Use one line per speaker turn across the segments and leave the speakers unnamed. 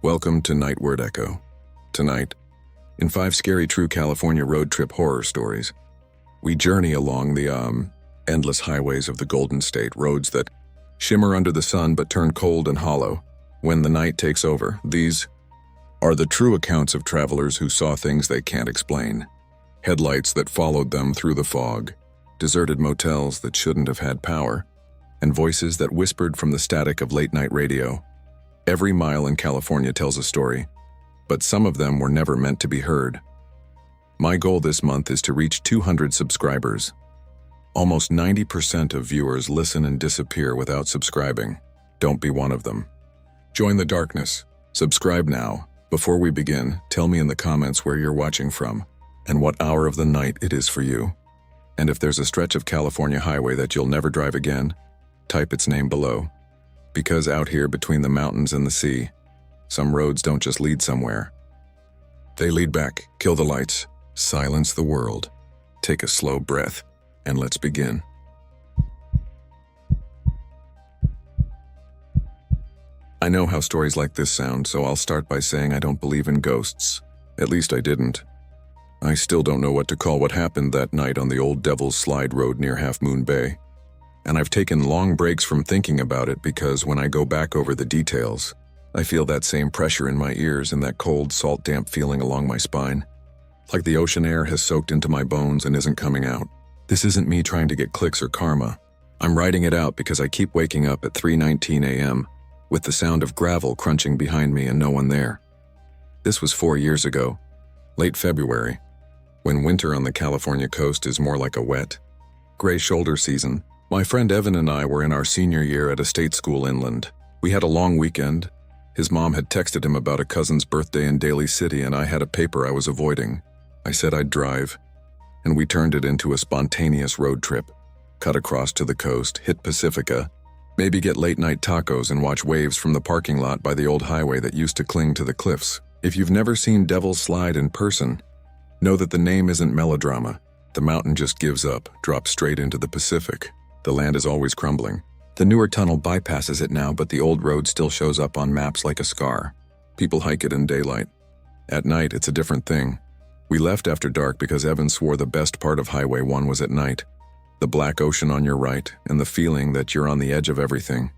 Welcome to Night Word Echo. Tonight, in 5 scary true California road trip horror stories, we journey along the, endless highways of the Golden State, roads that shimmer under the sun but turn cold and hollow when the night takes over. These are the true accounts of travelers who saw things they can't explain. Headlights that followed them through the fog, deserted motels that shouldn't have had power, and voices that whispered from the static of late-night radio. Every mile in California tells a story, but some of them were never meant to be heard. My goal this month is to reach 200 subscribers. Almost 90% of viewers listen and disappear without subscribing. Don't be one of them. Join the darkness. Subscribe now. Before we begin, tell me in the comments where you're watching from and what hour of the night it is for you. And if there's a stretch of California highway that you'll never drive again, type its name below. Because out here between the mountains and the sea, some roads don't just lead somewhere. They lead back, kill the lights, silence the world. Take a slow breath, and let's begin. I know how stories like this sound, so I'll start by saying I don't believe in ghosts. At least I didn't. I still don't know what to call what happened that night on the old Devil's Slide Road near Half Moon Bay. And I've taken long breaks from thinking about it because when I go back over the details, I feel that same pressure in my ears and that cold, salt damp feeling along my spine. Like the ocean air has soaked into my bones and isn't coming out. This isn't me trying to get clicks or karma. I'm writing it out because I keep waking up at 3:19 a.m. with the sound of gravel crunching behind me and no one there. This was 4 years ago, late February, when winter on the California coast is more like a wet, gray shoulder season. My friend Evan and I were in our senior year at a state school inland. We had a long weekend. His mom had texted him about a cousin's birthday in Daly City and I had a paper I was avoiding. I said I'd drive, and we turned it into a spontaneous road trip. Cut across to the coast, hit Pacifica, maybe get late-night tacos and watch waves from the parking lot by the old highway that used to cling to the cliffs. If you've never seen Devil's Slide in person, know that the name isn't melodrama. The mountain just gives up, drops straight into the Pacific. The land is always crumbling. The newer tunnel bypasses it now, but the old road still shows up on maps like a scar. People hike it in daylight. At night, it's a different thing. We left after dark because Evan swore the best part of Highway 1 was at night. The black ocean on your right, and the feeling that you're on the edge of everything.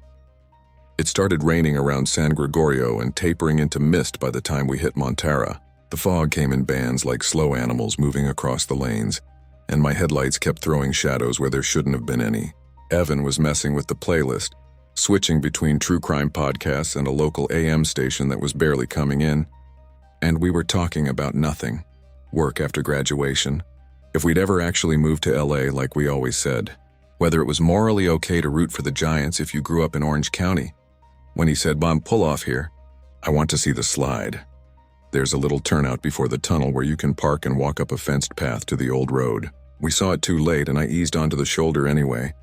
It started raining around San Gregorio and tapering into mist by the time we hit Montara. The fog came in bands like slow animals moving across the lanes, and my headlights kept throwing shadows where there shouldn't have been any. Evan was messing with the playlist, switching between true crime podcasts and a local AM station that was barely coming in. And we were talking about nothing. Work after graduation. If we'd ever actually moved to LA like we always said. Whether it was morally okay to root for the Giants if you grew up in Orange County. When he said, "Mom, pull off here. I want to see the slide." There's a little turnout before the tunnel where you can park and walk up a fenced path to the old road. We saw it too late and I eased onto the shoulder anyway,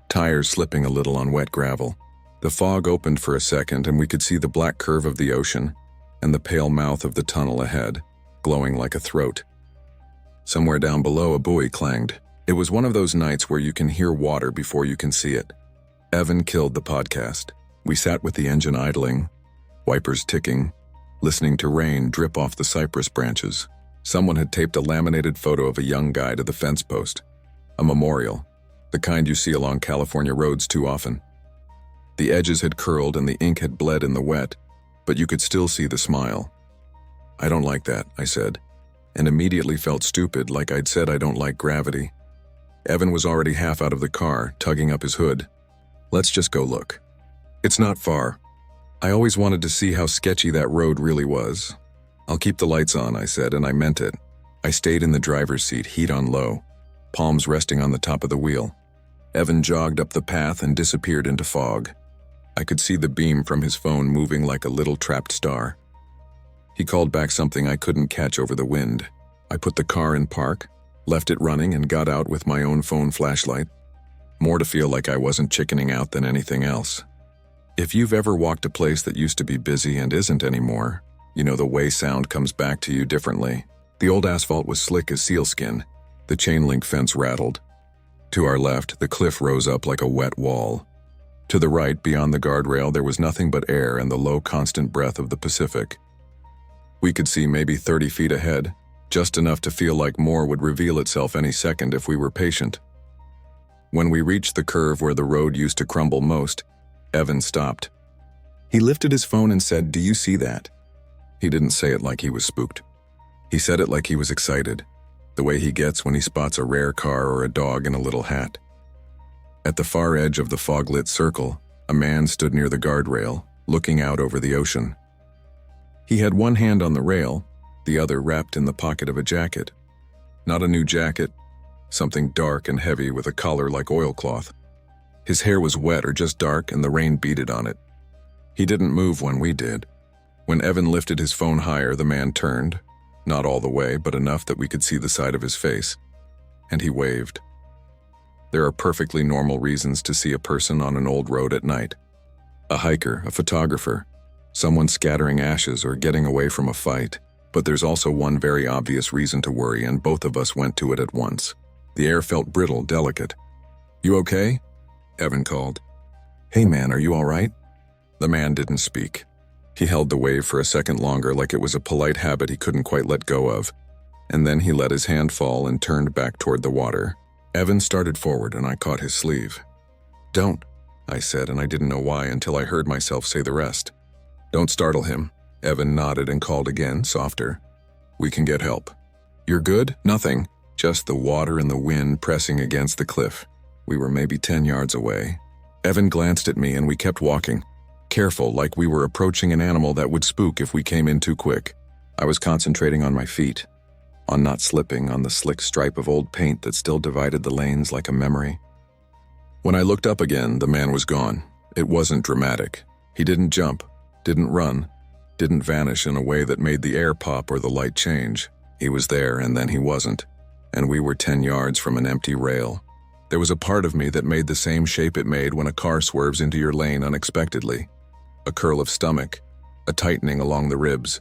tires slipping a little on wet gravel. The fog opened for a second and we could see the black curve of the ocean and the pale mouth of the tunnel ahead, glowing like a throat. Somewhere down below a buoy clanged. It was one of those nights where you can hear water before you can see it. Evan killed the podcast. We sat with the engine idling, wipers ticking, listening to rain drip off the cypress branches. Someone had taped a laminated photo of a young guy to the fence post. A memorial, the kind you see along California roads too often. The edges had curled and the ink had bled in the wet, but you could still see the smile. "I don't like that," I said, and immediately felt stupid, like I'd said I don't like gravity. Evan was already half out of the car, tugging up his hood. "Let's just go look. It's not far." I always wanted to see how sketchy that road really was. "I'll keep the lights on," I said, and I meant it. I stayed in the driver's seat, heat on low, palms resting on the top of the wheel. Evan jogged up the path and disappeared into fog. I could see the beam from his phone moving like a little trapped star. He called back something I couldn't catch over the wind. I put the car in park, left it running, and got out with my own phone flashlight. More to feel like I wasn't chickening out than anything else. If you've ever walked a place that used to be busy and isn't anymore, you know the way sound comes back to you differently. The old asphalt was slick as sealskin. The chain link fence rattled. To our left, the cliff rose up like a wet wall. To the right, beyond the guardrail, there was nothing but air and the low, constant breath of the Pacific. We could see maybe 30 feet ahead, just enough to feel like more would reveal itself any second if we were patient. When we reached the curve where the road used to crumble most, Evan stopped. He lifted his phone and said, "Do you see that?" He didn't say it like he was spooked. He said it like he was excited, the way he gets when he spots a rare car or a dog in a little hat. At the far edge of the fog-lit circle, a man stood near the guardrail, looking out over the ocean. He had one hand on the rail, the other wrapped in the pocket of a jacket. Not a new jacket, something dark and heavy with a collar like oilcloth. His hair was wet or just dark and the rain beaded on it. He didn't move when we did. When Evan lifted his phone higher, the man turned, not all the way, but enough that we could see the side of his face, and he waved. There are perfectly normal reasons to see a person on an old road at night. A hiker, a photographer, someone scattering ashes or getting away from a fight. But there's also one very obvious reason to worry, and both of us went to it at once. The air felt brittle, delicate. "You okay?" Evan called. "Hey man, are you all right?" The man didn't speak. He held the wave for a second longer, like it was a polite habit he couldn't quite let go of. And then he let his hand fall and turned back toward the water. Evan started forward and I caught his sleeve. "Don't," I said, and I didn't know why until I heard myself say the rest. "Don't startle him." Evan nodded and called again, softer. "We can get help." "You're good?" "Nothing. Just the water and the wind pressing against the cliff." We were maybe 10 yards away. Evan glanced at me and we kept walking. Careful, like we were approaching an animal that would spook if we came in too quick. I was concentrating on my feet, on not slipping on the slick stripe of old paint that still divided the lanes like a memory. When I looked up again, the man was gone. It wasn't dramatic. He didn't jump, didn't run, didn't vanish in a way that made the air pop or the light change. He was there and then he wasn't, and we were 10 yards from an empty rail. There was a part of me that made the same shape it made when a car swerves into your lane unexpectedly. A curl of stomach, a tightening along the ribs.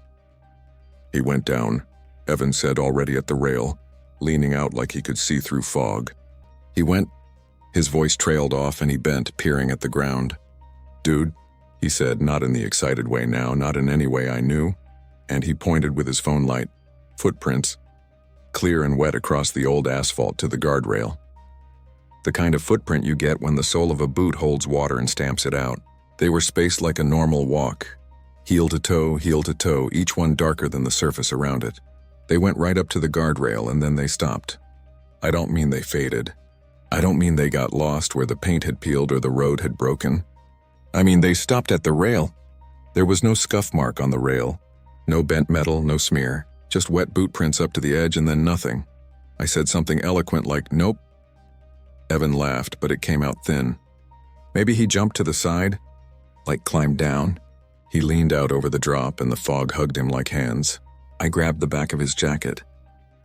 "He went down," Evan said, already at the rail, leaning out like he could see through fog. "He went..." His voice trailed off and he bent, peering at the ground. "Dude," he said, not in the excited way now, not in any way I knew, and he pointed with his phone light. "Footprints. Clear and wet across the old asphalt to the guardrail. The kind of footprint you get when the sole of a boot holds water and stamps it out. They were spaced like a normal walk. Heel to toe, each one darker than the surface around it. They went right up to the guardrail and then they stopped. I don't mean they faded. I don't mean they got lost where the paint had peeled or the road had broken. I mean they stopped at the rail. There was no scuff mark on the rail. No bent metal, no smear. Just wet boot prints up to the edge and then nothing. I said something eloquent like, "Nope." Evan laughed, but it came out thin. Maybe he jumped to the side, like climbed down. He leaned out over the drop and the fog hugged him like hands. I grabbed the back of his jacket.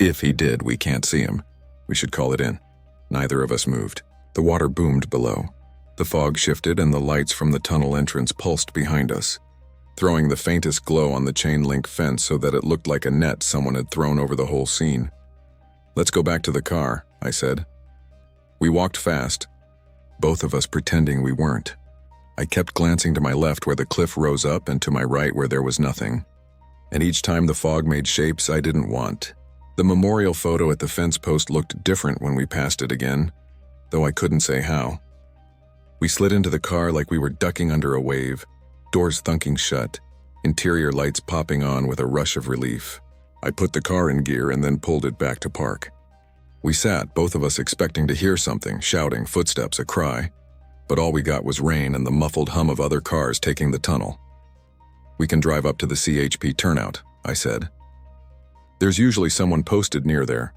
If he did, we can't see him. We should call it in. Neither of us moved. The water boomed below. The fog shifted and the lights from the tunnel entrance pulsed behind us, throwing the faintest glow on the chain-link fence so that it looked like a net someone had thrown over the whole scene. "Let's go back to the car," I said. We walked fast, both of us pretending we weren't. I kept glancing to my left where the cliff rose up and to my right where there was nothing. And each time the fog made shapes I didn't want. The memorial photo at the fence post looked different when we passed it again, though I couldn't say how. We slid into the car like we were ducking under a wave, doors thunking shut, interior lights popping on with a rush of relief. I put the car in gear and then pulled it back to park. We sat, both of us expecting to hear something, shouting, footsteps, a cry. But all we got was rain and the muffled hum of other cars taking the tunnel. "We can drive up to the CHP turnout," I said. "There's usually someone posted near there."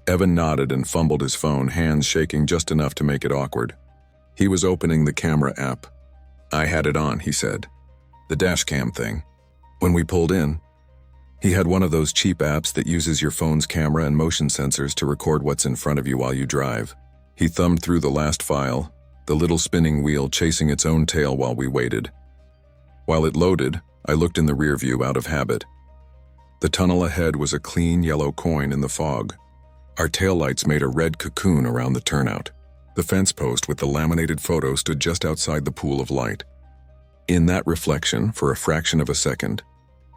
Evan nodded and fumbled his phone, hands shaking just enough to make it awkward. He was opening the camera app. "I had it on," he said. "The dash cam thing." When we pulled in, he had one of those cheap apps that uses your phone's camera and motion sensors to record what's in front of you while you drive. He thumbed through the last file, the little spinning wheel chasing its own tail while we waited. While it loaded, I looked in the rear view out of habit. The tunnel ahead was a clean yellow coin in the fog. Our taillights made a red cocoon around the turnout. The fence post with the laminated photo stood just outside the pool of light. In that reflection, for a fraction of a second,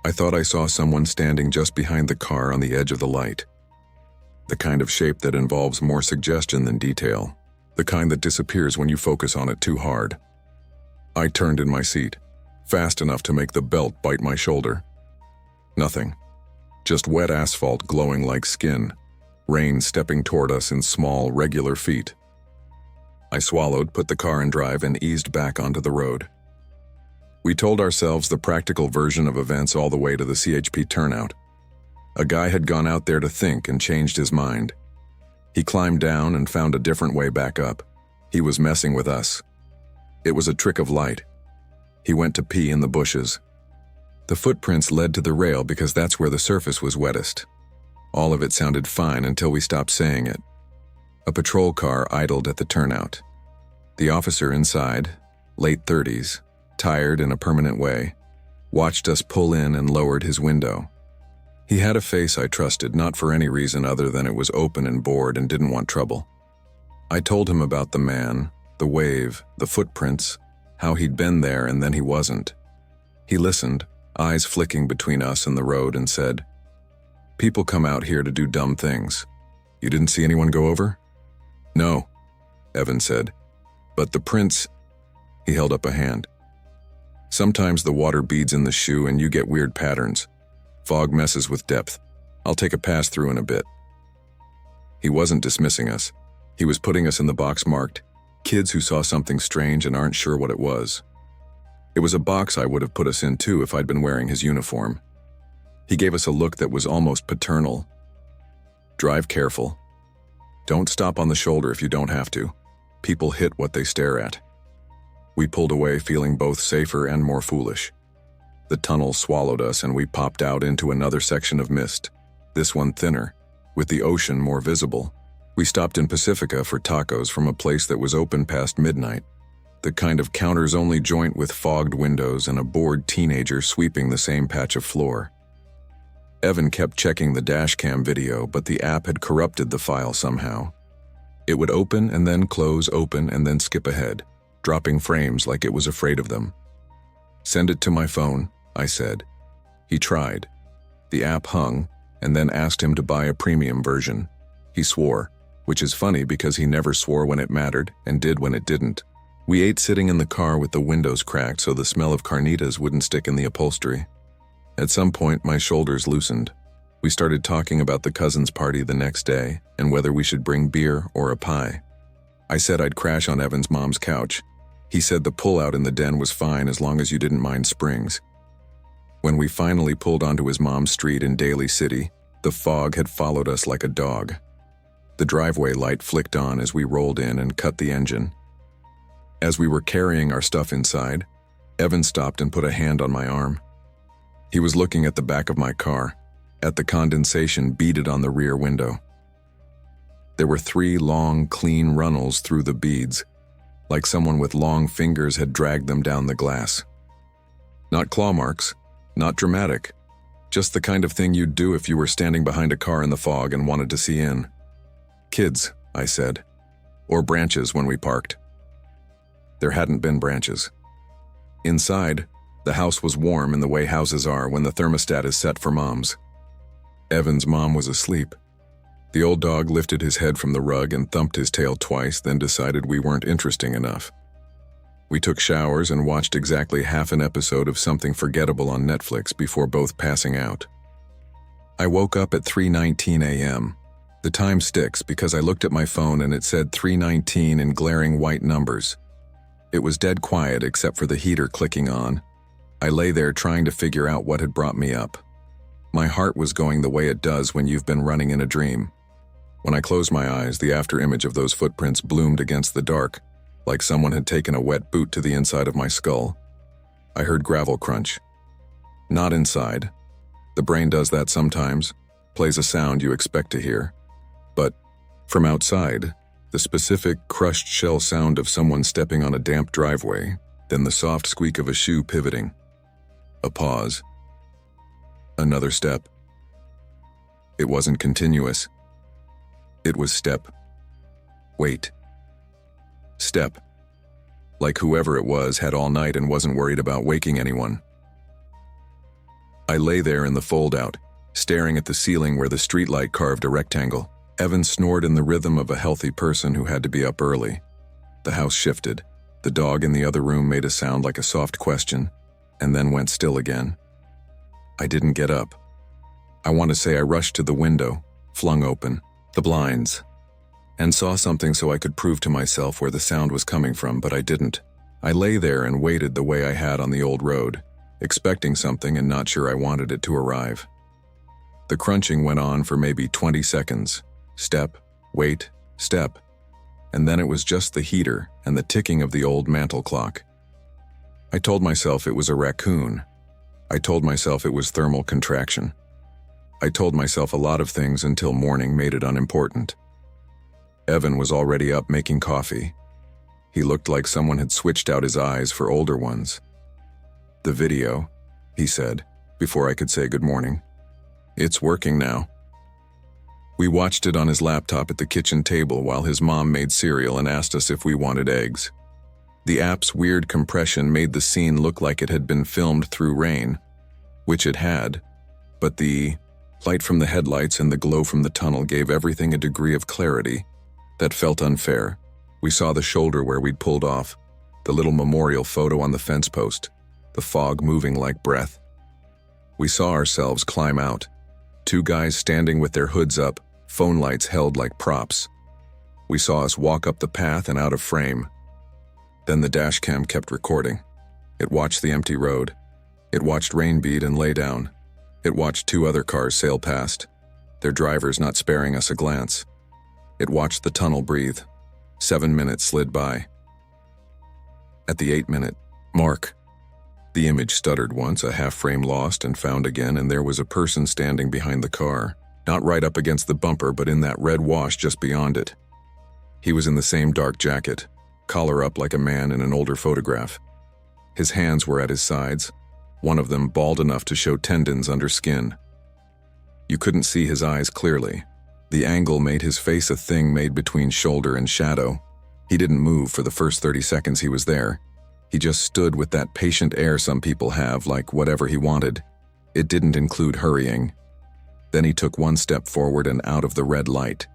I thought I saw someone standing just behind the car on the edge of the light. The kind of shape that involves more suggestion than detail. The kind that disappears when you focus on it too hard. I turned in my seat, fast enough to make the belt bite my shoulder. Nothing. Just wet asphalt glowing like skin, rain stepping toward us in small, regular feet. I swallowed, put the car in drive, and eased back onto the road. We told ourselves the practical version of events all the way to the CHP turnout. A guy had gone out there to think and changed his mind. He climbed down and found a different way back up. He was messing with us. It was a trick of light. He went to pee in the bushes. The footprints led to the rail because that's where the surface was wettest. All of it sounded fine until we stopped saying it. A patrol car idled at the turnout. The officer inside, late 30s, tired in a permanent way, watched us pull in and lowered his window. He had a face I trusted, not for any reason other than it was open and bored and didn't want trouble. I told him about the man, the wave, the footprints, how he'd been there and then he wasn't. He listened, eyes flicking between us and the road, and said, "People come out here to do dumb things. You didn't see anyone go over?" "No," Evan said. "But the prints..." He held up a hand. "Sometimes the water beads in the shoe and you get weird patterns. Fog messes with depth. I'll take a pass through in a bit." He wasn't dismissing us. He was putting us in the box marked, "Kids who saw something strange and aren't sure what it was." It was a box I would have put us in too if I'd been wearing his uniform. He gave us a look that was almost paternal. "Drive careful. Don't stop on the shoulder if you don't have to. People hit what they stare at." We pulled away, feeling both safer and more foolish. The tunnel swallowed us and we popped out into another section of mist, this one thinner, with the ocean more visible. We stopped in Pacifica for tacos from a place that was open past midnight, the kind of counters-only joint with fogged windows and a bored teenager sweeping the same patch of floor. Evan kept checking the dashcam video, but the app had corrupted the file somehow. It would open and then close, open and then skip ahead, dropping frames like it was afraid of them. "Send it to my phone," I said. He tried. The app hung, and then asked him to buy a premium version. He swore, which is funny because he never swore when it mattered and did when it didn't. We ate sitting in the car with the windows cracked so the smell of carnitas wouldn't stick in the upholstery. At some point, my shoulders loosened. We started talking about the cousin's party the next day and whether we should bring beer or a pie. I said I'd crash on Evan's mom's couch. He said the pullout in the den was fine as long as you didn't mind springs. When we finally pulled onto his mom's street in Daly City, the fog had followed us like a dog. The driveway light flicked on as we rolled in and cut the engine. As we were carrying our stuff inside, Evan stopped and put a hand on my arm. He was looking at the back of my car, at the condensation beaded on the rear window. There were 3 long, clean runnels through the beads, like someone with long fingers had dragged them down the glass. Not claw marks, not dramatic, just the kind of thing you'd do if you were standing behind a car in the fog and wanted to see in. "Kids," I said, "or branches when we parked." There hadn't been branches. Inside, the house was warm in the way houses are when the thermostat is set for moms. Evan's mom was asleep. The old dog lifted his head from the rug and thumped his tail twice, then decided we weren't interesting enough. We took showers and watched exactly half an episode of something forgettable on Netflix before both passing out. I woke up at 3:19 a.m. The time sticks because I looked at my phone and it said 3:19 in glaring white numbers. It was dead quiet except for the heater clicking on. I lay there trying to figure out what had brought me up. My heart was going the way it does when you've been running in a dream. When I closed my eyes, the after-image of those footprints bloomed against the dark, like someone had taken a wet boot to the inside of my skull. I heard gravel crunch. Not inside. The brain does that sometimes, plays a sound you expect to hear. But from outside, the specific crushed shell sound of someone stepping on a damp driveway, then the soft squeak of a shoe pivoting. A pause. Another step. It wasn't continuous. It was step. Wait. Step. Like whoever it was had all night and wasn't worried about waking anyone. I lay there in the fold-out, staring at the ceiling where the streetlight carved a rectangle. Evan snored in the rhythm of a healthy person who had to be up early. The house shifted. The dog in the other room made a sound like a soft question, and then went still again. I didn't get up. I want to say I rushed to the window, flung open the blinds, and saw something so I could prove to myself where the sound was coming from, but I didn't. I lay there and waited the way I had on the old road, expecting something and not sure I wanted it to arrive. The crunching went on for maybe 20 seconds. Step, wait, step. And then it was just the heater and the ticking of the old mantel clock. I told myself it was a raccoon. I told myself it was thermal contraction. I told myself a lot of things until morning made it unimportant. Evan was already up making coffee. He looked like someone had switched out his eyes for older ones. "The video," he said, before I could say good morning. "It's working now." We watched it on his laptop at the kitchen table while his mom made cereal and asked us if we wanted eggs. The app's weird compression made the scene look like it had been filmed through rain, which it had, but the light from the headlights and the glow from the tunnel gave everything a degree of clarity that felt unfair. We saw the shoulder where we'd pulled off, the little memorial photo on the fence post, the fog moving like breath. We saw ourselves climb out, two guys standing with their hoods up, phone lights held like props. We saw us walk up the path and out of frame. Then the dashcam kept recording. It watched the empty road. It watched rain bead and lay down. It watched two other cars sail past, their drivers not sparing us a glance. It watched the tunnel breathe. 7 minutes slid by. At the 8-minute mark, the image stuttered once, a half frame lost and found again, and there was a person standing behind the car, not right up against the bumper, but in that red wash just beyond it. He was in the same dark jacket, collar up like a man in an older photograph. His hands were at his sides, one of them bald enough to show tendons under skin. You couldn't see his eyes clearly. The angle made his face a thing made between shoulder and shadow. He didn't move for the first 30 seconds he was there. He just stood with that patient air some people have, like whatever he wanted. It didn't include hurrying. Then he took one step forward and out of the red light.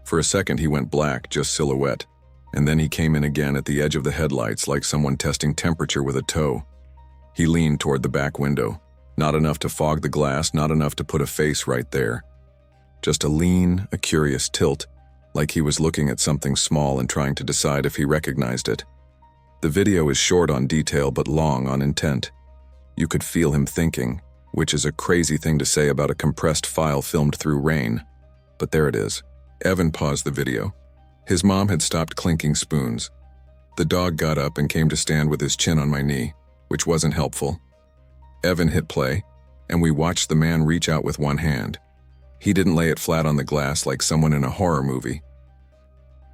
For a second he went black, just silhouette, and then he came in again at the edge of the headlights like someone testing temperature with a toe. He leaned toward the back window. Not enough to fog the glass, not enough to put a face right there. Just a lean, a curious tilt, like he was looking at something small and trying to decide if he recognized it. The video is short on detail but long on intent. You could feel him thinking, which is a crazy thing to say about a compressed file filmed through rain. But there it is. Evan paused the video. His mom had stopped clinking spoons. The dog got up and came to stand with his chin on my knee, which wasn't helpful. Evan hit play, and we watched the man reach out with one hand. He didn't lay it flat on the glass like someone in a horror movie.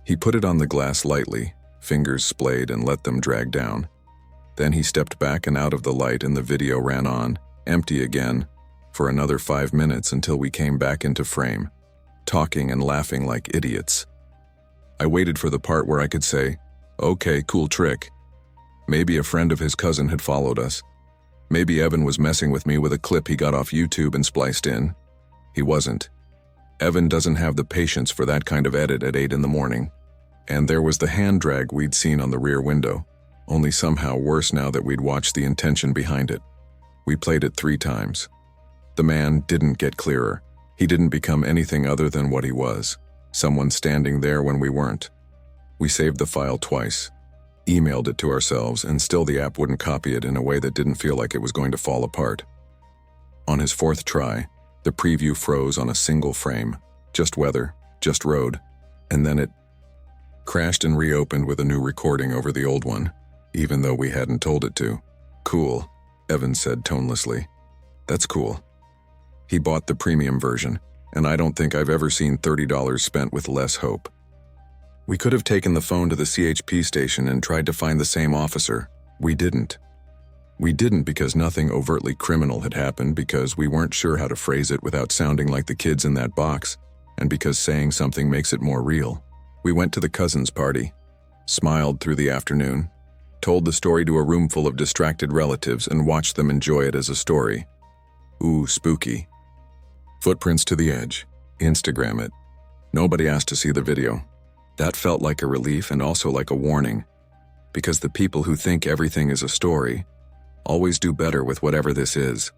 He put it on the glass lightly, fingers splayed, and let them drag down. Then he stepped back and out of the light, and the video ran on, empty again, for another 5 minutes until we came back into frame, talking and laughing like idiots. I waited for the part where I could say, "Okay, cool trick." Maybe a friend of his cousin had followed us. Maybe Evan was messing with me with a clip he got off YouTube and spliced in. He wasn't. Evan doesn't have the patience for that kind of edit at 8 in the morning. And there was the hand drag we'd seen on the rear window, only somehow worse now that we'd watched the intention behind it. We played it 3 times. The man didn't get clearer. He didn't become anything other than what he was, someone standing there when we weren't. We saved the file twice, emailed it to ourselves, and still the app wouldn't copy it in a way that didn't feel like it was going to fall apart. On his 4th try, the preview froze on a single frame, just weather, just road, and then it crashed and reopened with a new recording over the old one, even though we hadn't told it to. "Cool," Evan said tonelessly. "That's cool." He bought the premium version, and I don't think I've ever seen $30 spent with less hope. We could have taken the phone to the CHP station and tried to find the same officer. We didn't. We didn't because nothing overtly criminal had happened, because we weren't sure how to phrase it without sounding like the kids in that box, and because saying something makes it more real. We went to the cousin's party. smiled through the afternoon, told the story to a room full of distracted relatives, and watched them enjoy it as a story. Ooh, spooky. Footprints to the edge. Instagram it. Nobody asked to see the video. That felt like a relief and also like a warning, because the people who think everything is a story always do better with whatever this is.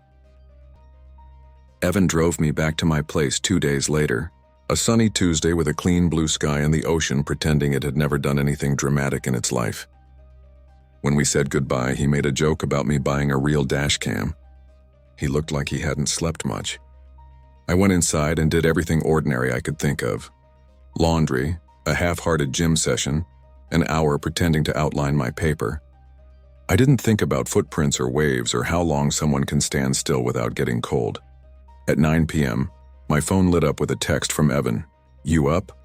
Evan drove me back to my place 2 days later, a sunny Tuesday with a clean blue sky and the ocean pretending it had never done anything dramatic in its life. When we said goodbye, he made a joke about me buying a real dash cam. He looked like he hadn't slept much. I went inside and did everything ordinary I could think of. Laundry, a half-hearted gym session, an hour pretending to outline my paper. I didn't think about footprints or waves or how long someone can stand still without getting cold. At 9 p.m., my phone lit up with a text from Evan. "You up?"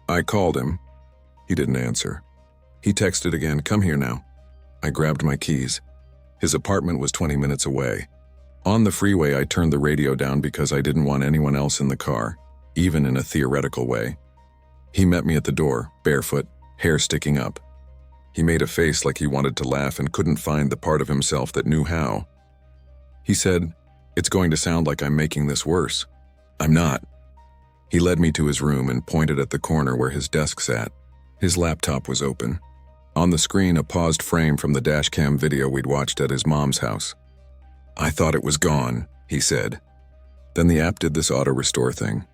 I called him. He didn't answer. He texted again, "Come here now." I grabbed my keys. His apartment was 20 minutes away. On the freeway, I turned the radio down because I didn't want anyone else in the car, even in a theoretical way. He met me at the door, barefoot, hair sticking up. He made a face like he wanted to laugh and couldn't find the part of himself that knew how. He said, "It's going to sound like I'm making this worse." I'm not. He led me to his room and pointed at the corner where his desk sat. His laptop was open. On the screen, a paused frame from the dashcam video we'd watched at his mom's house. "I thought it was gone," he said. Then the app did this auto-restore thing.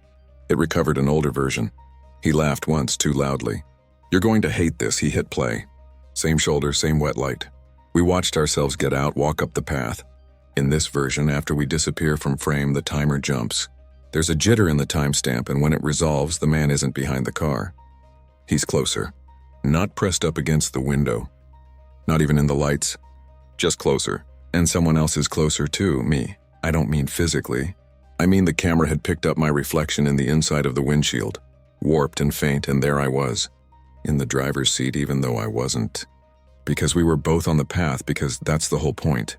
It recovered an older version. He laughed once too loudly. "You're going to hate this," he hit play. Same shoulder, same wet light. We watched ourselves get out, walk up the path. In this version, after we disappear from frame, the timer jumps. There's a jitter in the timestamp, and when it resolves, the man isn't behind the car. He's closer. Not pressed up against the window. Not even in the lights. Just closer. And someone else is closer too, me. I don't mean physically. I mean the camera had picked up my reflection in the inside of the windshield. Warped and faint, and there I was. In the driver's seat, even though I wasn't. Because we were both on the path, because that's the whole point.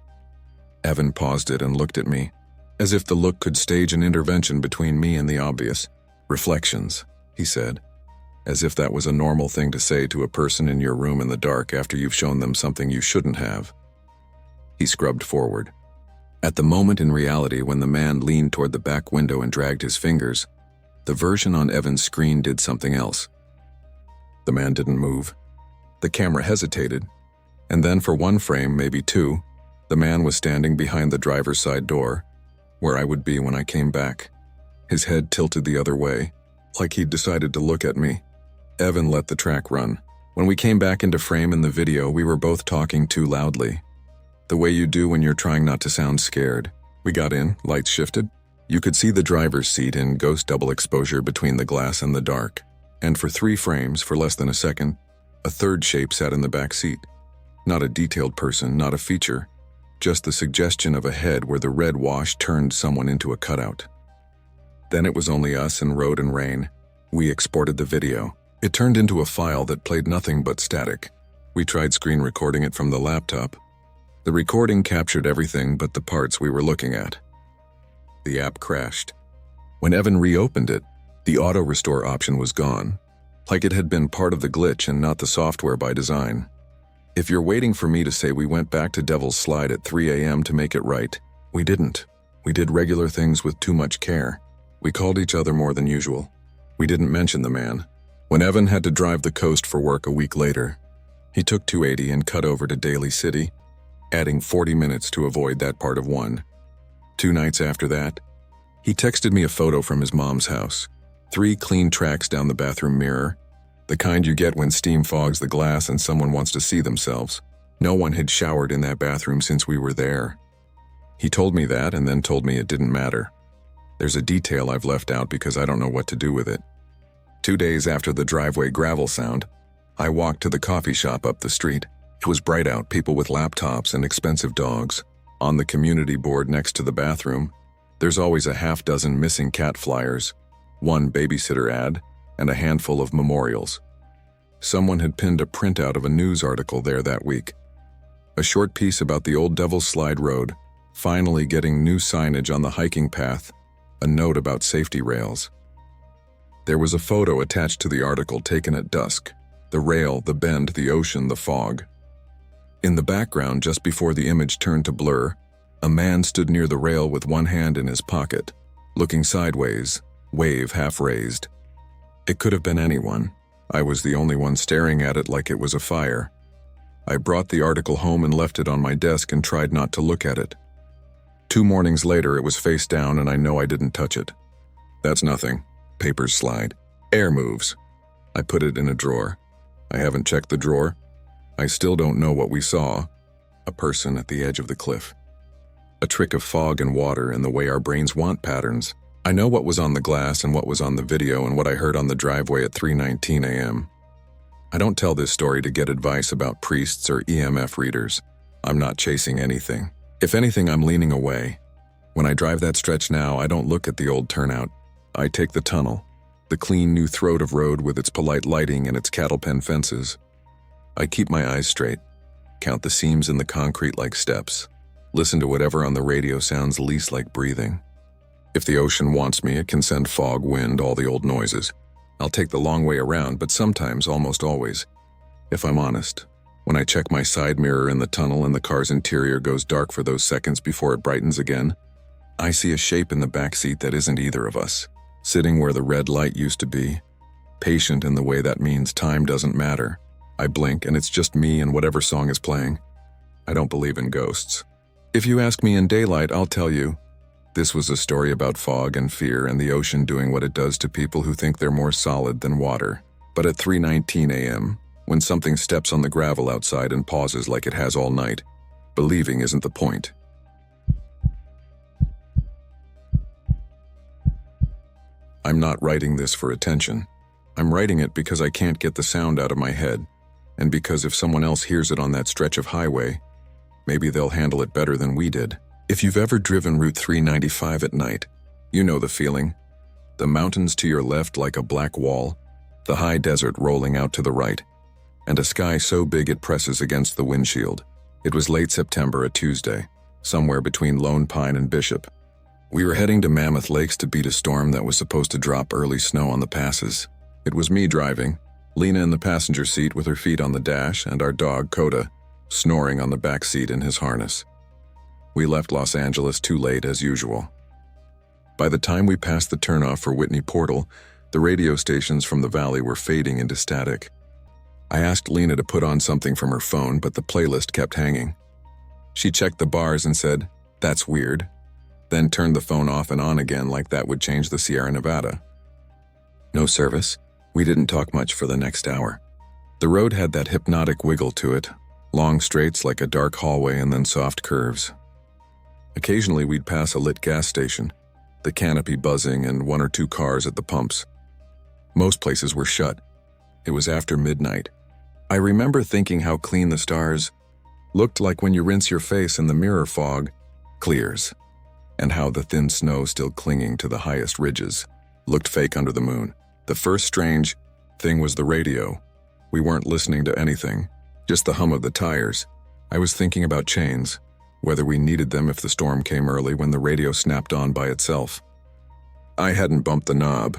Evan paused it and looked at me, as if the look could stage an intervention between me and the obvious. "Reflections," he said, as if that was a normal thing to say to a person in your room in the dark after you've shown them something you shouldn't have. He scrubbed forward. At the moment in reality when the man leaned toward the back window and dragged his fingers, the version on Evan's screen did something else. The man didn't move. The camera hesitated, and then for one frame, maybe two, the man was standing behind the driver's side door, where I would be when I came back. His head tilted the other way, like he'd decided to look at me. Evan let the track run. When we came back into frame in the video, we were both talking too loudly. The way you do when you're trying not to sound scared. We got in, lights shifted. You could see the driver's seat in ghost double exposure between the glass and the dark. And for 3 frames, for less than a second, a third shape sat in the back seat. Not a detailed person, not a feature. Just the suggestion of a head where the red wash turned someone into a cutout. Then it was only us and road and rain. We exported the video. It turned into a file that played nothing but static. We tried screen recording it from the laptop. The recording captured everything but the parts we were looking at. The app crashed. When Evan reopened it, the auto-restore option was gone, like it had been part of the glitch and not the software by design. If you're waiting for me to say we went back to Devil's Slide at 3 a.m. to make it right, we didn't. We did regular things with too much care. We called each other more than usual. We didn't mention the man. When Evan had to drive the coast for work a week later, he took 280 and cut over to Daly City, adding 40 minutes to avoid that part of 1. 2 nights after that, he texted me a photo from his mom's house. 3 clean tracks down the bathroom mirror, the kind you get when steam fogs the glass and someone wants to see themselves. No one had showered in that bathroom since we were there. He told me that and then told me it didn't matter. There's a detail I've left out because I don't know what to do with it. 2 days after the driveway gravel sound, I walked to the coffee shop up the street. It was bright out, people with laptops and expensive dogs. On the community board next to the bathroom, there's always a half-dozen missing cat flyers, 1 babysitter ad, and a handful of memorials. Someone had pinned a printout of a news article there that week. A short piece about the old Devil's Slide Road, finally getting new signage on the hiking path, a note about safety rails. There was a photo attached to the article taken at dusk, The rail, the bend, the ocean, the fog. In the background, just before the image turned to blur, a man stood near the rail with one hand in his pocket, looking sideways, wave half raised. It could have been anyone. I was the only one staring at it like it was a fire. I brought the article home and left it on my desk and tried not to look at it. 2 mornings later, it was face down and I know I didn't touch it. That's nothing. Papers slide. Air moves. I put it in a drawer. I haven't checked the drawer. I still don't know what we saw. A person at the edge of the cliff. A trick of fog and water and the way our brains want patterns. I know what was on the glass and what was on the video and what I heard on the driveway at 3:19 a.m. I don't tell this story to get advice about priests or EMF readers. I'm not chasing anything. If anything, I'm leaning away. When I drive that stretch now, I don't look at the old turnout. I take the tunnel, the clean new throat of road with its polite lighting and its cattle pen fences. I keep my eyes straight, count the seams in the concrete like steps, listen to whatever on the radio sounds least like breathing. If the ocean wants me, it can send fog, wind, all the old noises. I'll take the long way around, but sometimes, almost always, if I'm honest, when I check my side mirror in the tunnel and the car's interior goes dark for those seconds before it brightens again, I see a shape in the backseat that isn't either of us, sitting where the red light used to be, patient in the way that means time doesn't matter. I blink and it's just me and whatever song is playing. I don't believe in ghosts. If you ask me in daylight, I'll tell you. This was a story about fog and fear and the ocean doing what it does to people who think they're more solid than water. But at 3:19 a.m., when something steps on the gravel outside and pauses like it has all night, believing isn't the point. I'm not writing this for attention. I'm writing it because I can't get the sound out of my head, and because if someone else hears it on that stretch of highway, maybe they'll handle it better than we did. If you've ever driven Route 395 at night, you know the feeling. The mountains to your left like a black wall, the high desert rolling out to the right, and a sky so big it presses against the windshield. It was late September, a Tuesday, somewhere between Lone Pine and Bishop. We were heading to Mammoth Lakes to beat a storm that was supposed to drop early snow on the passes. It was me driving, Lena in the passenger seat with her feet on the dash, and our dog, Coda, snoring on the back seat in his harness. We left Los Angeles too late as usual. By the time we passed the turnoff for Whitney Portal, the radio stations from the valley were fading into static. I asked Lena to put on something from her phone, but the playlist kept hanging. She checked the bars and said, "That's weird," then turned the phone off and on again like that would change the Sierra Nevada. No service. We didn't talk much for the next hour. The road had that hypnotic wiggle to it, long straights like a dark hallway and then soft curves. Occasionally we'd pass a lit gas station, the canopy buzzing and 1 or 2 cars at the pumps. Most places were shut. It was after midnight. I remember thinking how clean the stars looked like when you rinse your face and the mirror fog clears, and how the thin snow still clinging to the highest ridges looked fake under the moon. The first strange thing was the radio. We weren't listening to anything, just the hum of the tires. I was thinking about chains, whether we needed them if the storm came early when the radio snapped on by itself. I hadn't bumped the knob.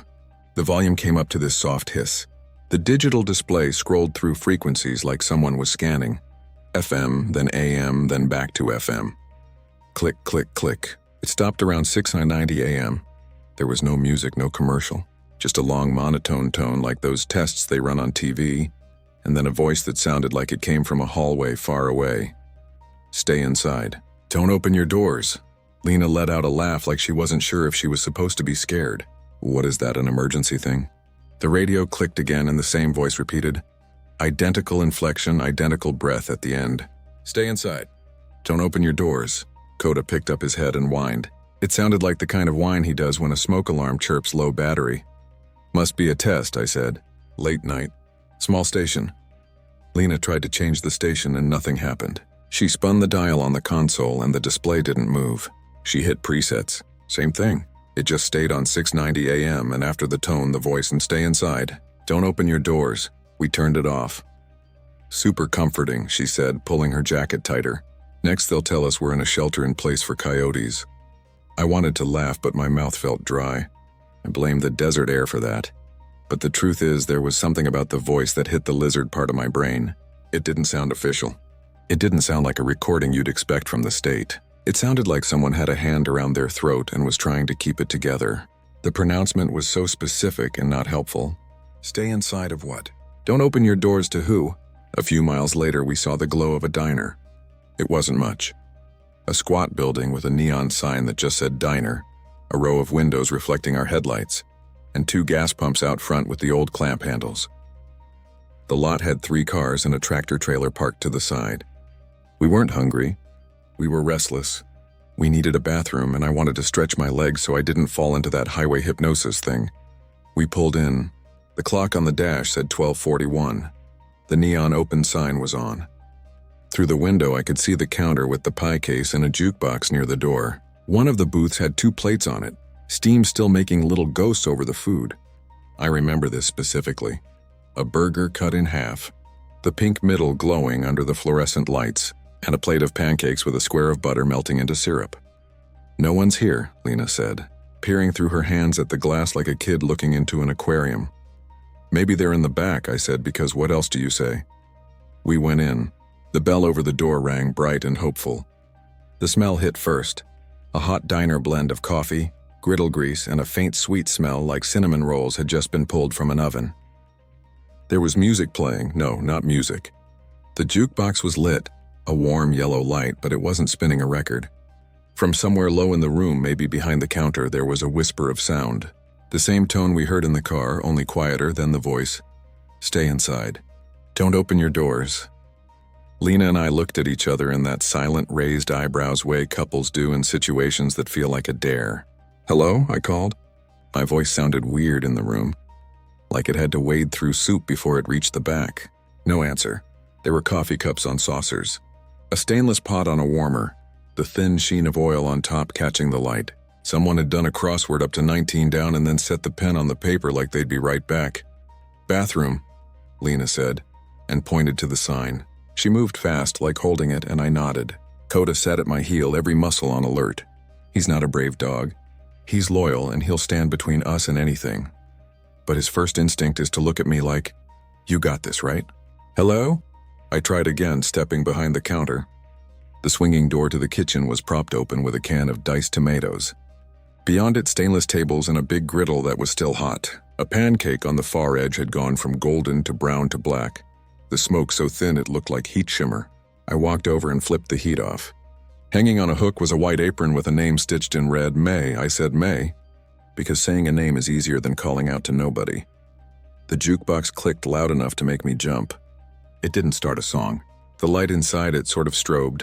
The volume came up to this soft hiss. The digital display scrolled through frequencies like someone was scanning. FM, then AM, then back to FM. Click, click, click. It stopped around 6:90 a.m. There was no music, no commercial, just a long monotone tone like those tests they run on TV, and then a voice that sounded like it came from a hallway far away. "Stay inside. Don't open your doors." Lena let out a laugh like she wasn't sure if she was supposed to be scared. What is that, an emergency thing? The radio clicked again and the same voice repeated. Identical inflection, identical breath at the end. "Stay inside. Don't open your doors." Coda picked up his head and whined. It sounded like the kind of whine he does when a smoke alarm chirps low battery. "Must be a test," I said. "Late night. Small station." Lena tried to change the station and nothing happened. She spun the dial on the console and the display didn't move. She hit presets. Same thing. It just stayed on 6:90 a.m. and after the tone, the voice and "Stay inside. Don't open your doors." We turned it off. "Super comforting," she said, pulling her jacket tighter. "Next they'll tell us we're in a shelter in place for coyotes." I wanted to laugh, but my mouth felt dry. I blamed the desert air for that. But the truth is, there was something about the voice that hit the lizard part of my brain. It didn't sound official. It didn't sound like a recording you'd expect from the state. It sounded like someone had a hand around their throat and was trying to keep it together. The pronouncement was so specific and not helpful. Stay inside of what? Don't open your doors to who? A few miles later, we saw the glow of a diner. It wasn't much. A squat building with a neon sign that just said diner, a row of windows reflecting our headlights, and 2 gas pumps out front with the old clamp handles. The lot had 3 cars and a tractor trailer parked to the side. We weren't hungry. We were restless. We needed a bathroom, and I wanted to stretch my legs so I didn't fall into that highway hypnosis thing. We pulled in. The clock on the dash said 12:41. The neon open sign was on. Through the window, I could see the counter with the pie case and a jukebox near the door. One of the booths had 2 plates on it, steam still making little ghosts over the food. I remember this specifically. A burger cut in half, the pink middle glowing under the fluorescent lights, and a plate of pancakes with a square of butter melting into syrup. "No one's here," Lena said, peering through her hands at the glass like a kid looking into an aquarium. "Maybe they're in the back," I said, because what else do you say? We went in. The bell over the door rang bright and hopeful. The smell hit first. A hot diner blend of coffee, griddle grease, and a faint sweet smell like cinnamon rolls had just been pulled from an oven. There was music playing. No, not music. The jukebox was lit, a warm yellow light, but it wasn't spinning a record. From somewhere low in the room, maybe behind the counter, there was a whisper of sound. The same tone we heard in the car, only quieter than the voice. "Stay inside. Don't open your doors." Lena and I looked at each other in that silent, raised eyebrows way couples do in situations that feel like a dare. "Hello?" I called. My voice sounded weird in the room, like it had to wade through soup before it reached the back. No answer. There were coffee cups on saucers. A stainless pot on a warmer, the thin sheen of oil on top catching the light. Someone had done a crossword up to 19 down and then set the pen on the paper like they'd be right back. "Bathroom," Lena said, and pointed to the sign. She moved fast, like holding it, and I nodded. Coda sat at my heel, every muscle on alert. He's not a brave dog. He's loyal, and he'll stand between us and anything. But his first instinct is to look at me like, "You got this, right?" "Hello?" I tried again, stepping behind the counter. The swinging door to the kitchen was propped open with a can of diced tomatoes. Beyond it, stainless tables and a big griddle that was still hot. A pancake on the far edge had gone from golden to brown to black, the smoke so thin it looked like heat shimmer. I walked over and flipped the heat off. Hanging on a hook was a white apron with a name stitched in red, May. I said May, because saying a name is easier than calling out to nobody. The jukebox clicked loud enough to make me jump. It didn't start a song. The light inside it sort of strobed,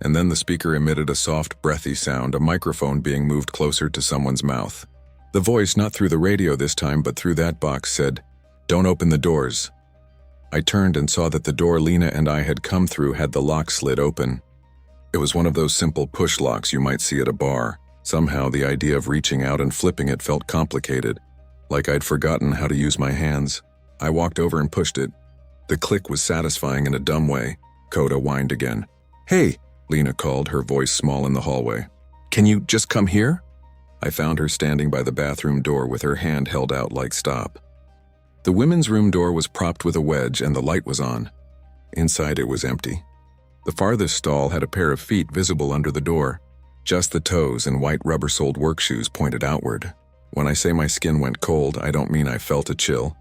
and then the speaker emitted a soft, breathy sound, a microphone being moved closer to someone's mouth. The voice, not through the radio this time, but through that box, said, "Don't open the doors." I turned and saw that the door Lena and I had come through had the lock slid open. It was one of those simple push locks you might see at a bar. Somehow, the idea of reaching out and flipping it felt complicated, like I'd forgotten how to use my hands. I walked over and pushed it. The click was satisfying in a dumb way. Coda whined again. "Hey," Lena called, her voice small in the hallway. "Can you just come here?" I found her standing by the bathroom door with her hand held out like stop. The women's room door was propped with a wedge and the light was on. Inside it was empty. The farthest stall had a pair of feet visible under the door. Just the toes and white rubber-soled work shoes pointed outward. When I say my skin went cold, I don't mean I felt a chill.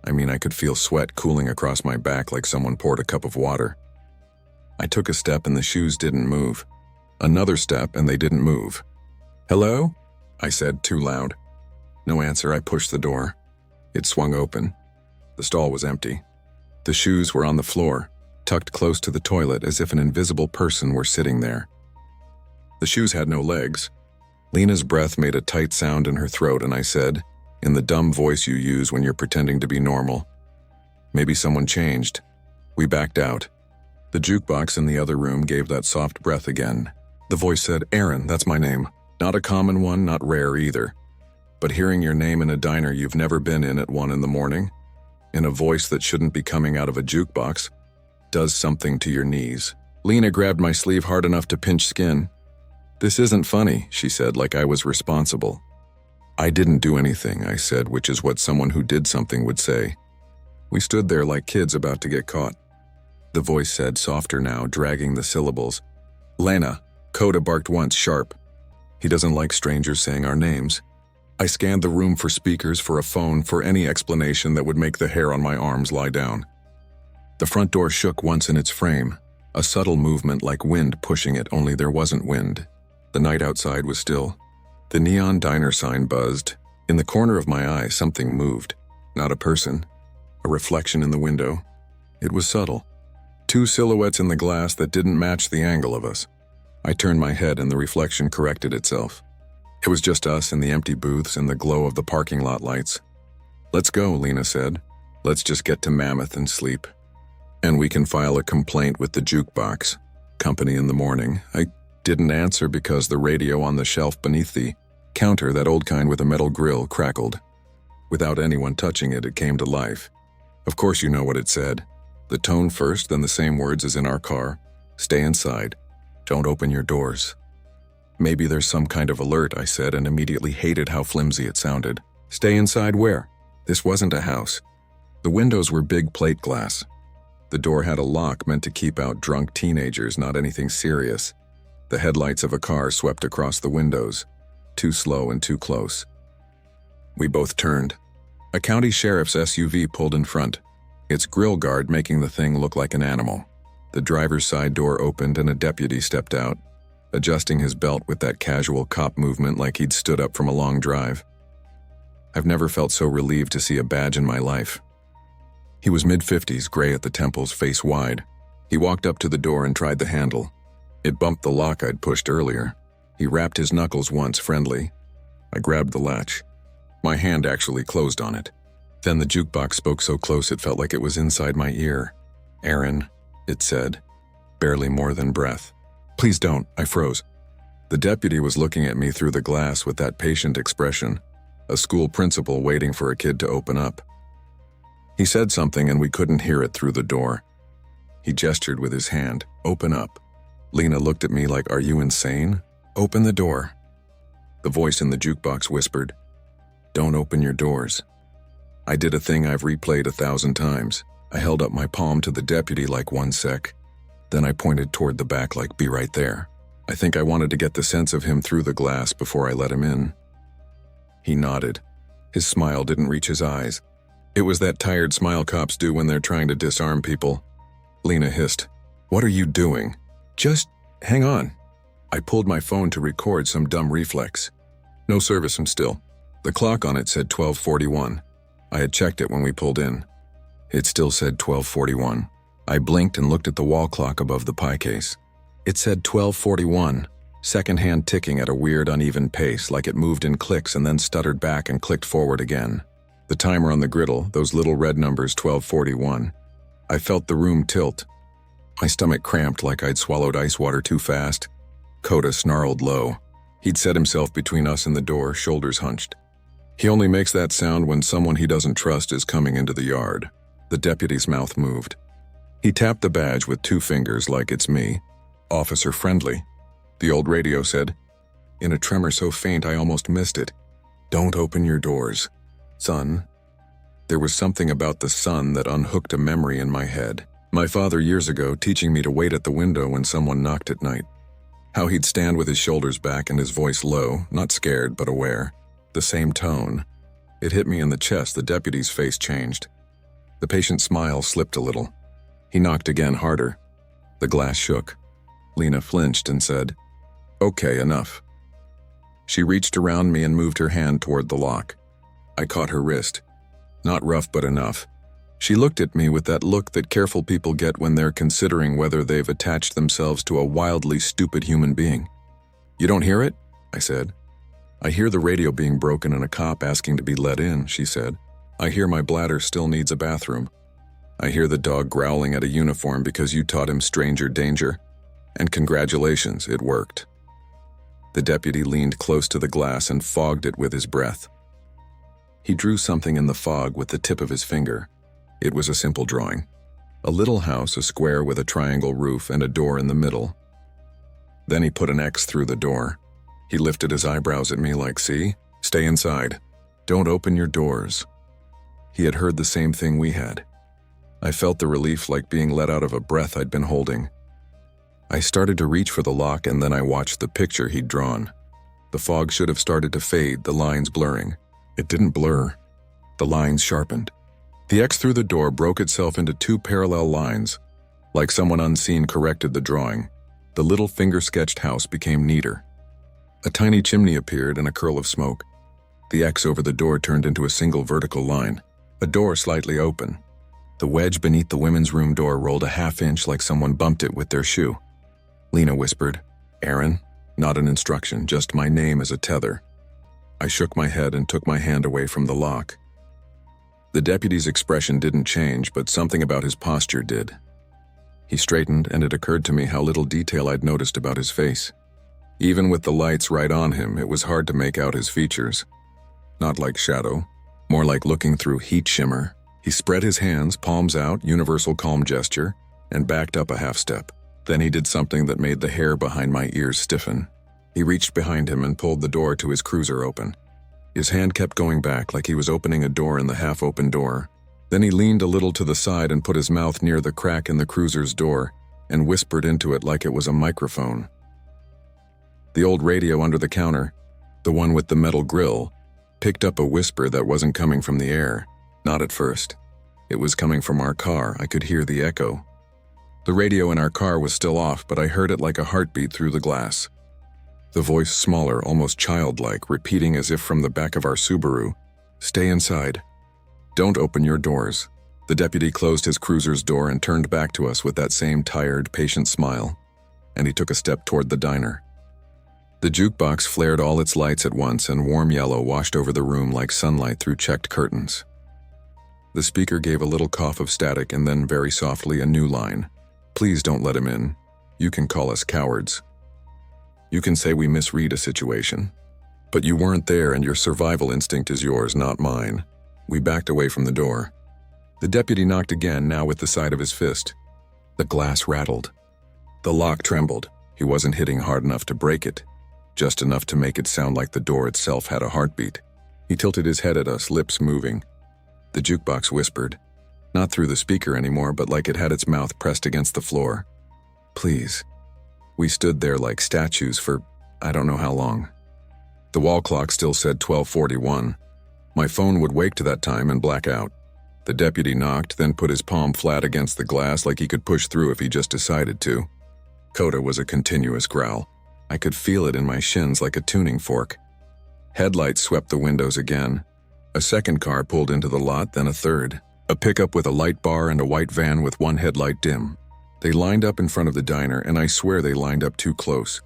I mean I could feel sweat cooling across my back like someone poured a cup of water. I took a step and the shoes didn't move. Another step and they didn't move. "Hello?" I said, too loud. No answer. I pushed the door. It swung open. The stall was empty. The shoes were on the floor, tucked close to the toilet as if an invisible person were sitting there. The shoes had no legs. Lena's breath made a tight sound in her throat and I said, in the dumb voice you use when you're pretending to be normal, "Maybe someone changed." We backed out. The jukebox in the other room gave that soft breath again. The voice said, "Aaron, that's my name. Not a common one, not rare either. But hearing your name in a diner you've never been in at 1 in the morning, in a voice that shouldn't be coming out of a jukebox, does something to your knees." Lena grabbed my sleeve hard enough to pinch skin. "This isn't funny," she said, like I was responsible. I didn't do anything, I said, which is what someone who did something would say. We stood there like kids about to get caught. The voice said, softer now, dragging the syllables. Lena, Coda barked once, sharp. He doesn't like strangers saying our names. I scanned the room for speakers, for a phone, for any explanation that would make the hair on my arms lie down. The front door shook once in its frame, a subtle movement like wind pushing it, only there wasn't wind. The night outside was still. The neon diner sign buzzed. In the corner of my eye, something moved. Not a person. A reflection in the window. It was subtle. Two silhouettes in the glass that didn't match the angle of us. I turned my head and the reflection corrected itself. It was just us in the empty booths and the glow of the parking lot lights. Let's go, Lena said. Let's just get to Mammoth and sleep. And we can file a complaint with the jukebox. Company in the morning. I didn't answer because the radio on the shelf beneath the counter, that old kind with a metal grill, crackled. Without anyone touching it, it came to life. Of course you know what it said. The tone first, then the same words as in our car. Stay inside. Don't open your doors. Maybe there's some kind of alert, I said, and immediately hated how flimsy it sounded. Stay inside where? This wasn't a house. The windows were big plate glass. The door had a lock meant to keep out drunk teenagers, not anything serious. The headlights of a car swept across the windows. Too slow and too close. We both turned. A county sheriff's SUV pulled in front, its grill guard making the thing look like an animal. The driver's side door opened and a deputy stepped out, adjusting his belt with that casual cop movement like he'd stood up from a long drive. I've never felt so relieved to see a badge in my life. He was mid-50s, gray at the temples, face wide. He walked up to the door and tried the handle. It bumped the lock I'd pushed earlier. He rapped his knuckles once, friendly. I grabbed the latch. My hand actually closed on it. Then the jukebox spoke so close it felt like it was inside my ear. Aaron, it said, barely more than breath. Please don't, I froze. The deputy was looking at me through the glass with that patient expression, a school principal waiting for a kid to open up. He said something and we couldn't hear it through the door. He gestured with his hand, open up. Lena looked at me like, are you insane? Open the door. The voice in the jukebox whispered, don't open your doors. I did a thing I've replayed 1,000 times. I held up my palm to the deputy like 1 sec. Then I pointed toward the back like, be right there. I think I wanted to get the sense of him through the glass before I let him in. He nodded. His smile didn't reach his eyes. It was that tired smile cops do when they're trying to disarm people. Lena hissed, what are you doing? Just hang on. I pulled my phone to record some dumb reflex. No service, I'm still. The clock on it said 12:41. I had checked it when we pulled in. It still said 12:41. I blinked and looked at the wall clock above the pie case. It said 12:41, second-hand ticking at a weird, uneven pace, like it moved in clicks and then stuttered back and clicked forward again. The timer on the griddle, those little red numbers, 12:41. I felt the room tilt. My stomach cramped like I'd swallowed ice water too fast. Coda snarled low. He'd set himself between us and the door, shoulders hunched. He only makes that sound when someone he doesn't trust is coming into the yard. The deputy's mouth moved. He tapped the badge with 2 fingers like it's me. Officer friendly. The old radio said, in a tremor so faint I almost missed it. Don't open your doors. Son. There was something about the sun that unhooked a memory in my head. My father years ago teaching me to wait at the window when someone knocked at night. How he'd stand with his shoulders back and his voice low, not scared but aware. The same tone. It hit me in the chest. The deputy's face changed. The patient's smile slipped a little. He knocked again, harder. The glass shook. Lena flinched and said, okay, enough. She reached around me and moved her hand toward the lock. I caught her wrist. Not rough, but enough. She looked at me with that look that careful people get when they're considering whether they've attached themselves to a wildly stupid human being. You don't hear it? I said. I hear the radio being broken and a cop asking to be let in, she said. I hear my bladder still needs a bathroom. I hear the dog growling at a uniform because you taught him stranger danger. And congratulations, it worked. The deputy leaned close to the glass and fogged it with his breath. He drew something in the fog with the tip of his finger. It was a simple drawing. A little house, a square with a triangle roof and a door in the middle. Then he put an X through the door. He lifted his eyebrows at me like, see? Stay inside. Don't open your doors. He had heard the same thing we had. I felt the relief like being let out of a breath I'd been holding. I started to reach for the lock and then I watched the picture he'd drawn. The fog should have started to fade, the lines blurring. It didn't blur. The lines sharpened. The X through the door broke itself into two parallel lines. Like someone unseen corrected the drawing. The little finger-sketched house became neater. A tiny chimney appeared and a curl of smoke. The X over the door turned into a single vertical line. A door slightly open. The wedge beneath the women's room door rolled a half-inch like someone bumped it with their shoe. Lena whispered, "Aaron?" Not an instruction, just my name as a tether. I shook my head and took my hand away from the lock. The deputy's expression didn't change, but something about his posture did. He straightened, and it occurred to me how little detail I'd noticed about his face. Even with the lights right on him, it was hard to make out his features. Not like shadow, more like looking through heat shimmer. He spread his hands, palms out, universal calm gesture, and backed up a half step. Then he did something that made the hair behind my ears stiffen. He reached behind him and pulled the door to his cruiser open. His hand kept going back like he was opening a door in the half-open door. Then he leaned a little to the side and put his mouth near the crack in the cruiser's door and whispered into it like it was a microphone. The old radio under the counter, the one with the metal grill, picked up a whisper that wasn't coming from the air. Not at first. It was coming from our car. I could hear the echo. The radio in our car was still off, but I heard it like a heartbeat through the glass. The voice smaller, almost childlike, repeating as if from the back of our Subaru, "Stay inside. Don't open your doors." The deputy closed his cruiser's door and turned back to us with that same tired, patient smile, and he took a step toward the diner. The jukebox flared all its lights at once and warm yellow washed over the room like sunlight through checked curtains. The speaker gave a little cough of static and then very softly a new line. "Please don't let him in. You can call us cowards. You can say we misread a situation. But you weren't there and your survival instinct is yours, not mine." We backed away from the door. The deputy knocked again, now with the side of his fist. The glass rattled. The lock trembled. He wasn't hitting hard enough to break it, just enough to make it sound like the door itself had a heartbeat. He tilted his head at us, lips moving. The jukebox whispered, not through the speaker anymore, but like it had its mouth pressed against the floor. "Please." We stood there like statues for I don't know how long. The wall clock still said 12:41. My phone would wake to that time and black out. The deputy knocked, then put his palm flat against the glass like he could push through if he just decided to. Coda was a continuous growl. I could feel it in my shins like a tuning fork. Headlights swept the windows again. A second car pulled into the lot, then a third. A pickup with a light bar and a white van with one headlight dim. They lined up in front of the diner, and I swear they lined up too close.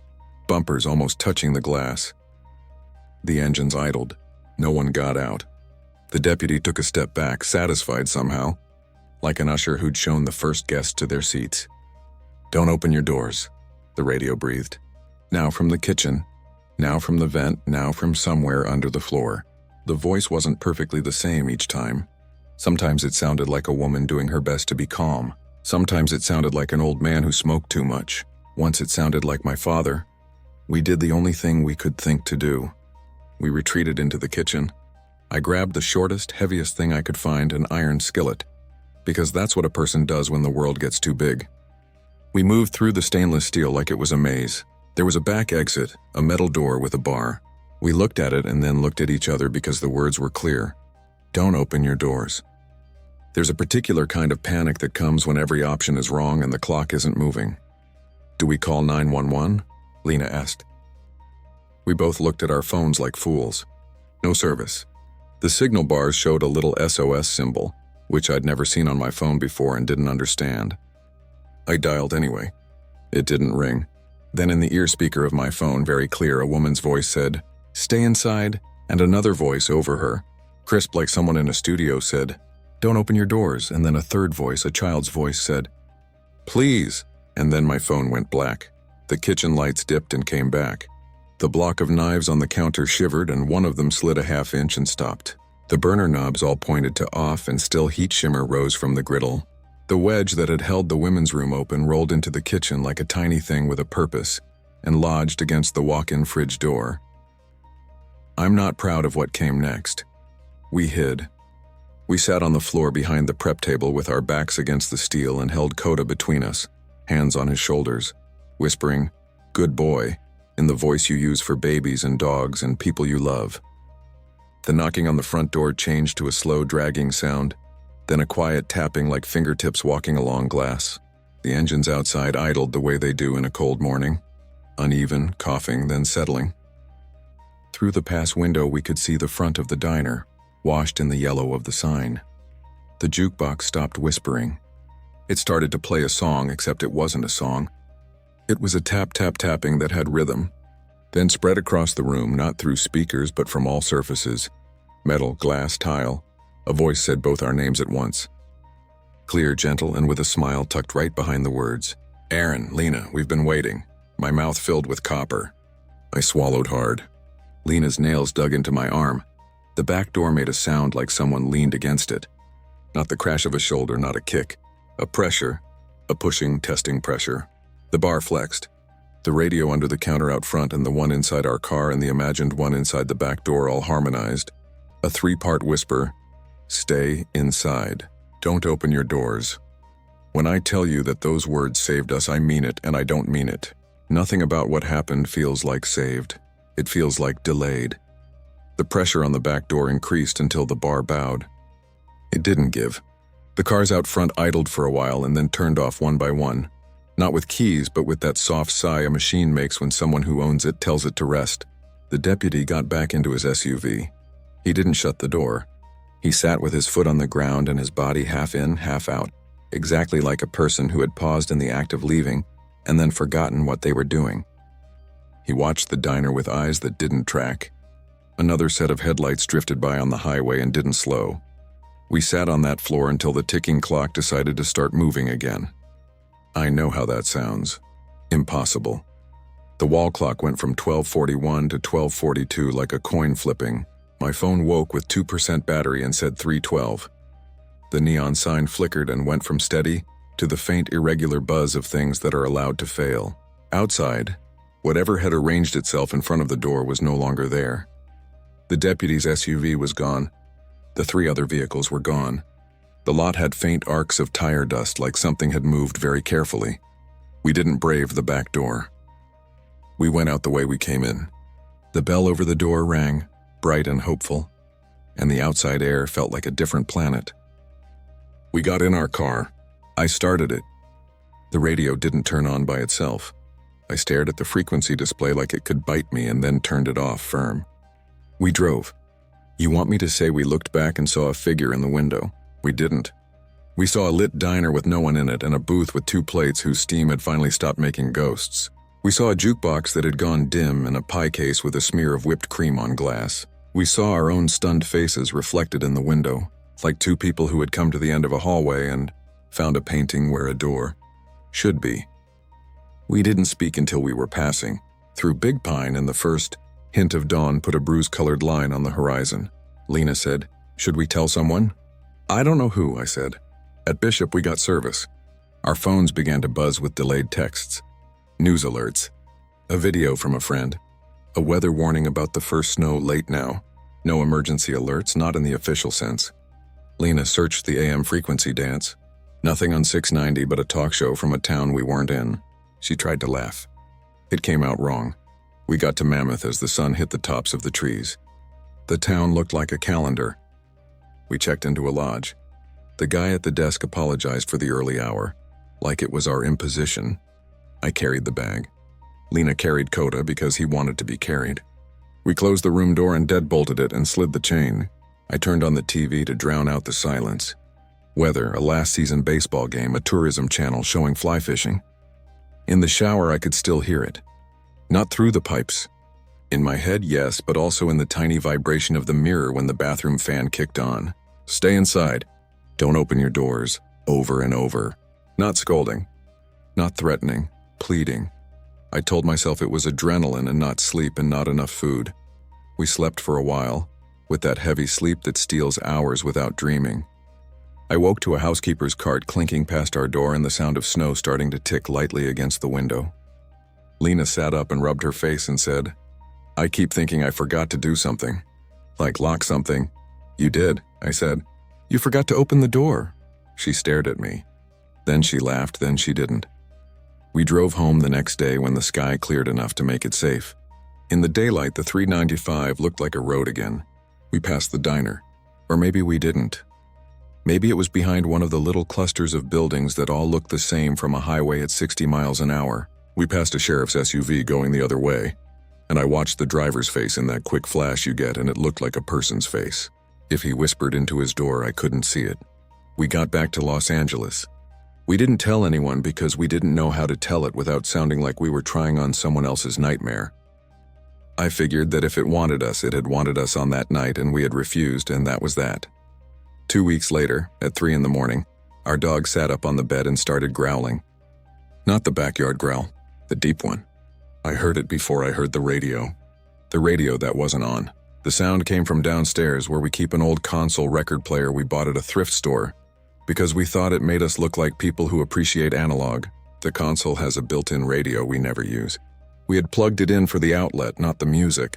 Bumpers almost touching the glass. The engines idled. No one got out. The deputy took a step back, satisfied somehow, like an usher who'd shown the first guests to their seats. "Don't open your doors," the radio breathed. Now from the kitchen, now from the vent, now from somewhere under the floor. The voice wasn't perfectly the same each time. Sometimes it sounded like a woman doing her best to be calm. Sometimes it sounded like an old man who smoked too much. Once it sounded like my father. We did the only thing we could think to do. We retreated into the kitchen. I grabbed the shortest, heaviest thing I could find, an iron skillet, because that's what a person does when the world gets too big. We moved through the stainless steel like it was a maze. There was a back exit, a metal door with a bar. We looked at it and then looked at each other because the words were clear. Don't open your doors. There's a particular kind of panic that comes when every option is wrong and the clock isn't moving. Do we call 911? Lena asked. We both looked at our phones like fools. No service. The signal bars showed a little SOS symbol, which I'd never seen on my phone before and didn't understand. I dialed anyway. It didn't ring. Then in the ear speaker of my phone, very clear, a woman's voice said, "Stay inside," and another voice over her, crisp like someone in a studio, said, "Don't open your doors," and then a third voice, a child's voice, said, "Please," and then my phone went black. The kitchen lights dipped and came back. The block of knives on the counter shivered and one of them slid a half inch and stopped. The burner knobs all pointed to off and still heat shimmer rose from the griddle. The wedge that had held the women's room open rolled into the kitchen like a tiny thing with a purpose and lodged against the walk-in fridge door. I'm not proud of what came next. We hid. We sat on the floor behind the prep table with our backs against the steel and held Coda between us, hands on his shoulders, whispering, "Good boy," in the voice you use for babies and dogs and people you love. The knocking on the front door changed to a slow dragging sound, then a quiet tapping like fingertips walking along glass. The engines outside idled the way they do in a cold morning, uneven, coughing, then settling. Through the pass window we could see the front of the diner, washed in the yellow of the sign. The jukebox stopped whispering. It started to play a song, except it wasn't a song. It was a tap-tap-tapping that had rhythm, then spread across the room, not through speakers but from all surfaces. Metal, glass, tile. A voice said both our names at once. Clear, gentle, and with a smile tucked right behind the words. "Aaron, Lena, we've been waiting." My mouth filled with copper. I swallowed hard. Lena's nails dug into my arm. The back door made a sound like someone leaned against it. Not the crash of a shoulder, not a kick. A pressure. A pushing, testing pressure. The bar flexed. The radio under the counter out front and the one inside our car and the imagined one inside the back door all harmonized. A three-part whisper. Stay inside. Don't open your doors. When I tell you that those words saved us, I mean it, and I don't mean it. Nothing about what happened feels like saved. It feels like delayed. The pressure on the back door increased until the bar bowed. It didn't give. The cars out front idled for a while and then turned off one by one. Not with keys, but with that soft sigh a machine makes when someone who owns it tells it to rest. The deputy got back into his SUV. He didn't shut the door. He sat with his foot on the ground and his body half in, half out, exactly like a person who had paused in the act of leaving and then forgotten what they were doing. He watched the diner with eyes that didn't track. Another set of headlights drifted by on the highway and didn't slow. We sat on that floor until the ticking clock decided to start moving again. I know how that sounds. Impossible. The wall clock went from 12:41 to 12:42 like a coin flipping. My phone woke with 2% battery and said 3:12. The neon sign flickered and went from steady to the faint irregular buzz of things that are allowed to fail. Outside, whatever had arranged itself in front of the door was no longer there. The deputy's SUV was gone. The three other vehicles were gone. The lot had faint arcs of tire dust like something had moved very carefully. We didn't brave the back door. We went out the way we came in. The bell over the door rang, bright and hopeful, and the outside air felt like a different planet. We got in our car. I started it. The radio didn't turn on by itself. I stared at the frequency display like it could bite me and then turned it off firm. We drove. You want me to say we looked back and saw a figure in the window? We didn't. We saw a lit diner with no one in it and a booth with two plates whose steam had finally stopped making ghosts. We saw a jukebox that had gone dim and a pie case with a smear of whipped cream on glass. We saw our own stunned faces reflected in the window, like two people who had come to the end of a hallway and found a painting where a door should be. We didn't speak until we were passing, through Big Pine, and the first hint of dawn put a bruise-colored line on the horizon. Lena said, "Should we tell someone?" "I don't know who," I said. At Bishop, we got service. Our phones began to buzz with delayed texts. News alerts. A video from a friend. A weather warning about the first snow late now. No emergency alerts, not in the official sense. Lena searched the AM frequency dance. Nothing on 690 but a talk show from a town we weren't in. She tried to laugh. It came out wrong. We got to Mammoth as the sun hit the tops of the trees. The town looked like a calendar. We checked into a lodge. The guy at the desk apologized for the early hour, like it was our imposition. I carried the bag. Lena carried Coda because he wanted to be carried. We closed the room door and deadbolted it and slid the chain. I turned on the TV to drown out the silence. Weather, a last season baseball game, a tourism channel showing fly fishing. In the shower, I could still hear it. Not through the pipes. In my head, yes, but also in the tiny vibration of the mirror when the bathroom fan kicked on. "Stay inside. Don't open your doors." Over and over. Not scolding. Not threatening. Pleading. I told myself it was adrenaline and not sleep and not enough food. We slept for a while, with that heavy sleep that steals hours without dreaming. I woke to a housekeeper's cart clinking past our door and the sound of snow starting to tick lightly against the window. Lena sat up and rubbed her face and said, I keep thinking I forgot to do something. Like lock something. You did, I said. You forgot to open the door. She stared at me. Then she laughed, then she didn't. We drove home the next day when the sky cleared enough to make it safe. In the daylight, the 395 looked like a road again. We passed the diner. Or maybe we didn't. Maybe it was behind one of the little clusters of buildings that all looked the same from a highway at 60 miles an hour. We passed a sheriff's SUV going the other way, and I watched the driver's face in that quick flash you get, and it looked like a person's face. If he whispered into his door, I couldn't see it. We got back to Los Angeles. We didn't tell anyone because we didn't know how to tell it without sounding like we were trying on someone else's nightmare. I figured that if it wanted us, it had wanted us on that night, and we had refused, and that was that. 2 weeks later, at 3 in the morning, our dog sat up on the bed and started growling. Not the backyard growl, the deep one. I heard it before I heard the radio. The radio that wasn't on. The sound came from downstairs where we keep an old console record player we bought at a thrift store because we thought it made us look like people who appreciate analog. The console has a built-in radio we never use. We had plugged it in for the outlet, not the music.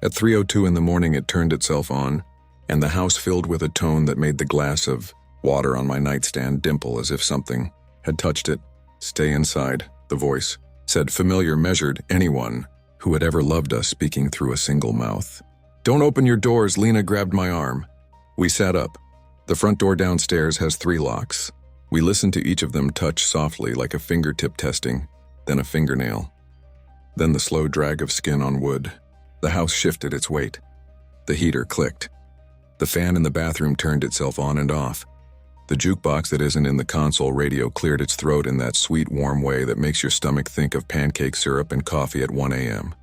At 3:02 in the morning, it turned itself on, and the house filled with a tone that made the glass of water on my nightstand dimple as if something had touched it. Stay inside, the voice said, familiar, measured, anyone who had ever loved us speaking through a single mouth. Don't open your doors, Lena grabbed my arm. We sat up. The front door downstairs has 3 locks. We listened to each of them touch softly like a fingertip testing, then a fingernail. Then the slow drag of skin on wood. The house shifted its weight. The heater clicked. The fan in the bathroom turned itself on and off. The jukebox that isn't in the console radio cleared its throat in that sweet, warm way that makes your stomach think of pancake syrup and coffee at 1 a.m.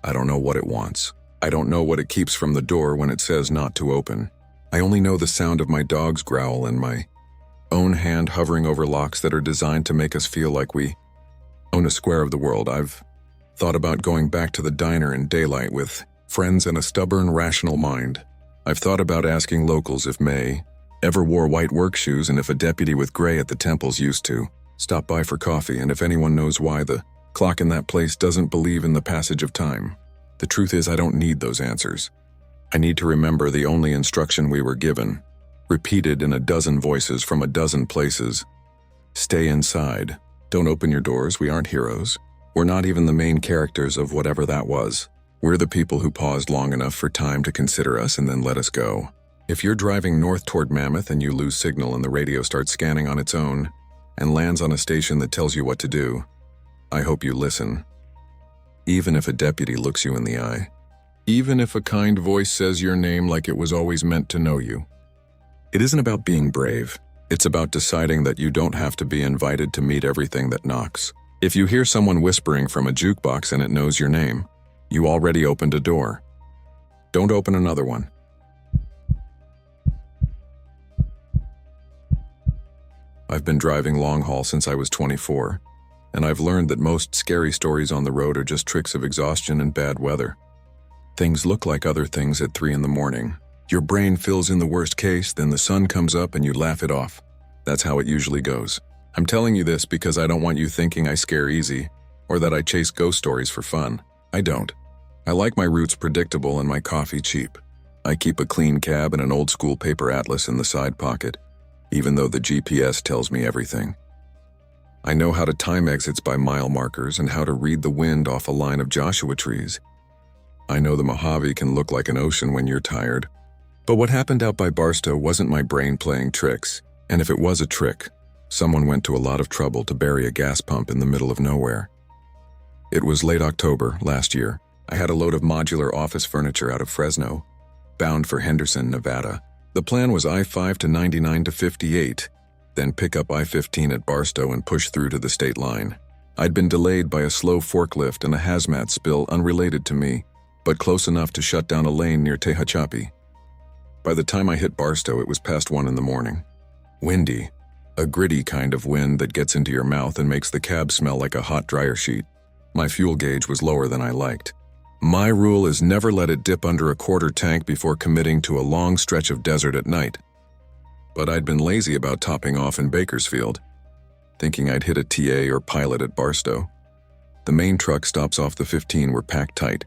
I don't know what it wants. I don't know what it keeps from the door when it says not to open. I only know the sound of my dog's growl and my own hand hovering over locks that are designed to make us feel like we own a square of the world. I've thought about going back to the diner in daylight with friends and a stubborn, rational mind. I've thought about asking locals if May ever wore white work shoes and if a deputy with gray at the temples used to stop by for coffee, and if anyone knows why the clock in that place doesn't believe in the passage of time. The truth is, I don't need those answers. I need to remember the only instruction we were given, repeated in a dozen voices from a dozen places. Stay inside. Don't open your doors. We aren't heroes. We're not even the main characters of whatever that was. We're the people who paused long enough for time to consider us and then let us go. If you're driving north toward Mammoth and you lose signal and the radio starts scanning on its own and lands on a station that tells you what to do, I hope you listen. Even if a deputy looks you in the eye. Even if a kind voice says your name like it was always meant to know you. It isn't about being brave. It's about deciding that you don't have to be invited to meet everything that knocks. If you hear someone whispering from a jukebox and it knows your name, you already opened a door. Don't open another one. I've been driving long haul since I was 24, and I've learned that most scary stories on the road are just tricks of exhaustion and bad weather. Things look like other things at 3 in the morning. Your brain fills in the worst case, then the sun comes up and you laugh it off. That's how it usually goes. I'm telling you this because I don't want you thinking I scare easy, or that I chase ghost stories for fun. I don't. I like my routes predictable and my coffee cheap. I keep a clean cab and an old school paper atlas in the side pocket, even though the GPS tells me everything. I know how to time exits by mile markers and how to read the wind off a line of Joshua trees. I know the Mojave can look like an ocean when you're tired. But what happened out by Barstow wasn't my brain playing tricks, and if it was a trick, someone went to a lot of trouble to bury a gas pump in the middle of nowhere. It was late October last year. I had a load of modular office furniture out of Fresno, bound for Henderson, Nevada. The plan was I-5 to 99 to 58, then pick up I-15 at Barstow and push through to the state line. I'd been delayed by a slow forklift and a hazmat spill unrelated to me, but close enough to shut down a lane near Tehachapi. By the time I hit Barstow, it was past 1 in the morning. Windy, a gritty kind of wind that gets into your mouth and makes the cab smell like a hot dryer sheet. My fuel gauge was lower than I liked. My rule is never let it dip under a quarter tank before committing to a long stretch of desert at night. But I'd been lazy about topping off in Bakersfield, thinking I'd hit a TA or pilot at Barstow. The main truck stops off the 15 were packed tight.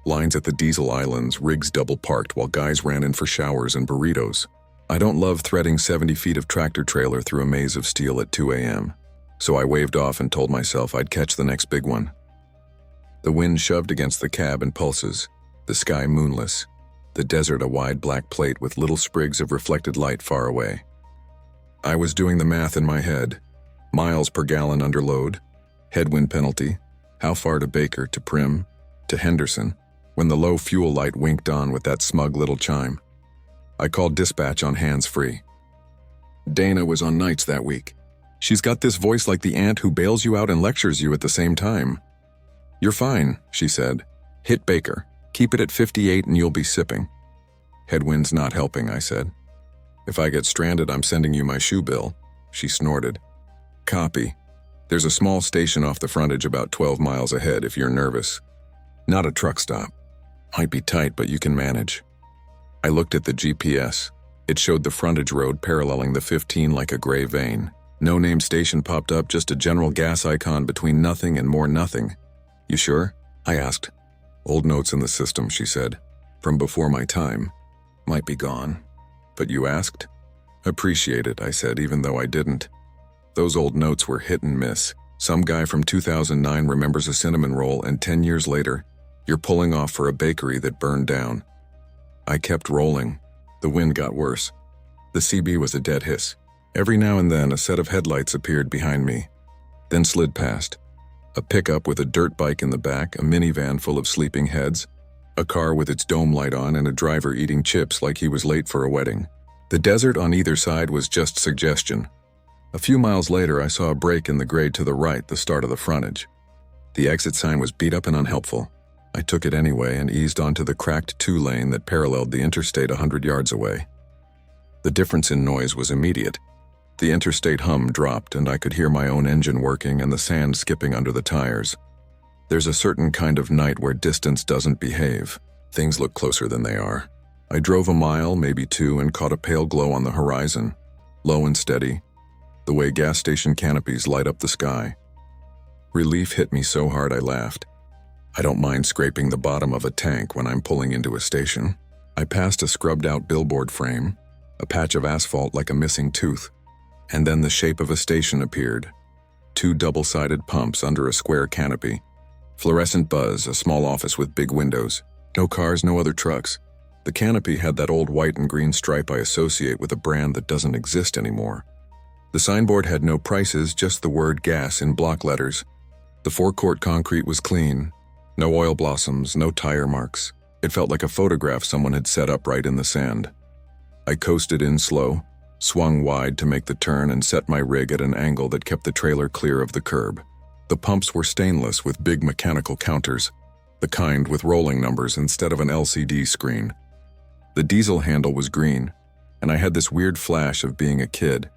Lines at the diesel islands, rigs double parked while guys ran in for showers and burritos. I don't love threading 70 feet of tractor trailer through a maze of steel at 2 a.m., so I waved off and told myself I'd catch the next big one. The wind shoved against the cab in pulses, the sky moonless, the desert a wide black plate with little sprigs of reflected light far away. I was doing the math in my head. Miles per gallon under load, headwind penalty, how far to Baker, to Prim, to Henderson, when the low fuel light winked on with that smug little chime. I called dispatch on hands-free. Dana was on nights that week. She's got this voice like the aunt who bails you out and lectures you at the same time. "You're fine," she said. "Hit Baker. Keep it at 58 and you'll be sipping." "Headwind's not helping," I said. "If I get stranded, I'm sending you my shoe bill." She snorted. "Copy. There's a small station off the frontage about 12 miles ahead if you're nervous. Not a truck stop. Might be tight, but you can manage." I looked at the GPS. It showed the frontage road paralleling the 15 like a gray vein. No name station popped up, just a general gas icon between nothing and more nothing. "You sure?" I asked. "Old notes in the system," she said. "From before my time. Might be gone. But you asked?" "Appreciate it," I said, even though I didn't. Those old notes were hit and miss. Some guy from 2009 remembers a cinnamon roll, and 10 years later, you're pulling off for a bakery that burned down. I kept rolling. The wind got worse. The CB was a dead hiss. Every now and then, a set of headlights appeared behind me, then slid past. A pickup with a dirt bike in the back, a minivan full of sleeping heads, a car with its dome light on, and a driver eating chips like he was late for a wedding. The desert on either side was just suggestion. A few miles later, I saw a break in the grade to the right, the start of the frontage. The exit sign was beat up and unhelpful. I took it anyway and eased onto the cracked two-lane that paralleled the interstate 100 yards away. The difference in noise was immediate. The interstate hum dropped, and I could hear my own engine working and the sand skipping under the tires. There's a certain kind of night where distance doesn't behave. Things look closer than they are. I drove a mile, maybe two, and caught a pale glow on the horizon, low and steady, the way gas station canopies light up the sky. Relief hit me so hard I laughed. I don't mind scraping the bottom of a tank when I'm pulling into a station. I passed a scrubbed-out billboard frame, a patch of asphalt like a missing tooth, and then the shape of a station appeared. Two double-sided pumps under a square canopy. Fluorescent buzz, a small office with big windows. No cars, no other trucks. The canopy had that old white and green stripe I associate with a brand that doesn't exist anymore. The signboard had no prices, just the word gas in block letters. The forecourt concrete was clean. No oil blossoms, no tire marks. It felt like a photograph someone had set up right in the sand. I coasted in slow, swung wide to make the turn, and set my rig at an angle that kept the trailer clear of the curb. The pumps were stainless with big mechanical counters, the kind with rolling numbers instead of an LCD screen. The diesel handle was green, and I had this weird flash of being a kid,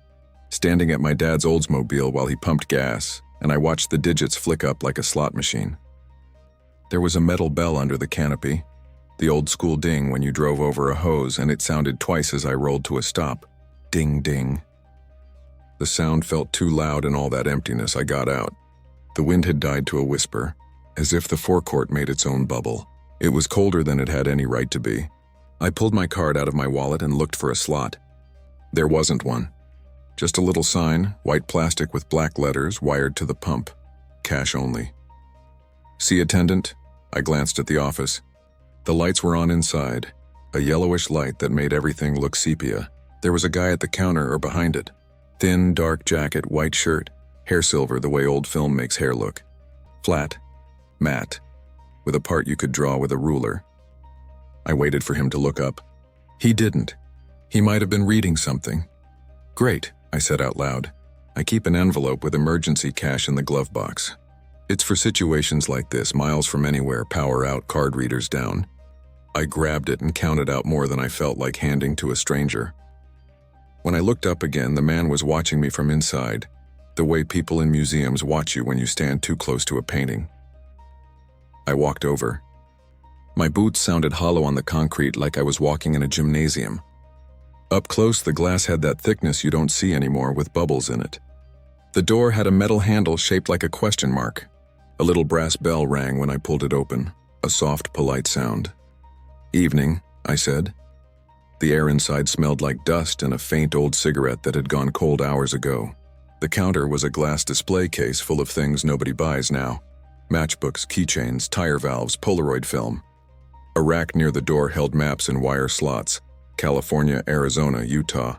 standing at my dad's Oldsmobile while he pumped gas, and I watched the digits flick up like a slot machine. There was a metal bell under the canopy, the old-school ding when you drove over a hose, and it sounded twice as I rolled to a stop. Ding, ding. The sound felt too loud in all that emptiness. I got out. The wind had died to a whisper, as if the forecourt made its own bubble. It was colder than it had any right to be. I pulled my card out of my wallet and looked for a slot. There wasn't one. Just a little sign, white plastic with black letters, wired to the pump. Cash only. "See attendant?" I glanced at the office. The lights were on inside, a yellowish light that made everything look sepia. There was a guy at the counter or behind it. Thin, dark jacket, white shirt, hair silver the way old film makes hair look. Flat, matte, with a part you could draw with a ruler. I waited for him to look up. He didn't. He might have been reading something. "Great," I said out loud. "I keep an envelope with emergency cash in the glove box. It's for situations like this, miles from anywhere, power out, card readers down." I grabbed it and counted out more than I felt like handing to a stranger. When I looked up again, the man was watching me from inside, the way people in museums watch you when you stand too close to a painting. I walked over. My boots sounded hollow on the concrete like I was walking in a gymnasium. Up close, the glass had that thickness you don't see anymore with bubbles in it. The door had a metal handle shaped like a question mark. A little brass bell rang when I pulled it open. A soft, polite sound. "Evening," I said. The air inside smelled like dust and a faint old cigarette that had gone cold hours ago. The counter was a glass display case full of things nobody buys now. Matchbooks, keychains, tire valves, Polaroid film. A rack near the door held maps in wire slots: California, Arizona, Utah.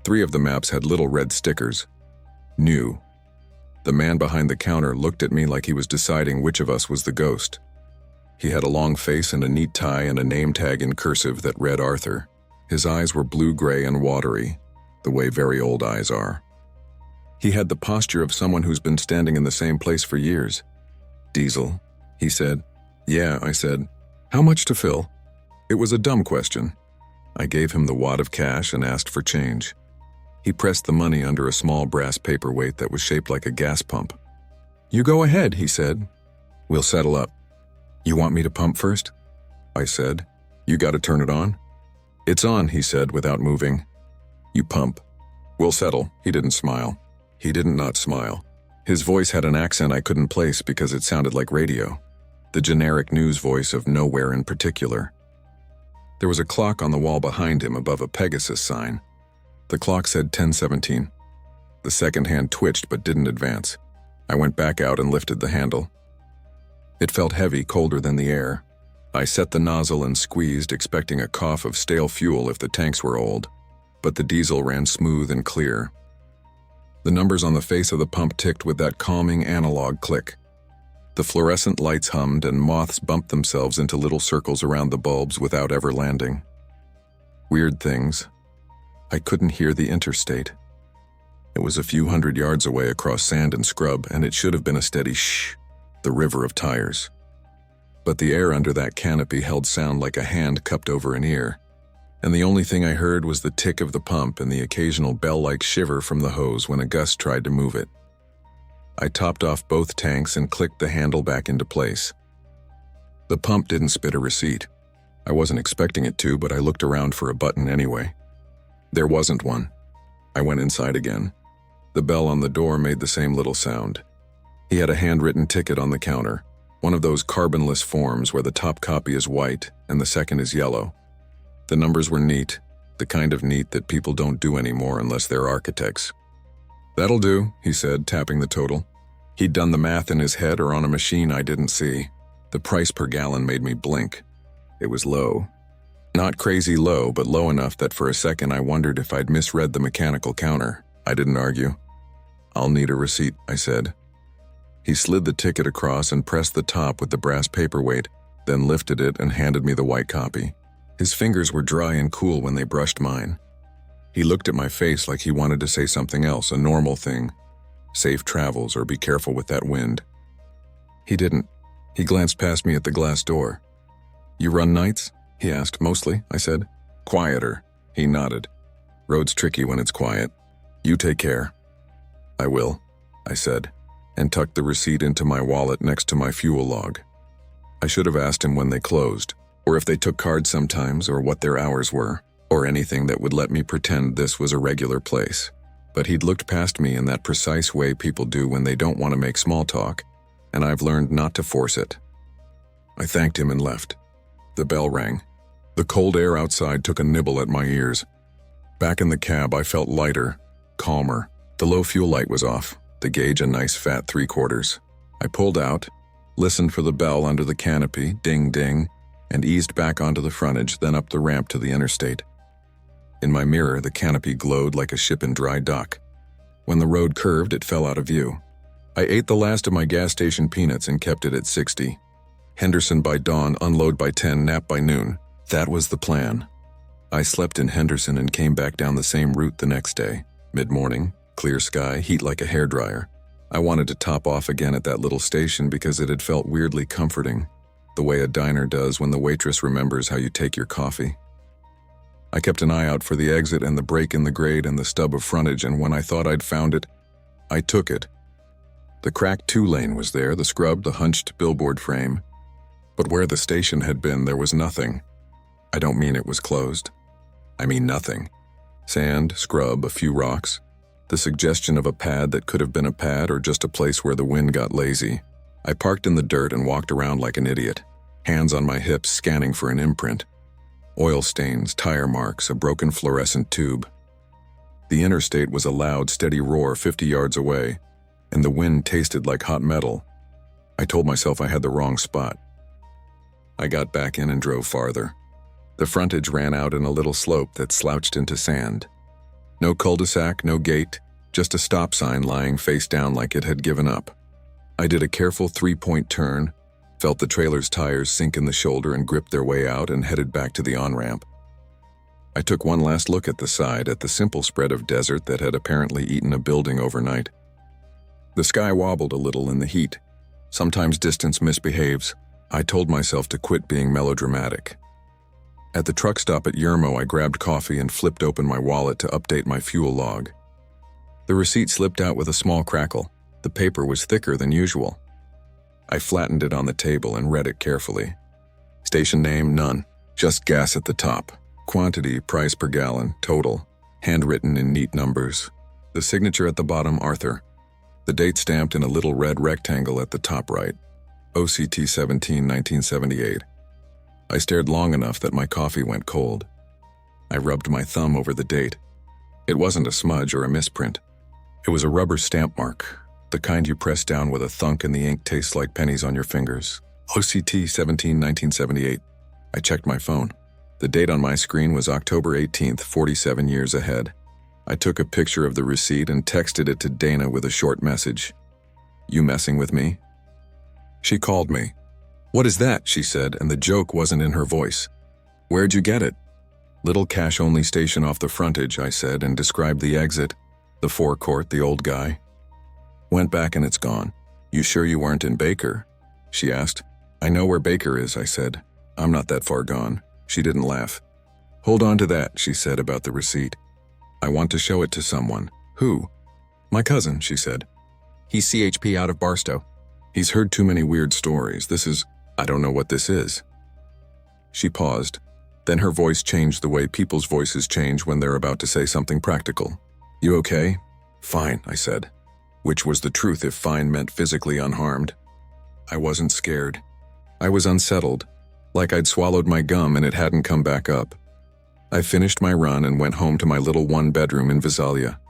3 of the maps had little red stickers. New. The man behind the counter looked at me like he was deciding which of us was the ghost. He had a long face and a neat tie and a name tag in cursive that read Arthur. His eyes were blue-gray and watery, the way very old eyes are. He had the posture of someone who's been standing in the same place for years. "Diesel," he said. "Yeah," I said. "How much to fill?" It was a dumb question. I gave him the wad of cash and asked for change. He pressed the money under a small brass paperweight that was shaped like a gas pump. "You go ahead," he said. "We'll settle up." "You want me to pump first?" I said. "You gotta turn it on?" "It's on," he said without moving. "You pump. We'll settle." He didn't smile. He didn't not smile. His voice had an accent I couldn't place because it sounded like radio. The generic news voice of nowhere in particular. There was a clock on the wall behind him above a Pegasus sign. The clock said 10:17. The second hand twitched but didn't advance. I went back out and lifted the handle. It felt heavy, colder than the air. I set the nozzle and squeezed, expecting a cough of stale fuel if the tanks were old. But the diesel ran smooth and clear. The numbers on the face of the pump ticked with that calming analog click. The fluorescent lights hummed and moths bumped themselves into little circles around the bulbs without ever landing. Weird things. I couldn't hear the interstate. It was a few hundred yards away across sand and scrub, and it should have been a steady shh, the river of tires. But the air under that canopy held sound like a hand cupped over an ear, and the only thing I heard was the tick of the pump and the occasional bell-like shiver from the hose when a gust tried to move it. I topped off both tanks and clicked the handle back into place. The pump didn't spit a receipt. I wasn't expecting it to, but I looked around for a button anyway. There wasn't one. I went inside again. The bell on the door made the same little sound. He had a handwritten ticket on the counter, one of those carbonless forms where the top copy is white and the second is yellow. The numbers were neat, the kind of neat that people don't do anymore unless they're architects. "That'll do," he said, tapping the total. He'd done the math in his head or on a machine I didn't see. The price per gallon made me blink. It was low. Not crazy low, but low enough that for a second I wondered if I'd misread the mechanical counter. I didn't argue. "I'll need a receipt," I said. He slid the ticket across and pressed the top with the brass paperweight, then lifted it and handed me the white copy. His fingers were dry and cool when they brushed mine. He looked at my face like he wanted to say something else, a normal thing. Safe travels or be careful with that wind. He didn't. He glanced past me at the glass door. "You run nights?" he asked. "Mostly," I said. "Quieter." He nodded. "Road's tricky when it's quiet. You take care." "I will," I said, and tucked the receipt into my wallet next to my fuel log. I should have asked him when they closed, or if they took cards sometimes, or what their hours were, or anything that would let me pretend this was a regular place. But he'd looked past me in that precise way people do when they don't want to make small talk, and I've learned not to force it. I thanked him and left. The bell rang. The cold air outside took a nibble at my ears. Back in the cab, I felt lighter, calmer. The low fuel light was off, the gauge a nice fat 3/4. I pulled out, listened for the bell under the canopy, ding ding, and eased back onto the frontage, then up the ramp to the interstate. In my mirror, the canopy glowed like a ship in dry dock. When the road curved, it fell out of view. I ate the last of my gas station peanuts and kept it at 60. Henderson by dawn, unload by 10, nap by noon. That was the plan. I slept in Henderson and came back down the same route the next day. Mid-morning, clear sky, heat like a hairdryer. I wanted to top off again at that little station because it had felt weirdly comforting, the way a diner does when the waitress remembers how you take your coffee. I kept an eye out for the exit and the break in the grade and the stub of frontage, and when I thought I'd found it, I took it. The cracked 2-lane was there, the scrub, the hunched billboard frame. But where the station had been, there was nothing. I don't mean it was closed. I mean nothing. Sand, scrub, a few rocks. The suggestion of a pad that could have been a pad or just a place where the wind got lazy. I parked in the dirt and walked around like an idiot. hands on my hips scanning for an imprint. Oil stains, tire marks, a broken fluorescent tube. The interstate was a loud, steady roar 50 yards away, and the wind tasted like hot metal. I told myself I had the wrong spot. I got back in and drove farther. The frontage ran out in a little slope that slouched into sand. No cul-de-sac, no gate, just a stop sign lying face down like it had given up. I did a careful 3-point turn, felt the trailer's tires sink in the shoulder and grip their way out, and headed back to the on-ramp. I took one last look at the side, at the simple spread of desert that had apparently eaten a building overnight. The sky wobbled a little in the heat. Sometimes distance misbehaves. I told myself to quit being melodramatic. At the truck stop at Yermo, I grabbed coffee and flipped open my wallet to update my fuel log. The receipt slipped out with a small crackle. The paper was thicker than usual. I flattened it on the table and read it carefully. Station name, none. Just gas at the top. Quantity, price per gallon, total. Handwritten in neat numbers. The signature at the bottom, Arthur. The date stamped in a little red rectangle at the top right. OCT 17, 1978. I stared long enough that my coffee went cold. I rubbed my thumb over the date. It wasn't a smudge or a misprint. It was a rubber stamp mark, the kind you press down with a thunk and the ink tastes like pennies on your fingers. OCT 17, 1978. I checked my phone. The date on my screen was October 18th, 47 years ahead. I took a picture of the receipt and texted it to Dana with a short message. You messing with me? She called me. What is that? She said, and the joke wasn't in her voice. Where'd you get it? Little cash-only station off the frontage, I said, and described the exit, the forecourt, the old guy. Went back and it's gone. You sure you weren't in Baker? She asked. I know where Baker is, I said. I'm not that far gone. She didn't laugh. Hold on to that, she said about the receipt. I want to show it to someone. Who? My cousin, she said. He's CHP out of Barstow. He's heard too many weird stories. I don't know what this is. She paused. Then her voice changed the way people's voices change when they're about to say something practical. You okay? Fine, I said. Which was the truth if fine meant physically unharmed. I wasn't scared. I was unsettled, like I'd swallowed my gum and it hadn't come back up. I finished my run and went home to my little one-bedroom in Visalia.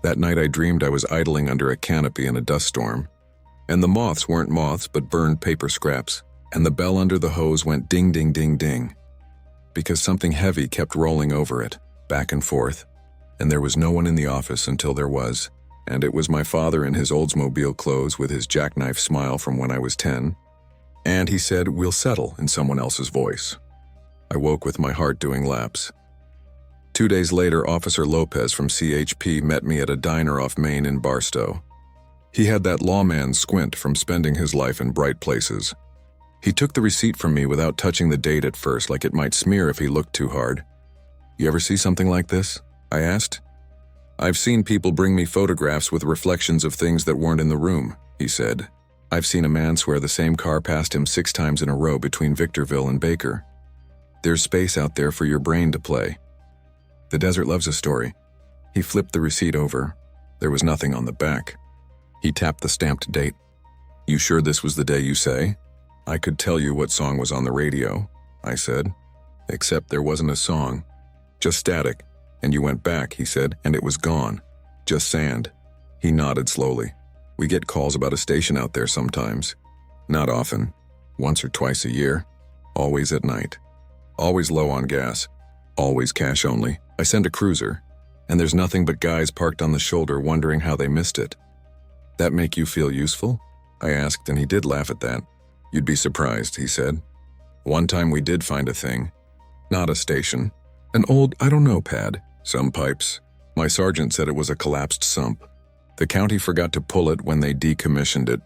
That night I dreamed I was idling under a canopy in a dust storm. And the moths weren't moths but burned paper scraps, and the bell under the hose went ding ding ding ding. Because something heavy kept rolling over it, back and forth, and there was no one in the office until there was, and it was my father in his Oldsmobile clothes with his jackknife smile from when I was 10. And he said, "We'll settle," in someone else's voice. I woke with my heart doing laps. 2 days later, Officer Lopez from CHP met me at a diner off Main in Barstow. He had that lawman's squint from spending his life in bright places. He took the receipt from me without touching the date at first, like it might smear if he looked too hard. You ever see something like this? I asked. I've seen people bring me photographs with reflections of things that weren't in the room, he said. I've seen a man swear the same car passed him 6 times in a row between Victorville and Baker. There's space out there for your brain to play. The desert loves a story. He flipped the receipt over. There was nothing on the back. He tapped the stamped date. You sure this was the day you say? I could tell you what song was on the radio, I said. Except there wasn't a song. Just static. And you went back, he said, and it was gone. Just sand. He nodded slowly. We get calls about a station out there sometimes. Not often. Once or twice a year. Always at night. Always low on gas. Always cash only. I send a cruiser. And there's nothing but guys parked on the shoulder wondering how they missed it. That make you feel useful? I asked, and he did laugh at that. You'd be surprised, he said. One time we did find a thing. Not a station. An old, I don't know, pad. Some pipes. My sergeant said it was a collapsed sump. The county forgot to pull it when they decommissioned it.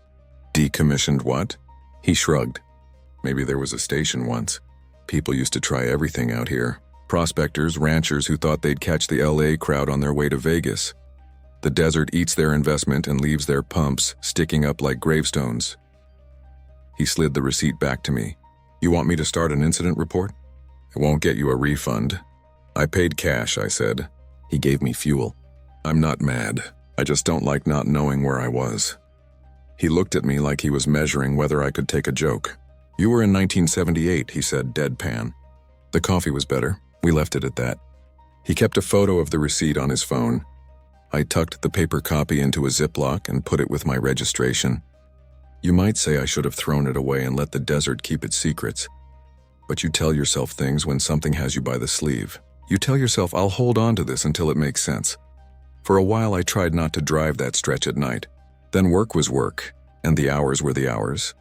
Decommissioned what? He shrugged. Maybe there was a station once. People used to try everything out here. Prospectors, ranchers who thought they'd catch the LA crowd on their way to Vegas. The desert eats their investment and leaves their pumps sticking up like gravestones. He slid the receipt back to me. You want me to start an incident report? It won't get you a refund. I paid cash, I said. He gave me fuel. I'm not mad. I just don't like not knowing where I was. He looked at me like he was measuring whether I could take a joke. "You were in 1978, he said, deadpan. The coffee was better. We left it at that. He kept a photo of the receipt on his phone. I tucked the paper copy into a Ziploc and put it with my registration. You might say I should have thrown it away and let the desert keep its secrets. But you tell yourself things when something has you by the sleeve. You tell yourself, I'll hold on to this until it makes sense. For a while I tried not to drive that stretch at night. Then work was work, and the hours were the hours.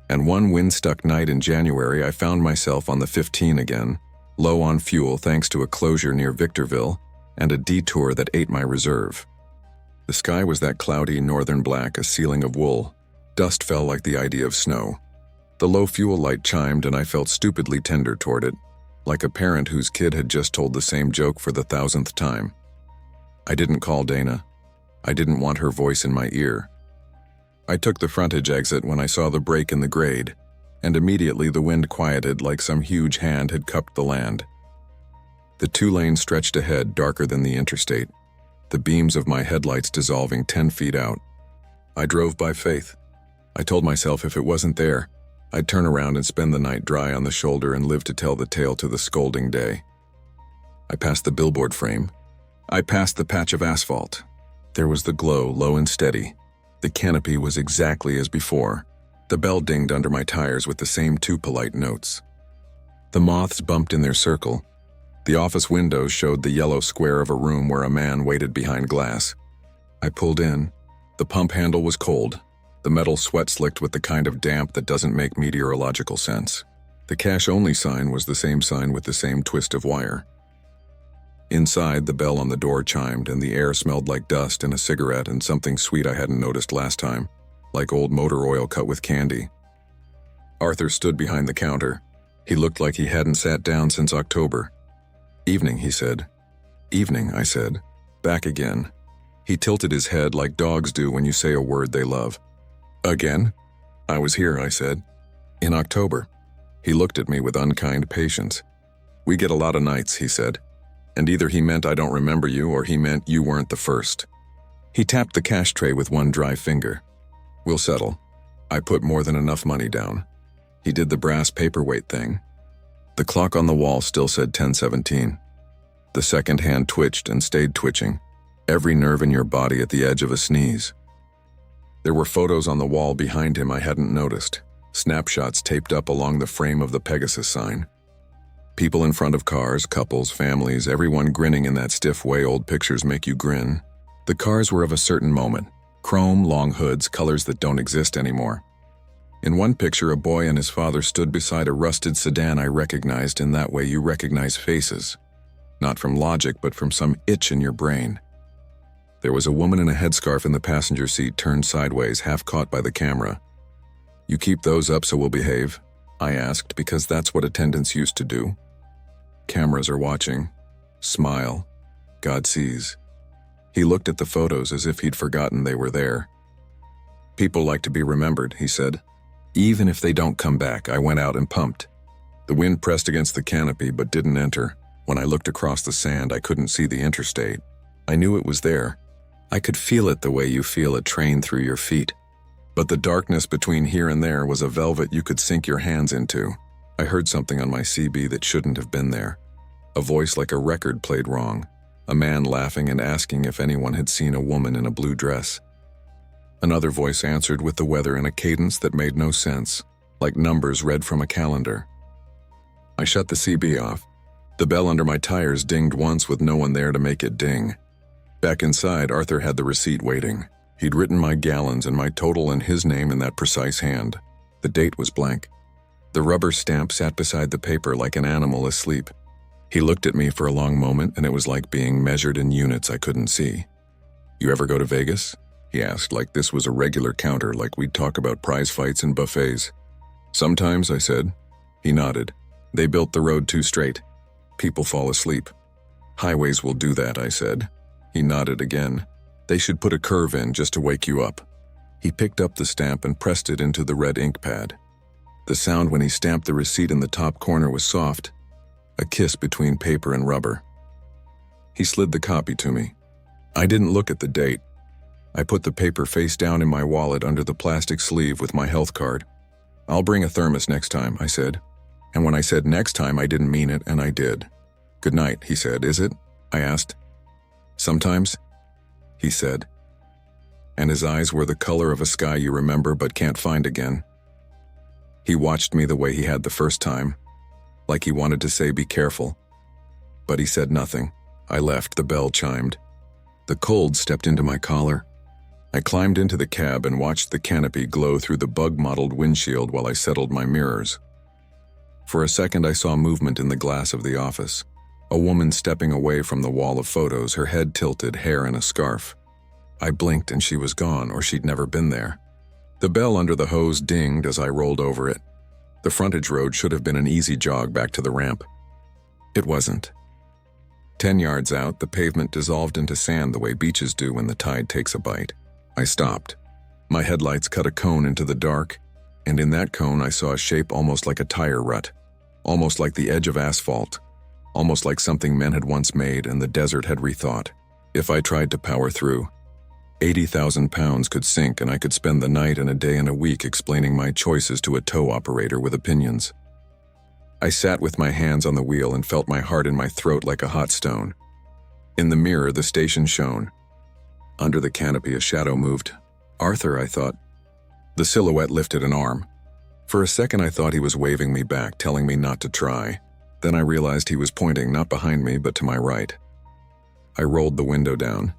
And one wind-stuck night in January I found myself on the 15 again, low on fuel thanks to a closure near Victorville and a detour that ate my reserve. The sky was that cloudy northern black, a ceiling of wool. Dust fell like the idea of snow. The low fuel light chimed and I felt stupidly tender toward it, like a parent whose kid had just told the same joke for the 1,000th time. I didn't call Dana. I didn't want her voice in my ear. I took the frontage exit when I saw the break in the grade, and immediately the wind quieted like some huge hand had cupped the land. The 2 lanes stretched ahead, darker than the interstate, the beams of my headlights dissolving 10 feet out. I drove by faith. I told myself if it wasn't there, I'd turn around and spend the night dry on the shoulder and live to tell the tale to the scolding day. I passed the billboard frame. I passed the patch of asphalt. There was the glow, low and steady. The canopy was exactly as before. The bell dinged under my tires with the same 2 polite notes. The moths bumped in their circle. The office windows showed the yellow square of a room where a man waited behind glass. I pulled in. The pump handle was cold. The metal sweat-slicked with the kind of damp that doesn't make meteorological sense. The cash-only sign was the same sign with the same twist of wire. Inside, the bell on the door chimed, and the air smelled like dust and a cigarette and something sweet I hadn't noticed last time, like old motor oil cut with candy. Arthur stood behind the counter. He looked like he hadn't sat down since October. "Evening," he said. "Evening," I said. Back again. He tilted his head like dogs do when you say a word they love. "Again?" "I was here," I said. "In October." He looked at me with unkind patience. "We get a lot of nights," he said. And either he meant I don't remember you or he meant you weren't the first. He tapped the cash tray with one dry finger. "We'll settle." I put more than enough money down. He did the brass paperweight thing. The clock on the wall still said 10:17. The second hand twitched and stayed twitching, every nerve in your body at the edge of a sneeze. There were photos on the wall behind him I hadn't noticed, snapshots taped up along the frame of the Pegasus sign. People in front of cars, couples, families, everyone grinning in that stiff way old pictures make you grin. The cars were of a certain moment, chrome, long hoods, colors that don't exist anymore. In one picture, a boy and his father stood beside a rusted sedan I recognized in that way you recognize faces. Not from logic, but from some itch in your brain. There was a woman in a headscarf in the passenger seat turned sideways, half caught by the camera. "You keep those up so we'll behave?" I asked, because that's what attendants used to do. "Cameras are watching. Smile. God sees." He looked at the photos as if he'd forgotten they were there. "People like to be remembered," he said. "Even if they don't come back." I went out and pumped. The wind pressed against the canopy but didn't enter. When I looked across the sand, I couldn't see the interstate. I knew it was there. I could feel it the way you feel a train through your feet. But the darkness between here and there was a velvet you could sink your hands into. I heard something on my CB that shouldn't have been there. A voice like a record played wrong. A man laughing and asking if anyone had seen a woman in a blue dress. Another voice answered with the weather in a cadence that made no sense, like numbers read from a calendar. I shut the CB off. The bell under my tires dinged once with no one there to make it ding. Back inside, Arthur had the receipt waiting. He'd written my gallons and my total and his name in that precise hand. The date was blank. The rubber stamp sat beside the paper like an animal asleep. He looked at me for a long moment, and it was like being measured in units I couldn't see. "You ever go to Vegas?" he asked, like this was a regular counter, like we'd talk about prize fights and buffets. "Sometimes," I said. He nodded. "They built the road too straight. People fall asleep." "Highways will do that," I said. He nodded again. "They should put a curve in just to wake you up." He picked up the stamp and pressed it into the red ink pad. The sound when he stamped the receipt in the top corner was soft, a kiss between paper and rubber. He slid the copy to me. I didn't look at the date. I put the paper face down in my wallet under the plastic sleeve with my health card. "I'll bring a thermos next time," I said. And when I said next time, I didn't mean it, and I did. "Good night," he said. "Is it?" I asked. "Sometimes," he said. And his eyes were the color of a sky you remember but can't find again. He watched me the way he had the first time, like he wanted to say be careful. But he said nothing. I left, the bell chimed. The cold stepped into my collar. I climbed into the cab and watched the canopy glow through the bug-mottled windshield while I settled my mirrors. For a second I saw movement in the glass of the office. A woman stepping away from the wall of photos, her head tilted, hair in a scarf. I blinked and she was gone, or she'd never been there. The bell under the hose dinged as I rolled over it. The frontage road should have been an easy jog back to the ramp. It wasn't. 10 yards out, the pavement dissolved into sand the way beaches do when the tide takes a bite. I stopped. My headlights cut a cone into the dark, and in that cone I saw a shape almost like a tire rut, almost like the edge of asphalt, almost like something men had once made and the desert had rethought. If I tried to power through, 80,000 pounds could sink and I could spend the night and a day and a week explaining my choices to a tow operator with opinions. I sat with my hands on the wheel and felt my heart in my throat like a hot stone. In the mirror, the station shone. Under the canopy, a shadow moved. Arthur, I thought. The silhouette lifted an arm. For a second, I thought he was waving me back, telling me not to try. Then I realized he was pointing not behind me, but to my right. I rolled the window down.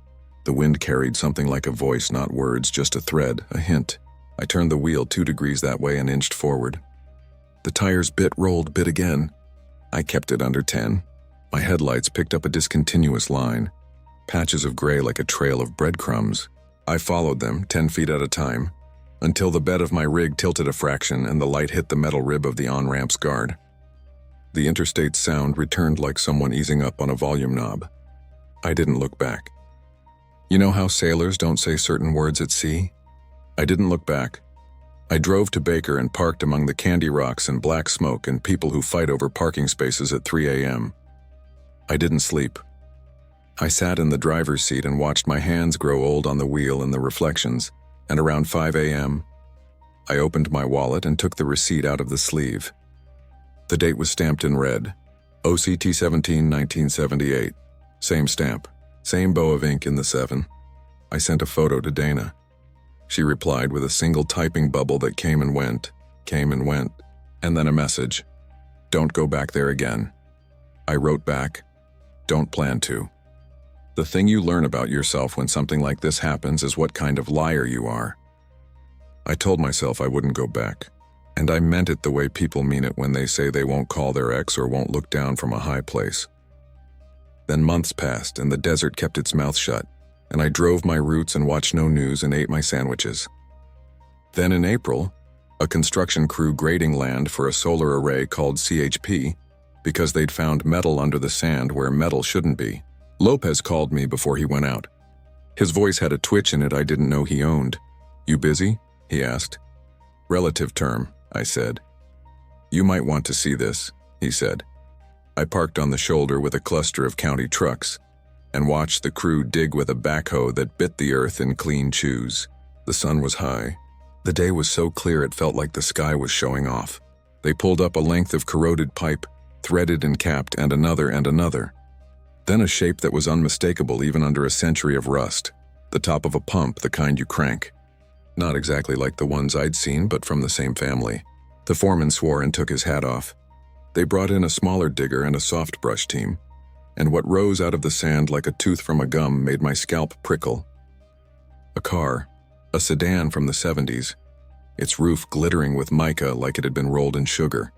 The wind carried something like a voice, not words, just a thread, a hint. I turned the wheel 2 degrees that way and inched forward. The tires bit, rolled, bit again. I kept it under 10. My headlights picked up a discontinuous line, patches of gray like a trail of breadcrumbs. I followed them, 10 feet at a time, until the bed of my rig tilted a fraction and the light hit the metal rib of the on-ramp's guard. The interstate sound returned like someone easing up on a volume knob. I didn't look back. You know how sailors don't say certain words at sea? I didn't look back. I drove to Baker and parked among the candy rocks and black smoke and people who fight over parking spaces at 3 a.m. I didn't sleep. I sat in the driver's seat and watched my hands grow old on the wheel in the reflections, and around 5 a.m., I opened my wallet and took the receipt out of the sleeve. The date was stamped in red, OCT 17, 1978. Same stamp, same bow of ink in the 7. I sent a photo to Dana. She replied with a single typing bubble that came and went, and then a message. Don't go back there again. I wrote back, don't plan to. The thing you learn about yourself when something like this happens is what kind of liar you are. I told myself I wouldn't go back, and I meant it the way people mean it when they say they won't call their ex or won't look down from a high place. Then months passed and the desert kept its mouth shut, and I drove my routes and watched no news and ate my sandwiches. Then in April, a construction crew grading land for a solar array called CHP because they'd found metal under the sand where metal shouldn't be. Lopez called me before he went out. His voice had a twitch in it I didn't know he owned. You busy? He asked. Relative term, I said. You might want to see this, he said. I parked on the shoulder with a cluster of county trucks and watched the crew dig with a backhoe that bit the earth in clean chews. The sun was high. The day was so clear it felt like the sky was showing off. They pulled up a length of corroded pipe, threaded and capped, and another and another. Then a shape that was unmistakable even under a century of rust. The top of a pump, the kind you crank. Not exactly like the ones I'd seen, but from the same family. The foreman swore and took his hat off. They brought in a smaller digger and a soft brush team, and what rose out of the sand like a tooth from a gum made my scalp prickle. A car, a sedan from the 70s, its roof glittering with mica like it had been rolled in sugar.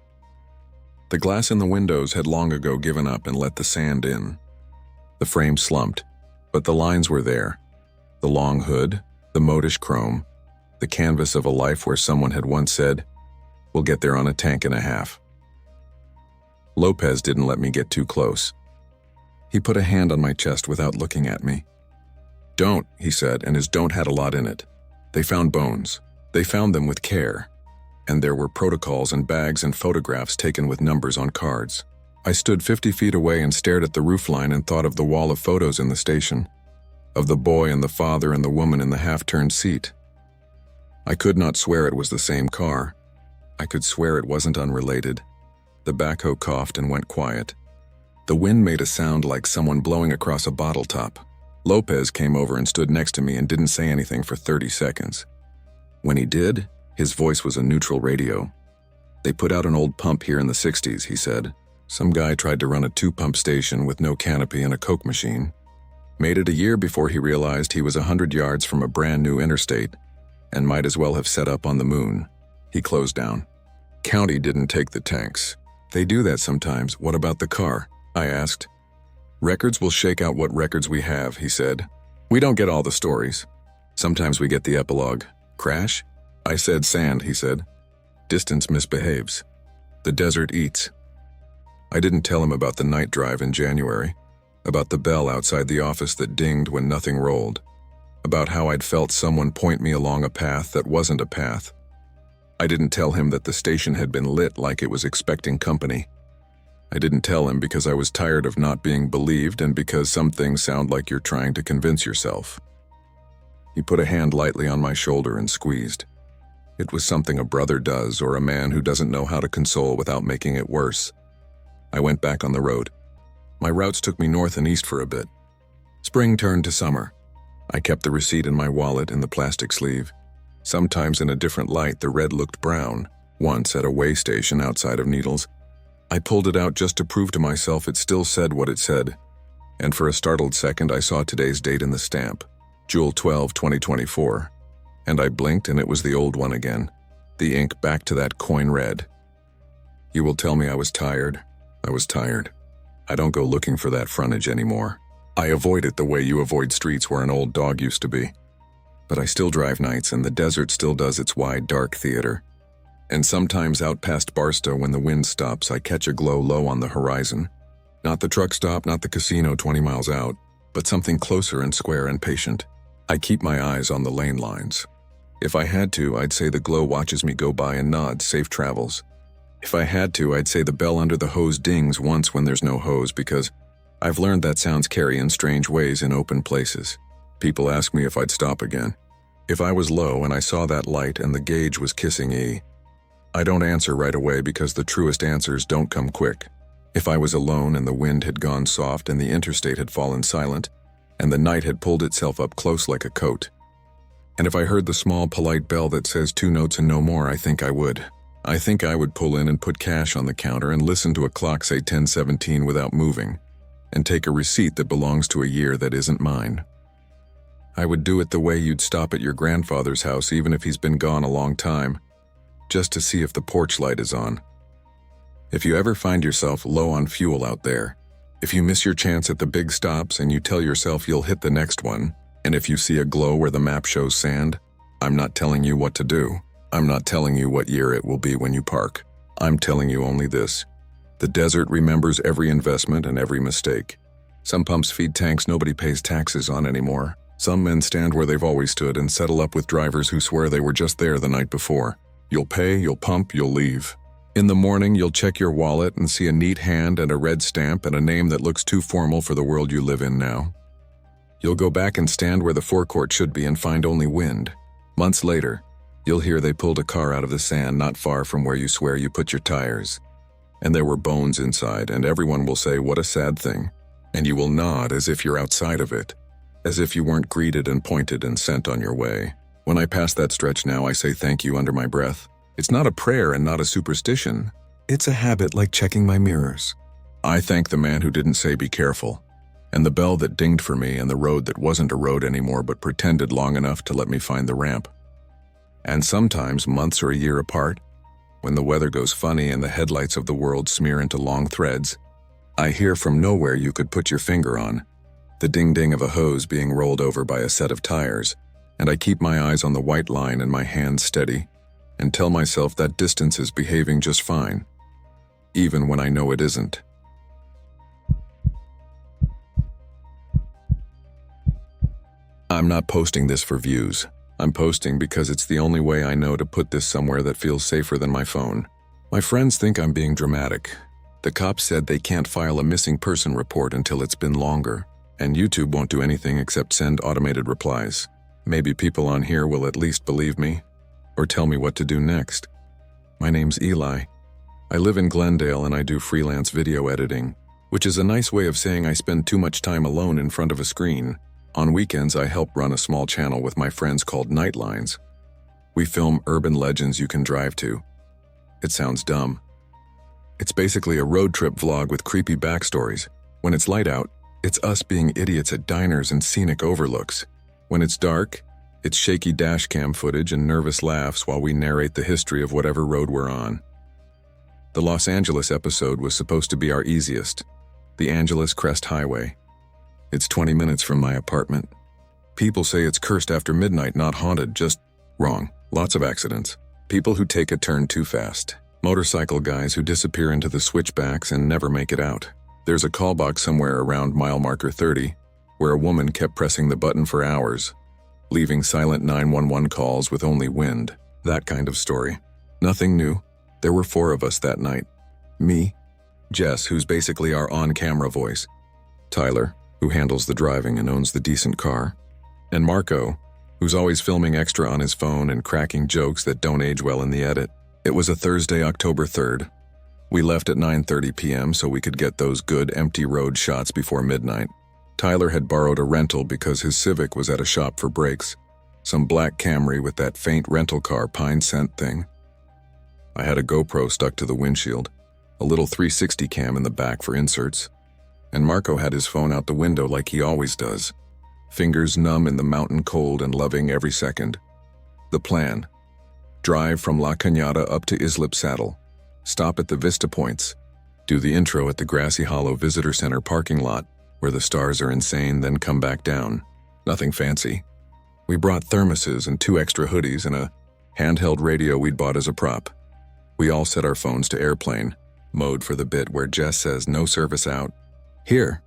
The glass in the windows had long ago given up and let the sand in. The frame slumped, but the lines were there. The long hood, the modish chrome, the canvas of a life where someone had once said, "We'll get there on a tank and a half." Lopez didn't let me get too close. He put a hand on my chest without looking at me. Don't, he said, and his don't had a lot in it. They found bones. They found them with care. And there were protocols and bags and photographs taken with numbers on cards. I stood 50 feet away and stared at the roofline and thought of the wall of photos in the station, of the boy and the father and the woman in the half-turned seat. I could not swear it was the same car, I could swear it wasn't unrelated. The backhoe coughed and went quiet. The wind made a sound like someone blowing across a bottle top. Lopez came over and stood next to me and didn't say anything for 30 seconds. When he did, his voice was a neutral radio. They put out an old pump here in the 60s, he said. Some guy tried to run a 2-pump station with no canopy and a Coke machine. Made it a year before he realized he was 100 yards from a brand new interstate and might as well have set up on the moon. He closed down. County didn't take the tanks. They do that sometimes. What about the car? I asked. Records will shake out what records we have, he said. We don't get all the stories. Sometimes we get the epilogue. Crash? I said sand, he said. Distance misbehaves. The desert eats. I didn't tell him about the night drive in January, about the bell outside the office that dinged when nothing rolled, about how I'd felt someone point me along a path that wasn't a path. I didn't tell him that the station had been lit like it was expecting company. I didn't tell him because I was tired of not being believed and because some things sound like you're trying to convince yourself. He put a hand lightly on my shoulder and squeezed. It was something a brother does or a man who doesn't know how to console without making it worse. I went back on the road. My routes took me north and east for a bit. Spring turned to summer. I kept the receipt in my wallet in the plastic sleeve. Sometimes in a different light, the red looked brown. Once at a way station outside of Needles, I pulled it out just to prove to myself it still said what it said. And for a startled second, I saw today's date in the stamp, June 12, 2024. And I blinked and it was the old one again, the ink back to that coin red. You will tell me I was tired. I was tired. I don't go looking for that frontage anymore. I avoid it the way you avoid streets where an old dog used to be. But I still drive nights and the desert still does its wide, dark theater. And sometimes out past Barstow when the wind stops, I catch a glow low on the horizon. Not the truck stop, not the casino 20 miles out, but something closer and square and patient. I keep my eyes on the lane lines. If I had to, I'd say the glow watches me go by and nods, safe travels. If I had to, I'd say the bell under the hose dings once when there's no hose because I've learned that sounds carry in strange ways in open places. People ask me if I'd stop again. If I was low and I saw that light and the gauge was kissing E, I don't answer right away because the truest answers don't come quick. If I was alone and the wind had gone soft and the interstate had fallen silent and the night had pulled itself up close like a coat, and if I heard the small polite bell that says 2 notes and no more, I think I would. I think I would pull in and put cash on the counter and listen to a clock say 10:17 without moving, and take a receipt that belongs to a year that isn't mine. I would do it the way you'd stop at your grandfather's house even if he's been gone a long time, just to see if the porch light is on. If you ever find yourself low on fuel out there, if you miss your chance at the big stops and you tell yourself you'll hit the next one, and if you see a glow where the map shows sand, I'm not telling you what to do. I'm not telling you what year it will be when you park. I'm telling you only this. The desert remembers every investment and every mistake. Some pumps feed tanks nobody pays taxes on anymore. Some men stand where they've always stood and settle up with drivers who swear they were just there the night before. You'll pay, you'll pump, you'll leave. In the morning, you'll check your wallet and see a neat hand and a red stamp and a name that looks too formal for the world you live in now. You'll go back and stand where the forecourt should be and find only wind. Months later, you'll hear they pulled a car out of the sand not far from where you swear you put your tires. And there were bones inside, and everyone will say, what a sad thing. And you will nod as if you're outside of it, as if you weren't greeted and pointed and sent on your way. When I pass that stretch now, I say thank you under my breath. It's not a prayer and not a superstition. It's a habit like checking my mirrors. I thank the man who didn't say be careful, and the bell that dinged for me and the road that wasn't a road anymore but pretended long enough to let me find the ramp. And sometimes, months or a year apart, when the weather goes funny and the headlights of the world smear into long threads, I hear from nowhere you could put your finger on, the ding-ding of a hose being rolled over by a set of tires, and I keep my eyes on the white line and my hands steady, and tell myself that distance is behaving just fine, even when I know it isn't. I'm not posting this for views. I'm posting because it's the only way I know to put this somewhere that feels safer than my phone. My friends think I'm being dramatic. The cops said they can't file a missing person report until it's been longer, and YouTube won't do anything except send automated replies. Maybe people on here will at least believe me, or tell me what to do next. My name's Eli. I live in Glendale and I do freelance video editing, which is a nice way of saying I spend too much time alone in front of a screen. On weekends, I help run a small channel with my friends called Nightlines. We film urban legends you can drive to. It sounds dumb. It's basically a road trip vlog with creepy backstories. When it's light out, it's us being idiots at diners and scenic overlooks. When it's dark, it's shaky dashcam footage and nervous laughs while we narrate the history of whatever road we're on. The Los Angeles episode was supposed to be our easiest, the Angeles Crest Highway. It's 20 minutes from my apartment. People say it's cursed after midnight, not haunted, just wrong. Lots of accidents. People who take a turn too fast. Motorcycle guys who disappear into the switchbacks and never make it out. There's a call box somewhere around mile marker 30, where a woman kept pressing the button for hours, leaving silent 911 calls with only wind. That kind of story. Nothing new. There were 4 of us that night. Me, Jess, who's basically our on-camera voice, Tyler, who handles the driving and owns the decent car, and Marco, who's always filming extra on his phone and cracking jokes that don't age well in the edit. It was a Thursday, October 3rd. We left at 9:30 p.m. so we could get those good empty road shots before midnight. Tyler had borrowed a rental because his Civic was at a shop for brakes, some black Camry with that faint rental car pine scent thing. I had a GoPro stuck to the windshield, a little 360 cam in the back for inserts, and Marco had his phone out the window like he always does, fingers numb in the mountain cold and loving every second. The plan: drive from La Cañada up to Islip Saddle, stop at the Vista Points, do the intro at the Grassy Hollow Visitor Center parking lot, where the stars are insane, then come back down. Nothing fancy. We brought thermoses and 2 extra hoodies and a handheld radio we'd bought as a prop. We all set our phones to airplane mode for the bit where Jess says no service out here,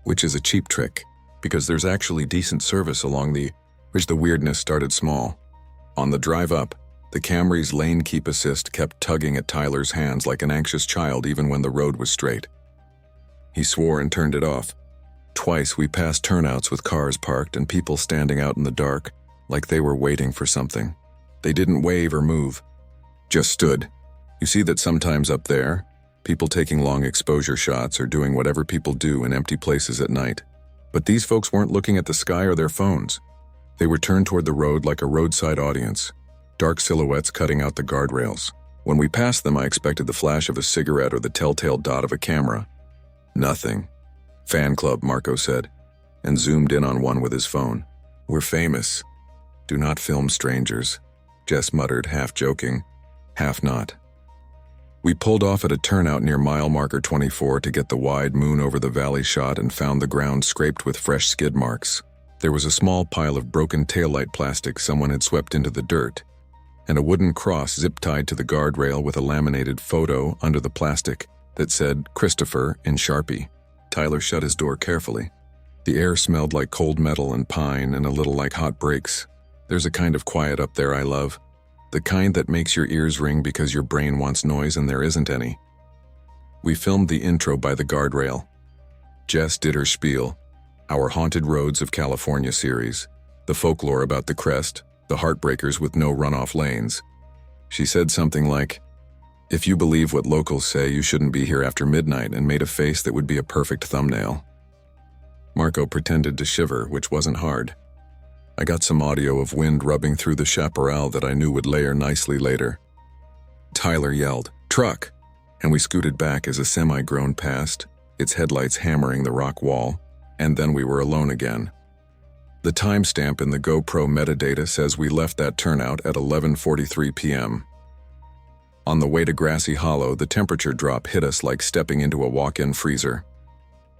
which is a cheap trick, because there's actually decent service along the which the weirdness started small. On the drive up, the Camry's lane keep assist kept tugging at Tyler's hands like an anxious child even when the road was straight. He swore and turned it off. Twice we passed turnouts with cars parked and people standing out in the dark, like they were waiting for something. They didn't wave or move, just stood. You see that sometimes up there, people taking long exposure shots or doing whatever people do in empty places at night. But these folks weren't looking at the sky or their phones. They were turned toward the road like a roadside audience, dark silhouettes cutting out the guardrails. When we passed them, I expected the flash of a cigarette or the telltale dot of a camera. Nothing. Fan club, Marco said, and zoomed in on one with his phone. We're famous. Do not film strangers, Jess muttered, half joking, half not. We pulled off at a turnout near mile marker 24 to get the wide moon over the valley shot and found the ground scraped with fresh skid marks. There was a small pile of broken taillight plastic someone had swept into the dirt, and a wooden cross zip-tied to the guardrail with a laminated photo under the plastic that said Christopher in Sharpie. Tyler shut his door carefully. The air smelled like cold metal and pine and a little like hot brakes. There's a kind of quiet up there I love. The kind that makes your ears ring because your brain wants noise and there isn't any. We filmed the intro by the guardrail. Jess did her spiel, our Haunted Roads of California series, the folklore about the crest, the heartbreakers with no runoff lanes. She said something like, "If you believe what locals say, you shouldn't be here after midnight," and made a face that would be a perfect thumbnail. Marco pretended to shiver, which wasn't hard. I got some audio of wind rubbing through the chaparral that I knew would layer nicely later. Tyler yelled, "Truck!" and we scooted back as a semi groaned past, its headlights hammering the rock wall, and then we were alone again. The timestamp in the GoPro metadata says we left that turnout at 11:43 p.m. On the way to Grassy Hollow, the temperature drop hit us like stepping into a walk-in freezer.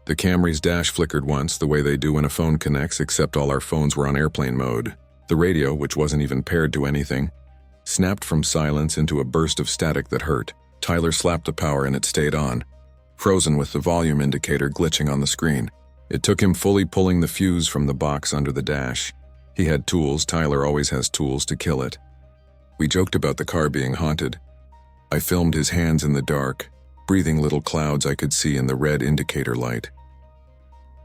The Camry's dash flickered once, the way they do when a phone connects, except all our phones were on airplane mode. The radio, which wasn't even paired to anything, snapped from silence into a burst of static that hurt. Tyler slapped the power and it stayed on, frozen with the volume indicator glitching on the screen. It took him fully pulling the fuse from the box under the dash. He had tools. Tyler always has tools to kill it. We joked about the car being haunted. I filmed his hands in the dark, breathing little clouds I could see in the red indicator light.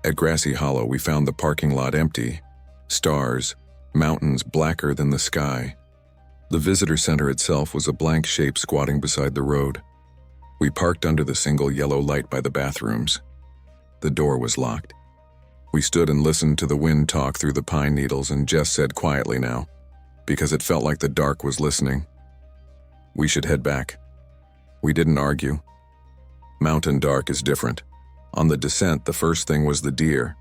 At Grassy Hollow, we found the parking lot empty. Stars, mountains blacker than the sky. The visitor center itself was a blank shape squatting beside the road. We parked under the single yellow light by the bathrooms. The door was locked. We stood and listened to the wind talk through the pine needles, and Jess said quietly now, because it felt like the dark was listening, "We should head back." We didn't argue. Mountain dark is different. On the descent, the first thing was the deer.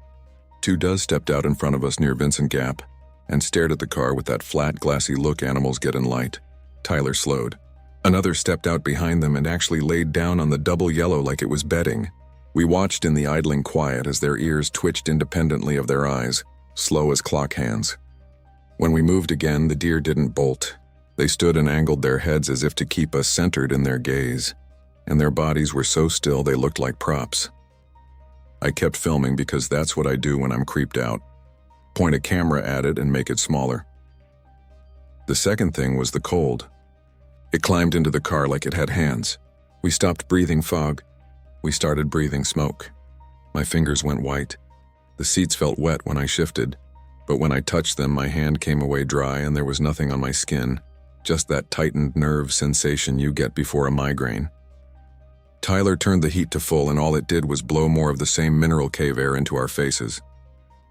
Two does stepped out in front of us near Vincent Gap and stared at the car with that flat, glassy look animals get in light. Tyler slowed. Another stepped out behind them and actually laid down on the double yellow like it was bedding. We watched in the idling quiet as their ears twitched independently of their eyes, slow as clock hands. When we moved again, the deer didn't bolt. They stood and angled their heads as if to keep us centered in their gaze, and their bodies were so still they looked like props. I kept filming because that's what I do when I'm creeped out. Point a camera at it and make it smaller. The second thing was the cold. It climbed into the car like it had hands. We stopped breathing fog. We started breathing smoke. My fingers went white. The seats felt wet when I shifted, but when I touched them, my hand came away dry and there was nothing on my skin, just that tightened nerve sensation you get before a migraine. Tyler turned the heat to full and all it did was blow more of the same mineral cave air into our faces.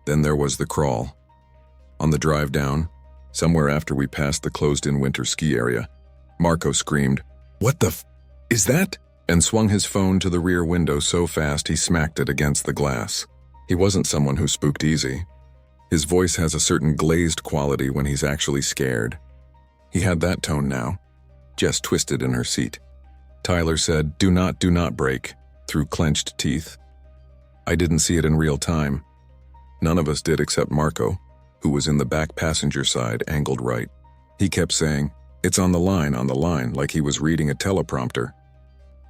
Then there was the crawl. On the drive down, somewhere after we passed the closed-in winter ski area, Marco screamed, "What the f is that?" and swung his phone to the rear window so fast he smacked it against the glass. He wasn't someone who spooked easy. His voice has a certain glazed quality when he's actually scared. He had that tone now. Jess twisted in her seat. Tyler said, do not brake," through clenched teeth. I didn't see it in real time. None of us did except Marco, who was in the back passenger side, angled right. He kept saying, "It's on the line," like he was reading a teleprompter.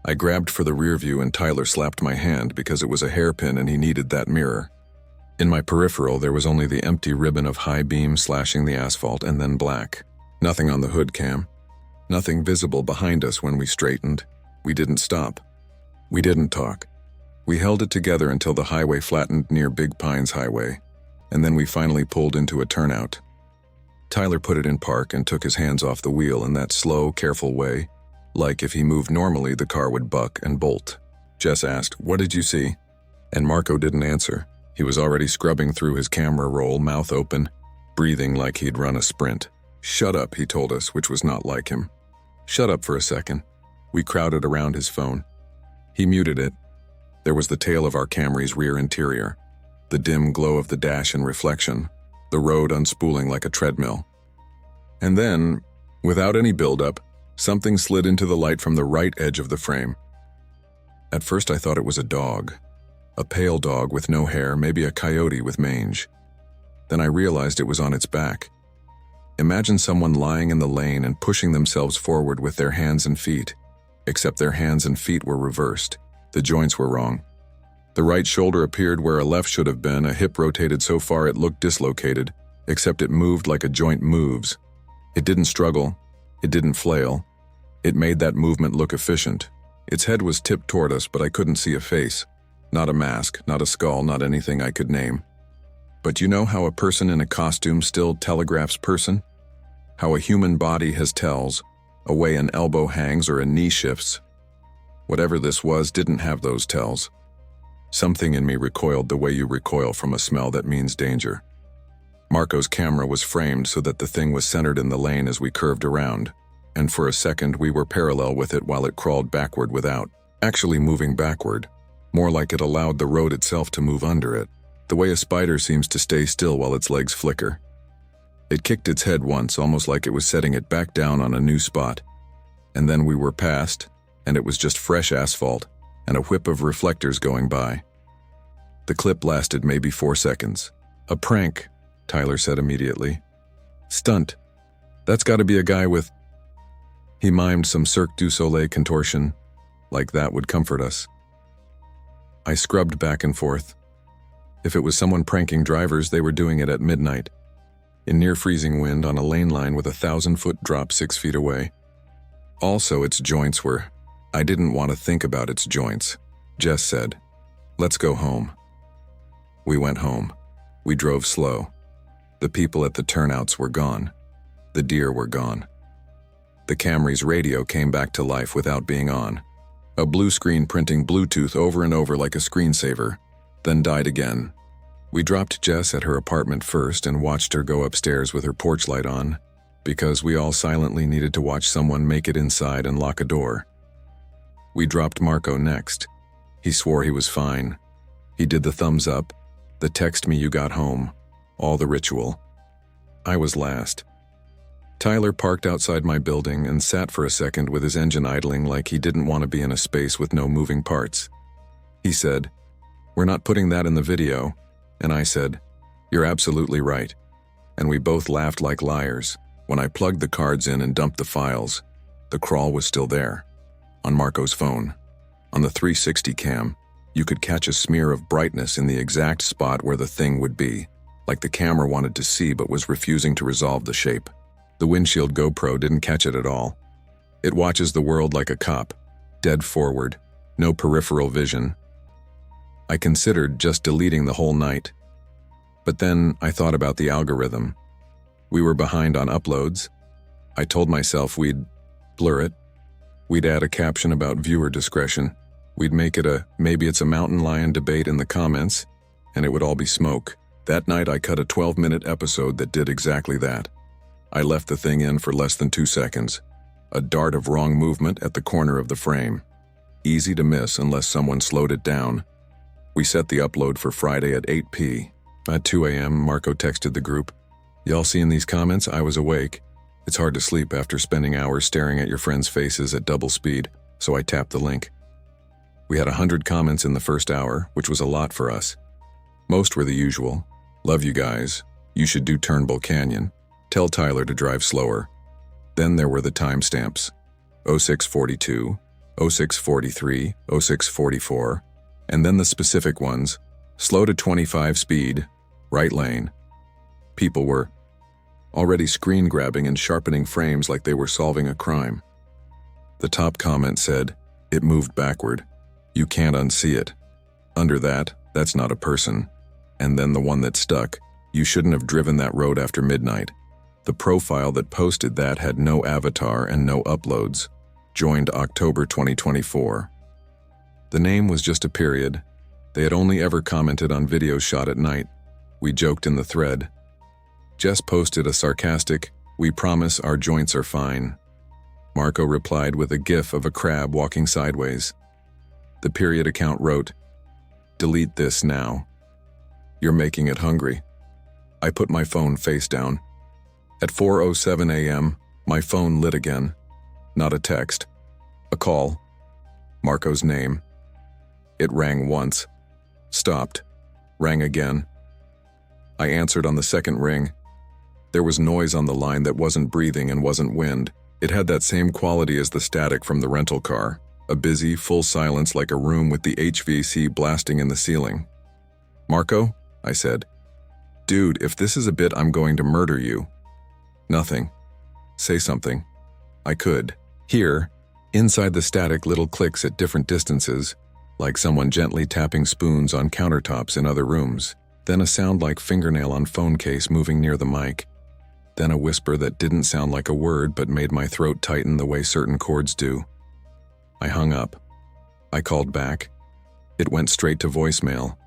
I grabbed for the rear view and Tyler slapped my hand because it was a hairpin and he needed that mirror. In my peripheral, there was only the empty ribbon of high beam slashing the asphalt and then black. Nothing on the hood cam. Nothing visible behind us when we straightened. We didn't stop. We didn't talk. We held it together until the highway flattened near Big Pines Highway, and then we finally pulled into a turnout. Tyler put it in park and took his hands off the wheel in that slow, careful way, like if he moved normally the car would buck and bolt. Jess asked, "What did you see?" And Marco didn't answer. He was already scrubbing through his camera roll, mouth open, breathing like he'd run a sprint. "Shut up," he told us, which was not like him. "Shut up for a second." We crowded around his phone. He muted it. There was the tail of our Camry's rear interior, the dim glow of the dash in reflection, the road unspooling like a treadmill. And then, without any buildup, something slid into the light from the right edge of the frame. At first I thought it was a dog. A pale dog with no hair, maybe a coyote with mange. Then I realized it was on its back. Imagine someone lying in the lane and pushing themselves forward with their hands and feet, except their hands and feet were reversed. The joints were wrong. The right shoulder appeared where a left should have been, a hip rotated so far it looked dislocated, except it moved like a joint moves. It didn't struggle. It didn't flail. It made that movement look efficient. Its head was tipped toward us, but I couldn't see a face. Not a mask, not a skull, not anything I could name. But you know how a person in a costume still telegraphs person? How a human body has tells, a way an elbow hangs or a knee shifts. Whatever this was didn't have those tells. Something in me recoiled the way you recoil from a smell that means danger. Marco's camera was framed so that the thing was centered in the lane as we curved around, and for a second we were parallel with it while it crawled backward without actually moving backward, more like it allowed the road itself to move under it, the way a spider seems to stay still while its legs flicker. It kicked its head once, almost like it was setting it back down on a new spot, and then we were past, and it was just fresh asphalt and a whip of reflectors going by. The clip lasted maybe 4 seconds. "A prank," Tyler said immediately. "Stunt. That's gotta be a guy with..." He mimed some Cirque du Soleil contortion, like that would comfort us. I scrubbed back and forth. If it was someone pranking drivers, they were doing it at midnight, in near-freezing wind on a lane line with a 1,000-foot drop 6 feet away. Also, its joints were... I didn't want to think about its joints. Jess said, "Let's go home." We went home. We drove slow. The people at the turnouts were gone. The deer were gone. The Camry's radio came back to life without being on. A blue screen printing Bluetooth over and over like a screensaver, then died again. We dropped Jess at her apartment first and watched her go upstairs with her porch light on, because we all silently needed to watch someone make it inside and lock a door. We dropped Marco next. He swore he was fine. He did the thumbs up, the text me you got home, all the ritual. I was last. Tyler parked outside my building and sat for a second with his engine idling like he didn't want to be in a space with no moving parts. He said, "We're not putting that in the video," and I said, "You're absolutely right." And we both laughed like liars. When I plugged the cards in and dumped the files, the crawl was still there, on Marco's phone. On the 360 cam, you could catch a smear of brightness in the exact spot where the thing would be, like the camera wanted to see but was refusing to resolve the shape. The windshield GoPro didn't catch it at all. It watches the world like a cop, dead forward, no peripheral vision. I considered just deleting the whole night. But then I thought about the algorithm. We were behind on uploads. I told myself we'd blur it. We'd add a caption about viewer discretion. We'd make it a maybe it's a mountain lion debate in the comments, and it would all be smoke. That night I cut a 12-minute episode that did exactly that. I left the thing in for less than 2 seconds. A dart of wrong movement at the corner of the frame. Easy to miss unless someone slowed it down. We set the upload for Friday at 8 p. At 2 a.m., Marco texted the group, "Y'all seeing these comments? I was awake. It's hard to sleep after spending hours staring at your friends' faces at double speed, so I tapped the link." We had 100 comments in the first hour, which was a lot for us. Most were the usual. "Love you guys. You should do Turnbull Canyon. Tell Tyler to drive slower." Then there were the timestamps. 0642, 0643, 0644, and then the specific ones. Slow to 25 speed, right lane. People were already screen grabbing and sharpening frames like they were solving a crime. The top comment said, "It moved backward. You can't unsee it." Under that, "That's not a person." And then the one that stuck, "You shouldn't have driven that road after midnight." The profile that posted that had no avatar and no uploads. Joined October 2024. The name was just a period. They had only ever commented on videos shot at night. We joked in the thread. Jess posted a sarcastic, "We promise our joints are fine." Marco replied with a gif of a crab walking sideways. The period account wrote, "Delete this now. You're making it hungry." I put my phone face down. At 4:07 a.m., my phone lit again. Not a text. A call. Marco's name. It rang once. Stopped. Rang again. I answered on the second ring. There was noise on the line that wasn't breathing and wasn't wind. It had that same quality as the static from the rental car. A busy, full silence like a room with the HVAC blasting in the ceiling. "Marco?" I said. "Dude, if this is a bit, I'm going to murder you." Nothing. Say something. I could. Hear, inside the static, little clicks at different distances, like someone gently tapping spoons on countertops in other rooms. Then a sound like fingernail on phone case moving near the mic. Then a whisper that didn't sound like a word but made my throat tighten the way certain chords do. I hung up. I called back. It went straight to voicemail.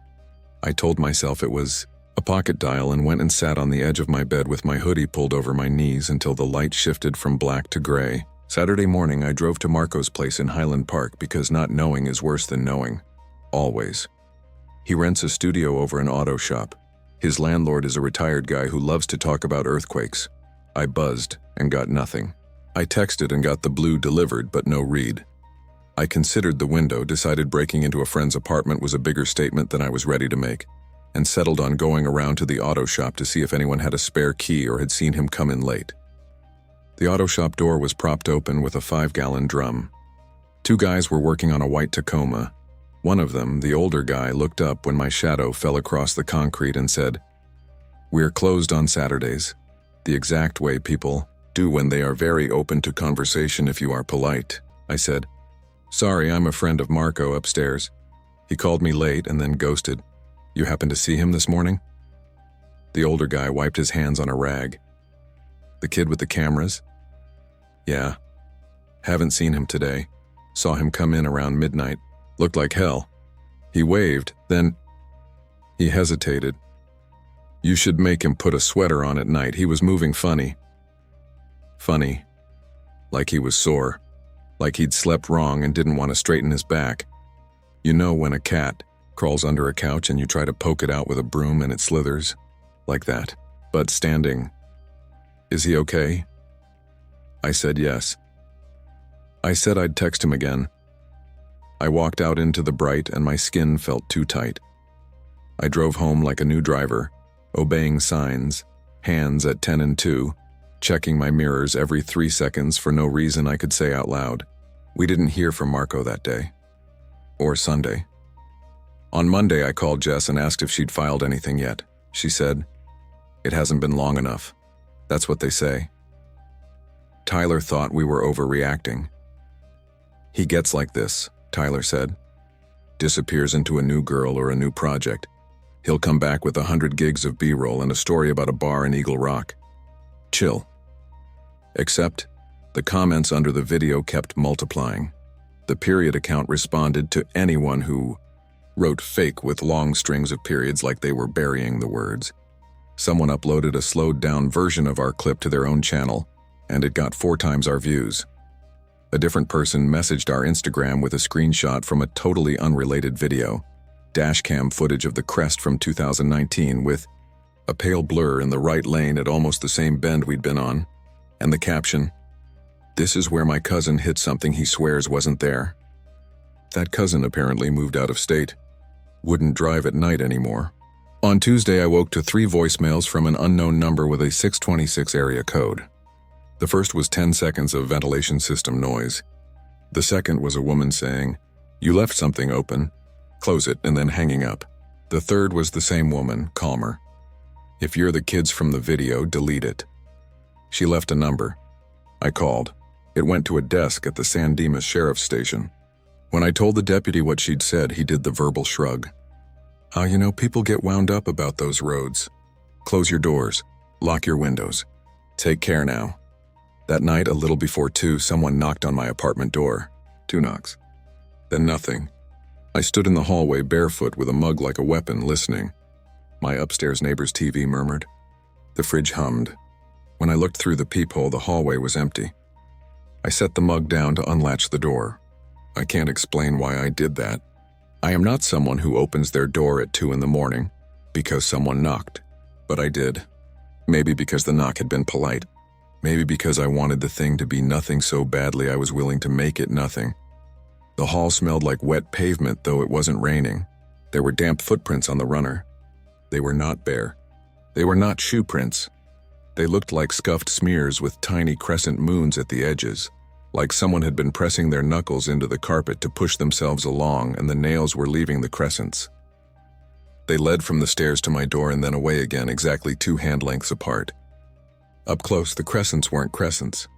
I told myself it was a pocket dial and went and sat on the edge of my bed with my hoodie pulled over my knees until the light shifted from black to gray. Saturday morning, I drove to Marco's place in Highland Park because not knowing is worse than knowing. Always. He rents a studio over an auto shop. His landlord is a retired guy who loves to talk about earthquakes. I buzzed and got nothing. I texted and got the blue delivered but no read. I considered the window, decided breaking into a friend's apartment was a bigger statement than I was ready to make, and settled on going around to the auto shop to see if anyone had a spare key or had seen him come in late. The auto shop door was propped open with a 5-gallon drum. 2 guys were working on a white Tacoma. One of them, the older guy, looked up when my shadow fell across the concrete and said, "We're closed on Saturdays." The exact way people do when they are very open to conversation if you are polite. I said, "Sorry, I'm a friend of Marco upstairs. He called me late and then ghosted. You happen to see him this morning?" The older guy wiped his hands on a rag. "The kid with the cameras?" "Yeah, Haven't seen him today. Saw him come in around midnight. Looked like hell. He waved, then he hesitated. You should make him put a sweater on at night. He was moving funny. Funny. Like he was sore. Like he'd slept wrong and didn't want to straighten his back. You know when a cat crawls under a couch and you try to poke it out with a broom and it slithers? Like that. But standing. Is he okay? I said yes. I said I'd text him again. I walked out into the bright and my skin felt too tight. I drove home like a new driver, obeying signs, hands at 10 and 2, checking my mirrors every 3 seconds for no reason I could say out loud. We didn't hear from Marco that day. Or Sunday. On Monday, I called Jess and asked if she'd filed anything yet. She said, "It hasn't been long enough. That's what they say." Tyler thought we were overreacting. He gets like this, Tyler said. Disappears into a new girl or a new project. He'll come back with 100 gigs of B-roll and a story about a bar in Eagle Rock. Chill. Except, the comments under the video kept multiplying. The period account responded to anyone who wrote fake with long strings of periods like they were burying the words. Someone uploaded a slowed-down version of our clip to their own channel, and it got 4 times our views. A different person messaged our Instagram with a screenshot from a totally unrelated video, dashcam footage of the crest from 2019 with a pale blur in the right lane at almost the same bend we'd been on, and the caption, "This is where my cousin hit something he swears wasn't there." That cousin apparently moved out of state. Wouldn't drive at night anymore. On Tuesday, I woke to 3 voicemails from an unknown number with a 626 area code. The first was 10 seconds of ventilation system noise. The second was a woman saying, "You left something open. Close it," and then hanging up. The third was the same woman, calmer. "If you're the kids from the video, delete it." She left a number. I called. It went to a desk at the San Dimas Sheriff's Station. When I told the deputy what she'd said, he did the verbal shrug. People get wound up about those roads. Close your doors. Lock your windows. Take care now." That night, a little before 2, someone knocked on my apartment door. 2 knocks. Then nothing. I stood in the hallway barefoot with a mug like a weapon, listening. My upstairs neighbor's TV murmured. The fridge hummed. When I looked through the peephole, the hallway was empty. I set the mug down to unlatch the door. I can't explain why I did that. I am not someone who opens their door at 2 in the morning because someone knocked, but I did. Maybe because the knock had been polite. Maybe because I wanted the thing to be nothing so badly I was willing to make it nothing. The hall smelled like wet pavement, though it wasn't raining. There were damp footprints on the runner. They were not bare. They were not shoe prints. They looked like scuffed smears with tiny crescent moons at the edges, like someone had been pressing their knuckles into the carpet to push themselves along and the nails were leaving the crescents. They led from the stairs to my door and then away again, exactly 2 hand lengths apart. Up close, the crescents weren't crescents.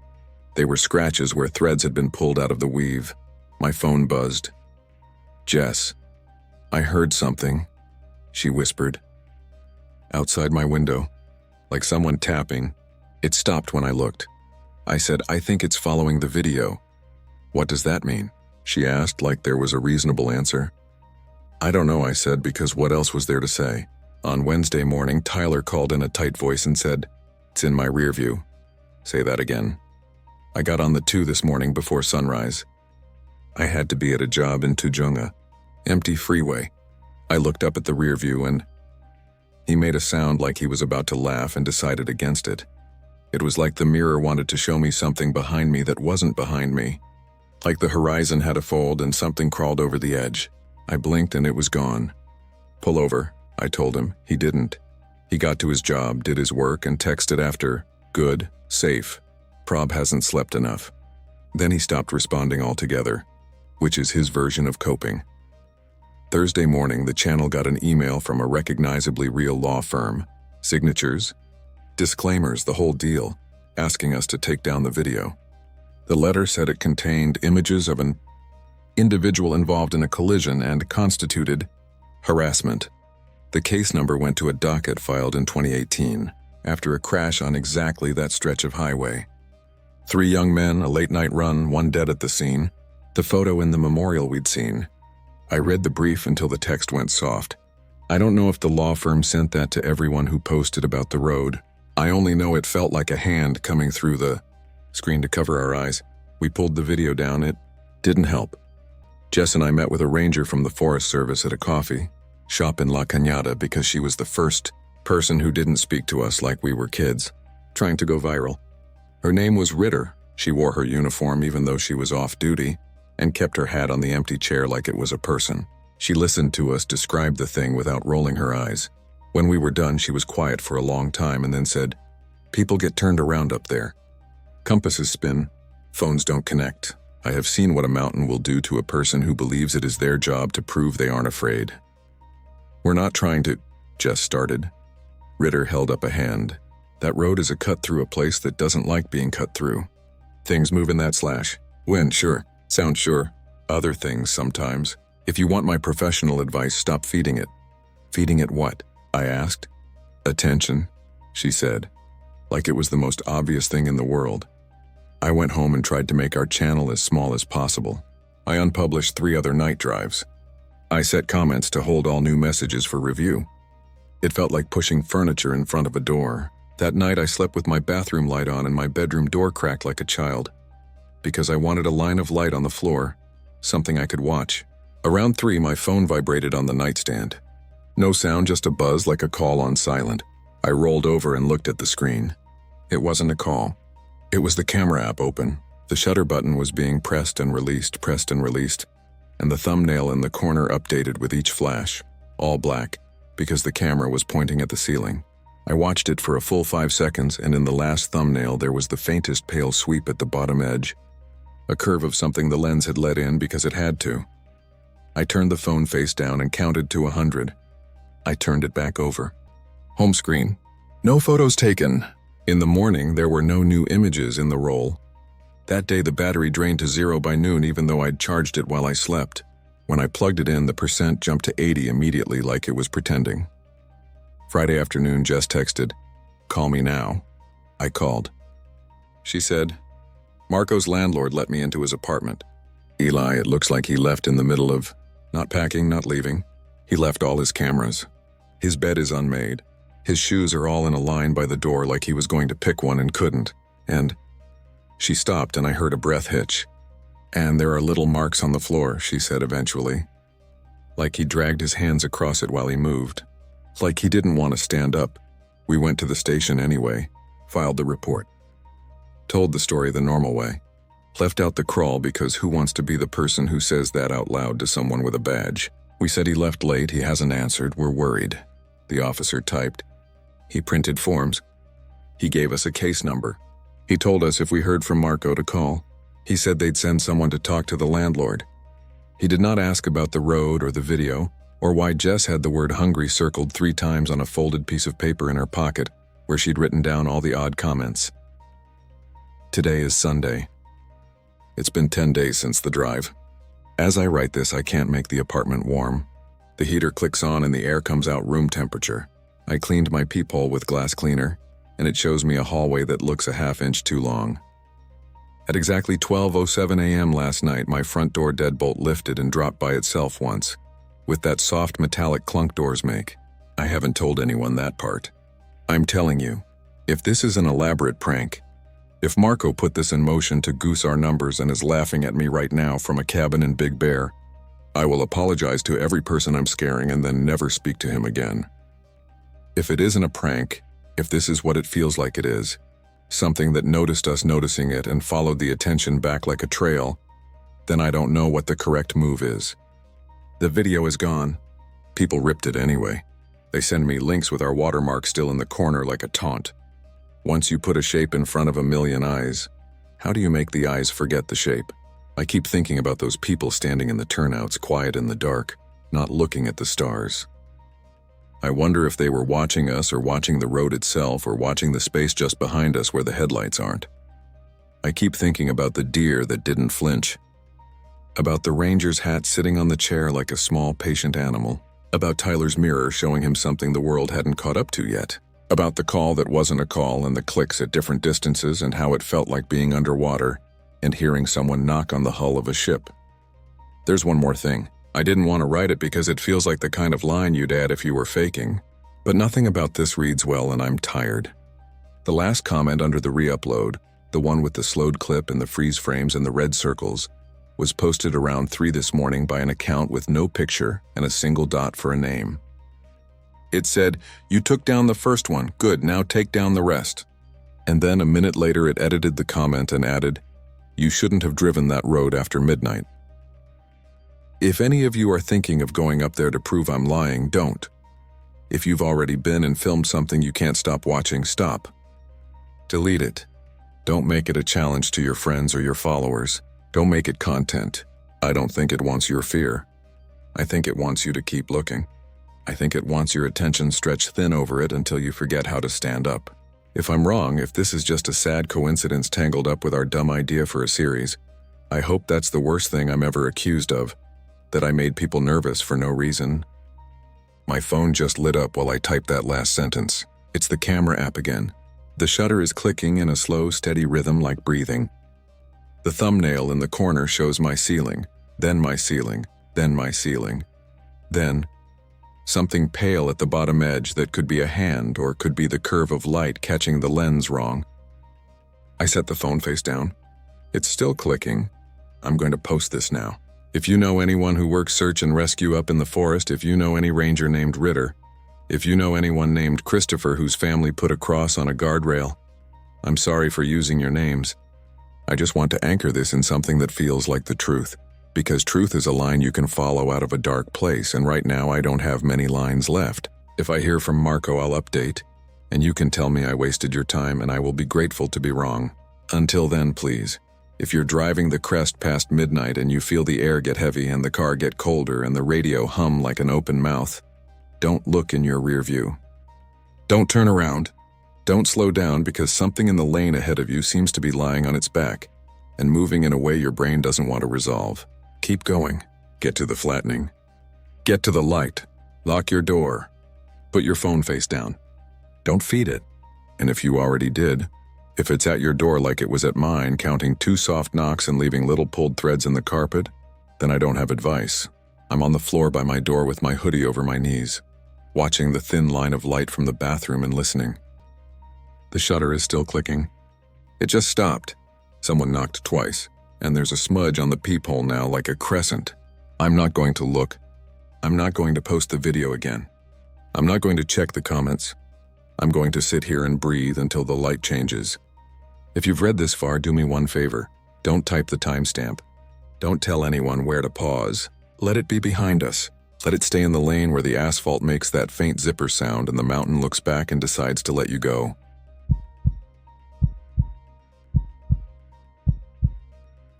They were scratches where threads had been pulled out of the weave. My phone buzzed. "Jess, I heard something," she whispered. Outside my window, like someone tapping. It stopped when I looked. I said, "I think it's following the video." "What does that mean?" she asked, like there was a reasonable answer. "I don't know," I said, because what else was there to say? On Wednesday morning, Tyler called in a tight voice and said, "It's in my rear view." Say that again. I got on the 2 this morning before sunrise. I had to be at a job in Tujunga. Empty freeway. I looked up at the rear view and he made a sound like he was about to laugh and decided against it. It was like the mirror wanted to show me something behind me that wasn't behind me. Like the horizon had a fold and something crawled over the edge. I blinked and it was gone. "Pull over," I told him. He didn't. He got to his job, did his work, and texted after, "Good, safe. Prob hasn't slept enough." Then he stopped responding altogether, which is his version of coping. Thursday morning, the channel got an email from a recognizably real law firm. Signatures, disclaimers, the whole deal, asking us to take down the video. The letter said it contained images of an individual involved in a collision and constituted harassment. The case number went to a docket filed in 2018, after a crash on exactly that stretch of highway. 3 young men, a late-night run, 1 dead at the scene. The photo in the memorial we'd seen. I read the brief until the text went soft. I don't know if the law firm sent that to everyone who posted about the road. I only know it felt like a hand coming through the screen to cover our eyes. We pulled the video down. It didn't help. Jess and I met with a ranger from the Forest Service at a coffee shop in La Cañada because she was the first person who didn't speak to us like we were kids, trying to go viral. Her name was Ritter. She wore her uniform even though she was off duty and kept her hat on the empty chair like it was a person. She listened to us describe the thing without rolling her eyes. When we were done, she was quiet for a long time and then said, "People get turned around up there. Compasses spin. Phones don't connect. I have seen what a mountain will do to a person who believes it is their job to prove they aren't afraid." "We're not trying to," Jess started. Ritter held up a hand. "That road is a cut through a place that doesn't like being cut through. Things move in that slash. Wind, sure. Sound, sure. Other things sometimes. If you want my professional advice, stop feeding it." "Feeding it what?" I asked. "Attention," she said, like it was the most obvious thing in the world. I went home and tried to make our channel as small as possible. I unpublished 3 other night drives. I set comments to hold all new messages for review. It felt like pushing furniture in front of a door. That night I slept with my bathroom light on and my bedroom door cracked like a child, because I wanted a line of light on the floor, something I could watch. Around 3, my phone vibrated on the nightstand. No sound, just a buzz like a call on silent. I rolled over and looked at the screen. It wasn't a call. It was the camera app open. The shutter button was being pressed and released, and the thumbnail in the corner updated with each flash, all black, because the camera was pointing at the ceiling. I watched it for a full 5 seconds, and in the last thumbnail there was the faintest pale sweep at the bottom edge, a curve of something the lens had let in because it had to. I turned the phone face down and counted to 100. I turned it back over. Home screen. No photos taken. In the morning, there were no new images in the roll. That day, the battery drained to 0 by noon even though I'd charged it while I slept. When I plugged it in, the percent jumped to 80 immediately like it was pretending. Friday afternoon, Jess texted, "Call me now." I called. She said, "Marco's landlord let me into his apartment. Eli, it looks like he left in the middle of not packing, not leaving. He left all his cameras. His bed is unmade. His shoes are all in a line by the door like he was going to pick one and couldn't. And..." She stopped and I heard a breath hitch. "And there are little marks on the floor," she said eventually. Like he dragged his hands across it while he moved. Like he didn't want to stand up. We went to the station anyway, filed the report. Told the story the normal way. Left out the crawl because who wants to be the person who says that out loud to someone with a badge? We said he left late, he hasn't answered, we're worried. The officer typed. He printed forms. He gave us a case number. He told us if we heard from Marco to call. He said they'd send someone to talk to the landlord. He did not ask about the road or the video, or why Jess had the word hungry circled 3 times on a folded piece of paper in her pocket, where she'd written down all the odd comments. Today is Sunday. It's been 10 days since the drive. As I write this, I can't make the apartment warm. The heater clicks on and the air comes out room temperature. I cleaned my peephole with glass cleaner, and it shows me a hallway that looks a ½ inch too long. At exactly 12:07 a.m. last night, my front door deadbolt lifted and dropped by itself once, with that soft metallic clunk doors make. I haven't told anyone that part. I'm telling you, if this is an elaborate prank, if Marco put this in motion to goose our numbers and is laughing at me right now from a cabin in Big Bear, I will apologize to every person I'm scaring and then never speak to him again. If it isn't a prank, if this is what it feels like it is, something that noticed us noticing it and followed the attention back like a trail, then I don't know what the correct move is. The video is gone. People ripped it anyway. They send me links with our watermark still in the corner like a taunt. Once you put a shape in front of a million eyes, how do you make the eyes forget the shape? I keep thinking about those people standing in the turnouts, quiet in the dark, not looking at the stars. I wonder if they were watching us or watching the road itself or watching the space just behind us where the headlights aren't. I keep thinking about the deer that didn't flinch, about the ranger's hat sitting on the chair like a small patient animal, about Tyler's mirror showing him something the world hadn't caught up to yet. About the call that wasn't a call and the clicks at different distances and how it felt like being underwater and hearing someone knock on the hull of a ship. There's one more thing. I didn't want to write it because it feels like the kind of line you'd add if you were faking. But nothing about this reads well and I'm tired. The last comment under the re-upload, the one with the slowed clip and the freeze frames and the red circles, was posted around 3 this morning by an account with no picture and a single dot for a name. It said, "You took down the first one, good, now take down the rest." And then a minute later it edited the comment and added, "You shouldn't have driven that road after midnight." If any of you are thinking of going up there to prove I'm lying, don't. If you've already been and filmed something you can't stop watching, stop. Delete it. Don't make it a challenge to your friends or your followers. Don't make it content. I don't think it wants your fear. I think it wants you to keep looking. I think it wants your attention stretched thin over it until you forget how to stand up. If I'm wrong, if this is just a sad coincidence tangled up with our dumb idea for a series, I hope that's the worst thing I'm ever accused of, that I made people nervous for no reason. My phone just lit up while I typed that last sentence. It's the camera app again. The shutter is clicking in a slow, steady rhythm like breathing. The thumbnail in the corner shows my ceiling, then my ceiling, then my ceiling. Then, something pale at the bottom edge that could be a hand or could be the curve of light catching the lens wrong. I set the phone face down. It's still clicking. I'm going to post this now. If you know anyone who works search and rescue up in the forest, if you know any ranger named Ritter, if you know anyone named Christopher whose family put a cross on a guardrail, I'm sorry for using your names. I just want to anchor this in something that feels like the truth, because truth is a line you can follow out of a dark place, and right now I don't have many lines left. If I hear from Marco, I'll update, and you can tell me I wasted your time, and I will be grateful to be wrong. Until then, please. If you're driving the crest past midnight and you feel the air get heavy and the car get colder and the radio hum like an open mouth, don't look in your rear view. Don't turn around. Don't slow down because something in the lane ahead of you seems to be lying on its back and moving in a way your brain doesn't want to resolve. Keep going. Get to the flattening. Get to the light. Lock your door. Put your phone face down. Don't feed it. And if you already did, if it's at your door like it was at mine, counting 2 soft knocks and leaving little pulled threads in the carpet, then I don't have advice. I'm on the floor by my door with my hoodie over my knees, watching the thin line of light from the bathroom and listening. The shutter is still clicking. It just stopped. Someone knocked twice, and there's a smudge on the peephole now like a crescent. I'm not going to look. I'm not going to post the video again. I'm not going to check the comments. I'm going to sit here and breathe until the light changes. If you've read this far, do me one favor. Don't type the timestamp. Don't tell anyone where to pause. Let it be behind us. Let it stay in the lane where the asphalt makes that faint zipper sound and the mountain looks back and decides to let you go.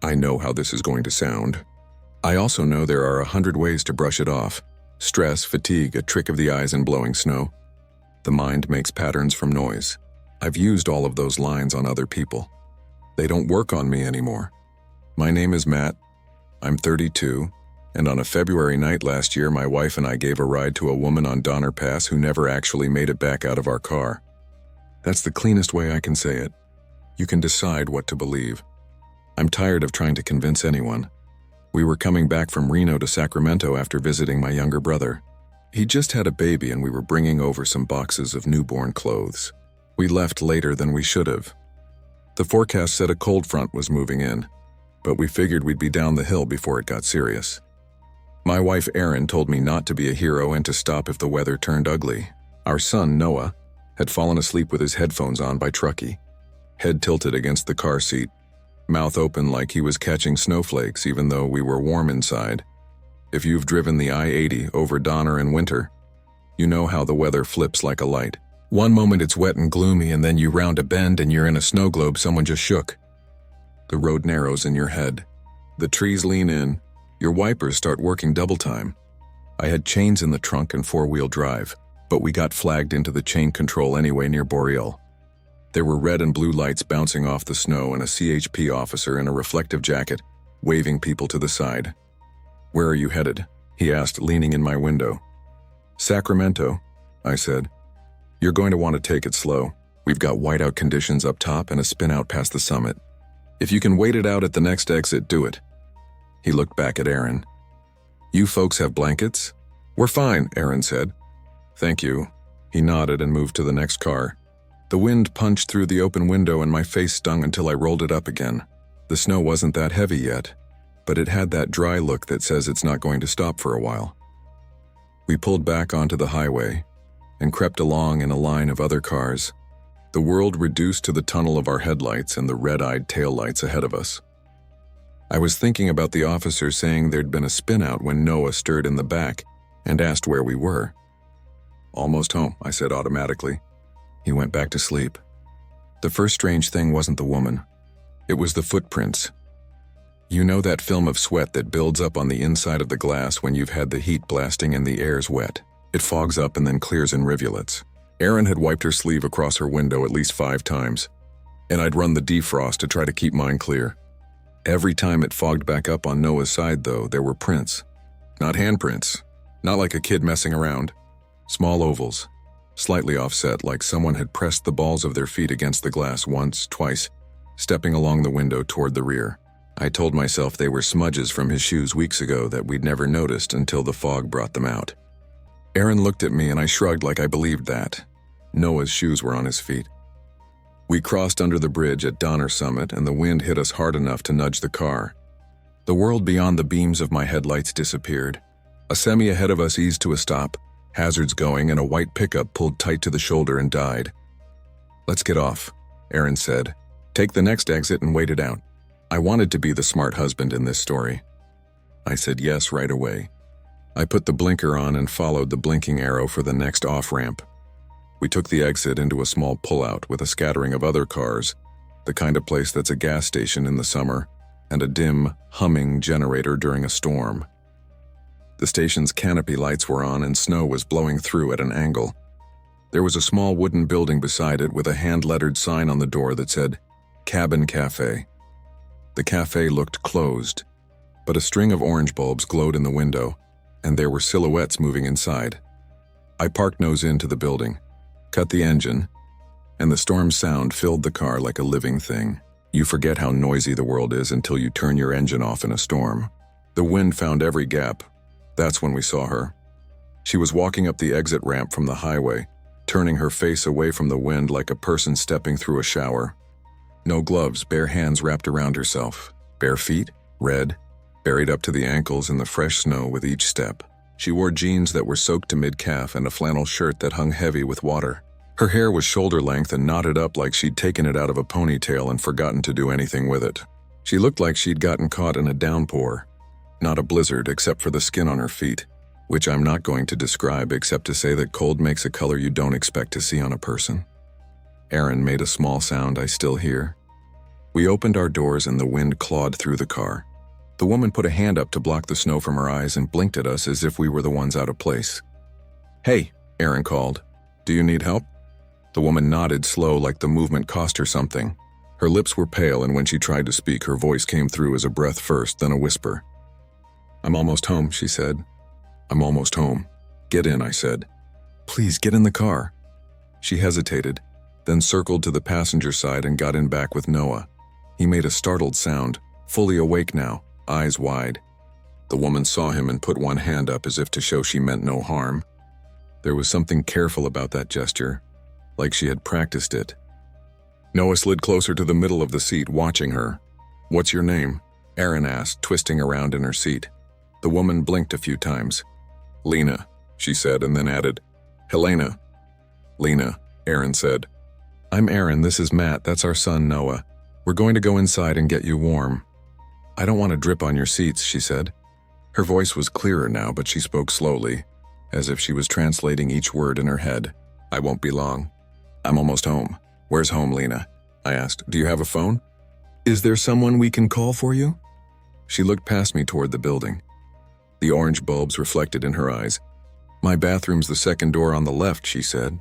I know how this is going to sound. I also know there are 100 ways to brush it off. Stress, fatigue, a trick of the eyes, and blowing snow. The mind makes patterns from noise. I've used all of those lines on other people. They don't work on me anymore. My name is Matt. I'm 32, and on a February night last year, my wife and I gave a ride to a woman on Donner Pass who never actually made it back out of our car. That's the cleanest way I can say it. You can decide what to believe. I'm tired of trying to convince anyone. We were coming back from Reno to Sacramento after visiting my younger brother. He just had a baby and we were bringing over some boxes of newborn clothes. We left later than we should have. The forecast said a cold front was moving in, but we figured we'd be down the hill before it got serious. My wife Erin told me not to be a hero and to stop if the weather turned ugly. Our son, Noah, had fallen asleep with his headphones on by Truckee, head tilted against the car seat, mouth open like he was catching snowflakes even though we were warm inside. If you've driven the I-80 over Donner in winter, you know how the weather flips like a light. One moment it's wet and gloomy and then you round a bend and you're in a snow globe someone just shook. The road narrows in your head. The trees lean in. Your wipers start working double time. I had chains in the trunk and 4-wheel drive, but we got flagged into the chain control anyway near Boreal. There were red and blue lights bouncing off the snow and a CHP officer in a reflective jacket, waving people to the side. "Where are you headed?" he asked, leaning in my window. "Sacramento," I said. You're going to want to take it slow. We've got whiteout conditions up top and a spin out past the summit. If you can wait it out at the next exit, do it." He looked back at Aaron. "You folks have blankets?" "We're fine," Aaron said. "Thank you." He nodded and moved to the next car. The wind punched through the open window and my face stung until I rolled it up again. The snow wasn't that heavy yet, but it had that dry look that says it's not going to stop for a while. We pulled back onto the highway and crept along in a line of other cars, the world reduced to the tunnel of our headlights and the red-eyed taillights ahead of us. I was thinking about the officer saying there'd been a spin-out when Noah stirred in the back and asked where we were. "Almost home," I said automatically. He went back to sleep. The first strange thing wasn't the woman. It was the footprints. You know that film of sweat that builds up on the inside of the glass when you've had the heat blasting and the air's wet? It fogs up and then clears in rivulets. Erin had wiped her sleeve across her window at least 5 times, and I'd run the defrost to try to keep mine clear. Every time it fogged back up on Noah's side, though, there were prints. Not handprints. Not like a kid messing around. Small ovals, slightly offset like someone had pressed the balls of their feet against the glass once, twice, stepping along the window toward the rear. I told myself they were smudges from his shoes weeks ago that we'd never noticed until the fog brought them out. Aaron looked at me and I shrugged like I believed that. Noah's shoes were on his feet. We crossed under the bridge at Donner Summit and the wind hit us hard enough to nudge the car. The world beyond the beams of my headlights disappeared. A semi ahead of us eased to a stop, hazards going, and a white pickup pulled tight to the shoulder and died. "Let's get off," Aaron said. "Take the next exit and wait it out." I wanted to be the smart husband in this story. I said yes right away. I put the blinker on and followed the blinking arrow for the next off-ramp. We took the exit into a small pullout with a scattering of other cars, the kind of place that's a gas station in the summer, and a dim, humming generator during a storm. The station's canopy lights were on and snow was blowing through at an angle. There was a small wooden building beside it with a hand-lettered sign on the door that said, "Cabin Cafe." The cafe looked closed, but a string of orange bulbs glowed in the window, and there were silhouettes moving inside. I parked nose into the building, cut the engine, and the storm sound filled the car like a living thing. You forget how noisy the world is until you turn your engine off in a storm. The wind found every gap. That's when we saw her. She was walking up the exit ramp from the highway, turning her face away from the wind like a person stepping through a shower. No gloves, bare hands wrapped around herself. Bare feet, red, buried up to the ankles in the fresh snow with each step. She wore jeans that were soaked to mid-calf and a flannel shirt that hung heavy with water. Her hair was shoulder-length and knotted up like she'd taken it out of a ponytail and forgotten to do anything with it. She looked like she'd gotten caught in a downpour. Not a blizzard except for the skin on her feet, which I'm not going to describe except to say that cold makes a color you don't expect to see on a person. Aaron made a small sound I still hear. We opened our doors and the wind clawed through the car. The woman put a hand up to block the snow from her eyes and blinked at us as if we were the ones out of place. "Hey," Aaron called. "Do you need help?" The woman nodded slow like the movement cost her something. Her lips were pale and when she tried to speak, her voice came through as a breath first, then a whisper. "I'm almost home," she said. "I'm almost home." "Get in," I said. "Please, get in the car." She hesitated, then circled to the passenger side and got in back with Noah. He made a startled sound, fully awake now, eyes wide. The woman saw him and put one hand up as if to show she meant no harm. There was something careful about that gesture, like she had practiced it. Noah slid closer to the middle of the seat, watching her. "What's your name?" Aaron asked, twisting around in her seat. The woman blinked a few times. "Lena," she said, and then added, "Helena." "Lena," Aaron said. "I'm Aaron, this is Matt, that's our son Noah. We're going to go inside and get you warm." "I don't want to drip on your seats," she said. Her voice was clearer now, but she spoke slowly, as if she was translating each word in her head. "I won't be long. I'm almost home." "Where's home, Lena?" I asked. "Do you have a phone?" "Is there someone we can call for you?" She looked past me toward the building. The orange bulbs reflected in her eyes. "My bathroom's the second door on the left," she said.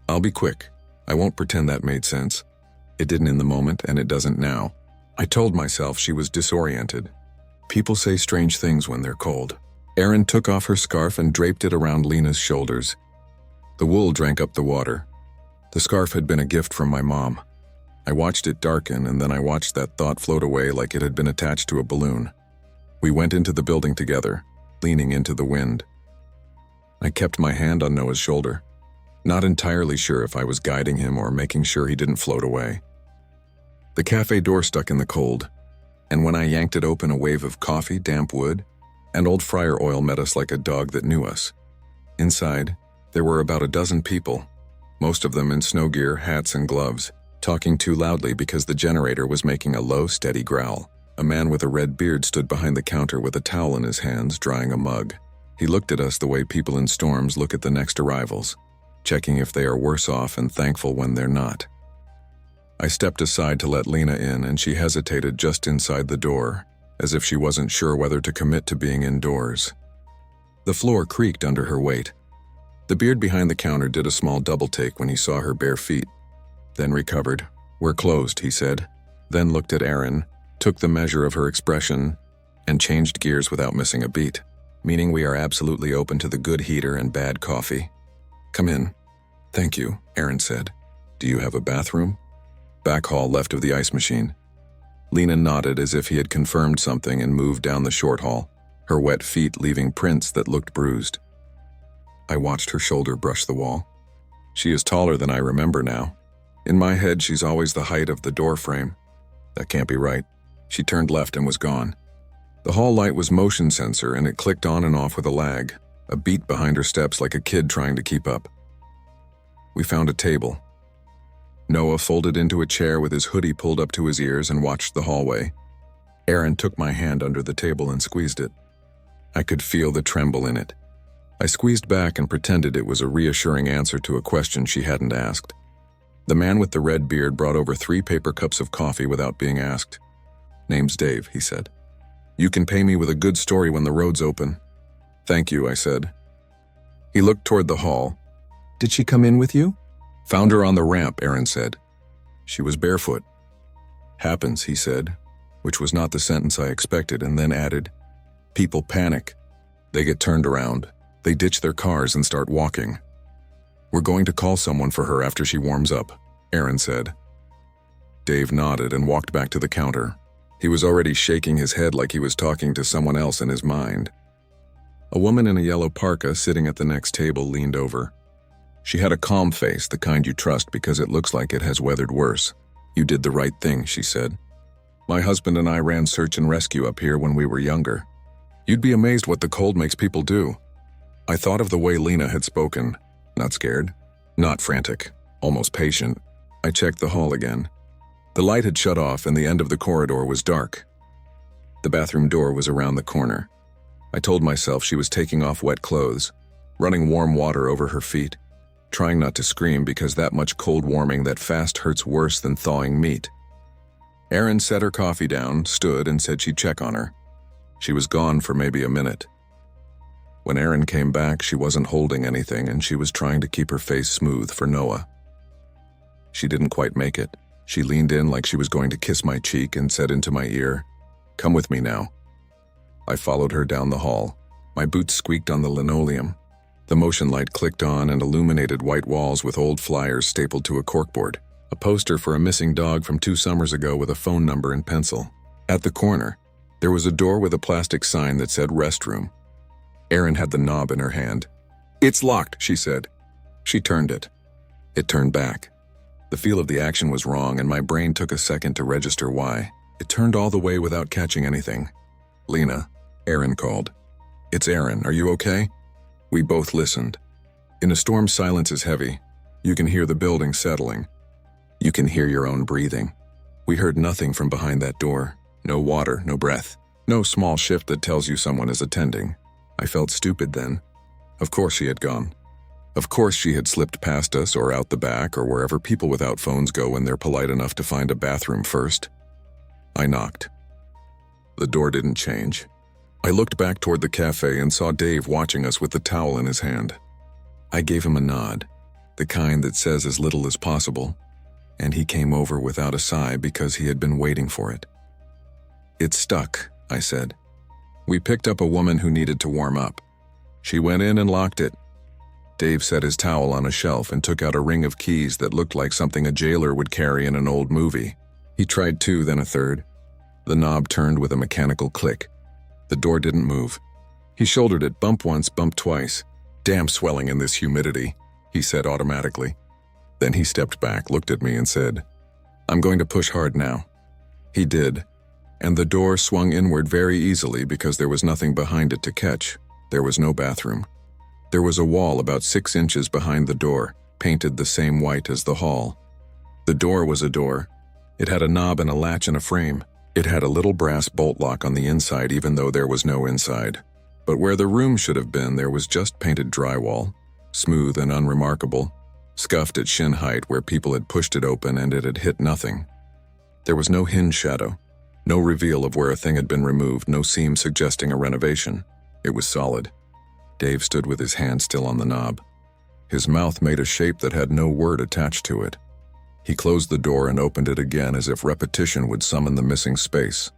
"I'll be quick. I won't pretend that made sense. It didn't in the moment, and it doesn't now." I told myself she was disoriented. People say strange things when they're cold. Aaron took off her scarf and draped it around Lena's shoulders. The wool drank up the water. The scarf had been a gift from my mom. I watched it darken, and then I watched that thought float away like it had been attached to a balloon. We went into the building together, leaning into the wind. I kept my hand on Noah's shoulder, not entirely sure if I was guiding him or making sure he didn't float away. The cafe door stuck in the cold, and when I yanked it open, a wave of coffee, damp wood, and old fryer oil met us like a dog that knew us. Inside, there were about a dozen people, most of them in snow gear, hats, and gloves, talking too loudly because the generator was making a low, steady growl. A man with a red beard stood behind the counter with a towel in his hands, drying a mug. He looked at us the way people in storms look at the next arrivals, checking if they are worse off and thankful when they're not. I stepped aside to let Lena in, and she hesitated just inside the door, as if she wasn't sure whether to commit to being indoors. The floor creaked under her weight. The beard behind the counter did a small double take when he saw her bare feet, then recovered. "We're closed," he said, then looked at Erin, took the measure of her expression, and changed gears without missing a beat, meaning we are absolutely open to the good heater and bad coffee. "Come in." "Thank you," Erin said. "Do you have a bathroom?" "Back hall left of the ice machine." Lena nodded as if he had confirmed something and moved down the short hall, her wet feet leaving prints that looked bruised. I watched her shoulder brush the wall. She is taller than I remember now. In my head, she's always the height of the door frame. That can't be right. She turned left and was gone. The hall light was motion sensor, and it clicked on and off with a lag, a beat behind her steps like a kid trying to keep up. We found a table. Noah folded into a chair with his hoodie pulled up to his ears and watched the hallway. Erin took my hand under the table and squeezed it. I could feel the tremble in it. I squeezed back and pretended it was a reassuring answer to a question she hadn't asked. The man with the red beard brought over 3 paper cups of coffee without being asked. "Name's Dave," he said. "You can pay me with a good story when the road's open." "Thank you," I said. He looked toward the hall. "Did she come in with you?" "Found her on the ramp," Erin said. "She was barefoot." "Happens," he said, which was not the sentence I expected, and then added, "People panic. They get turned around. They ditch their cars and start walking. We're going to call someone for her after she warms up," Erin said. Dave nodded and walked back to the counter. He was already shaking his head like he was talking to someone else in his mind. A woman in a yellow parka sitting at the next table leaned over. She had a calm face, the kind you trust because it looks like it has weathered worse. "You did the right thing," she said. "My husband and I ran search and rescue up here when we were younger. You'd be amazed what the cold makes people do." I thought of the way Lena had spoken. Not scared, not frantic, almost patient. I checked the hall again. The light had shut off and the end of the corridor was dark. The bathroom door was around the corner. I told myself she was taking off wet clothes, running warm water over her feet, trying not to scream because that much cold warming that fast hurts worse than thawing meat. Erin set her coffee down, stood, and said she'd check on her. She was gone for maybe a minute. When Erin came back, she wasn't holding anything and she was trying to keep her face smooth for Noah. She didn't quite make it. She leaned in like she was going to kiss my cheek and said into my ear, "Come with me now." I followed her down the hall. My boots squeaked on the linoleum. The motion light clicked on and illuminated white walls with old flyers stapled to a corkboard. A poster for a missing dog from 2 summers ago with a phone number in pencil. At the corner, there was a door with a plastic sign that said restroom. Erin had the knob in her hand. "It's locked," she said. She turned it. It turned back. The feel of the action was wrong and my brain took a second to register why. It turned all the way without catching anything. "Lena," Erin called. "It's Erin, are you okay?" We both listened. In a storm, silence is heavy. You can hear the building settling. You can hear your own breathing. We heard nothing from behind that door. No water, no breath. No small shift that tells you someone is attending. I felt stupid then. Of course she had gone. Of course she had slipped past us or out the back or wherever people without phones go when they're polite enough to find a bathroom first. I knocked. The door didn't change. I looked back toward the cafe and saw Dave watching us with the towel in his hand. I gave him a nod, the kind that says as little as possible, and he came over without a sigh because he had been waiting for it. "It stuck," I said. "We picked up a woman who needed to warm up. She went in and locked it. Dave set his towel on a shelf and took out a ring of keys that looked like something a jailer would carry in an old movie. He tried two, then a third. The knob turned with a mechanical click. The door didn't move. He shouldered it, bump once, bump twice. "Damn swelling in this humidity," he said automatically. Then he stepped back, looked at me and said, "I'm going to push hard now." He did, and the door swung inward very easily because there was nothing behind it to catch. There was no bathroom. There was a wall about 6 inches behind the door, painted the same white as the hall. The door was a door. It had a knob and a latch and a frame. It had a little brass bolt lock on the inside even though there was no inside. But where the room should have been, there was just painted drywall, smooth and unremarkable, scuffed at shin height where people had pushed it open and it had hit nothing. There was no hinge shadow, no reveal of where a thing had been removed, no seam suggesting a renovation. It was solid. Dave stood with his hand still on the knob. His mouth made a shape that had no word attached to it. He closed the door and opened it again as if repetition would summon the missing space.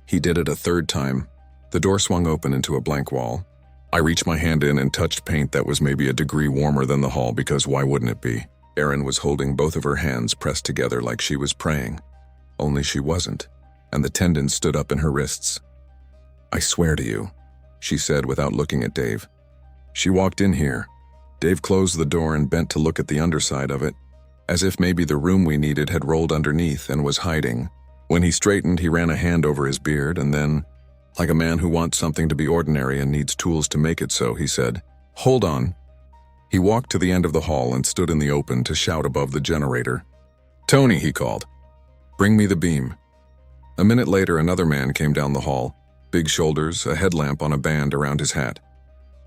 He did it a third time. The door swung open into a blank wall. I reached my hand in and touched paint that was maybe a degree warmer than the hall because why wouldn't it be? Erin was holding both of her hands pressed together like she was praying. Only she wasn't, and the tendons stood up in her wrists. "I swear to you," she said without looking at Dave. She walked in here. Dave closed the door and bent to look at the underside of it, as if maybe the room we needed had rolled underneath and was hiding. When he straightened, he ran a hand over his beard and then, like a man who wants something to be ordinary and needs tools to make it so, he said, "Hold on." He walked to the end of the hall and stood in the open to shout above the generator. "Tony," he called. "Bring me the beam." A minute later, another man came down the hall, big shoulders, a headlamp on a band around his hat.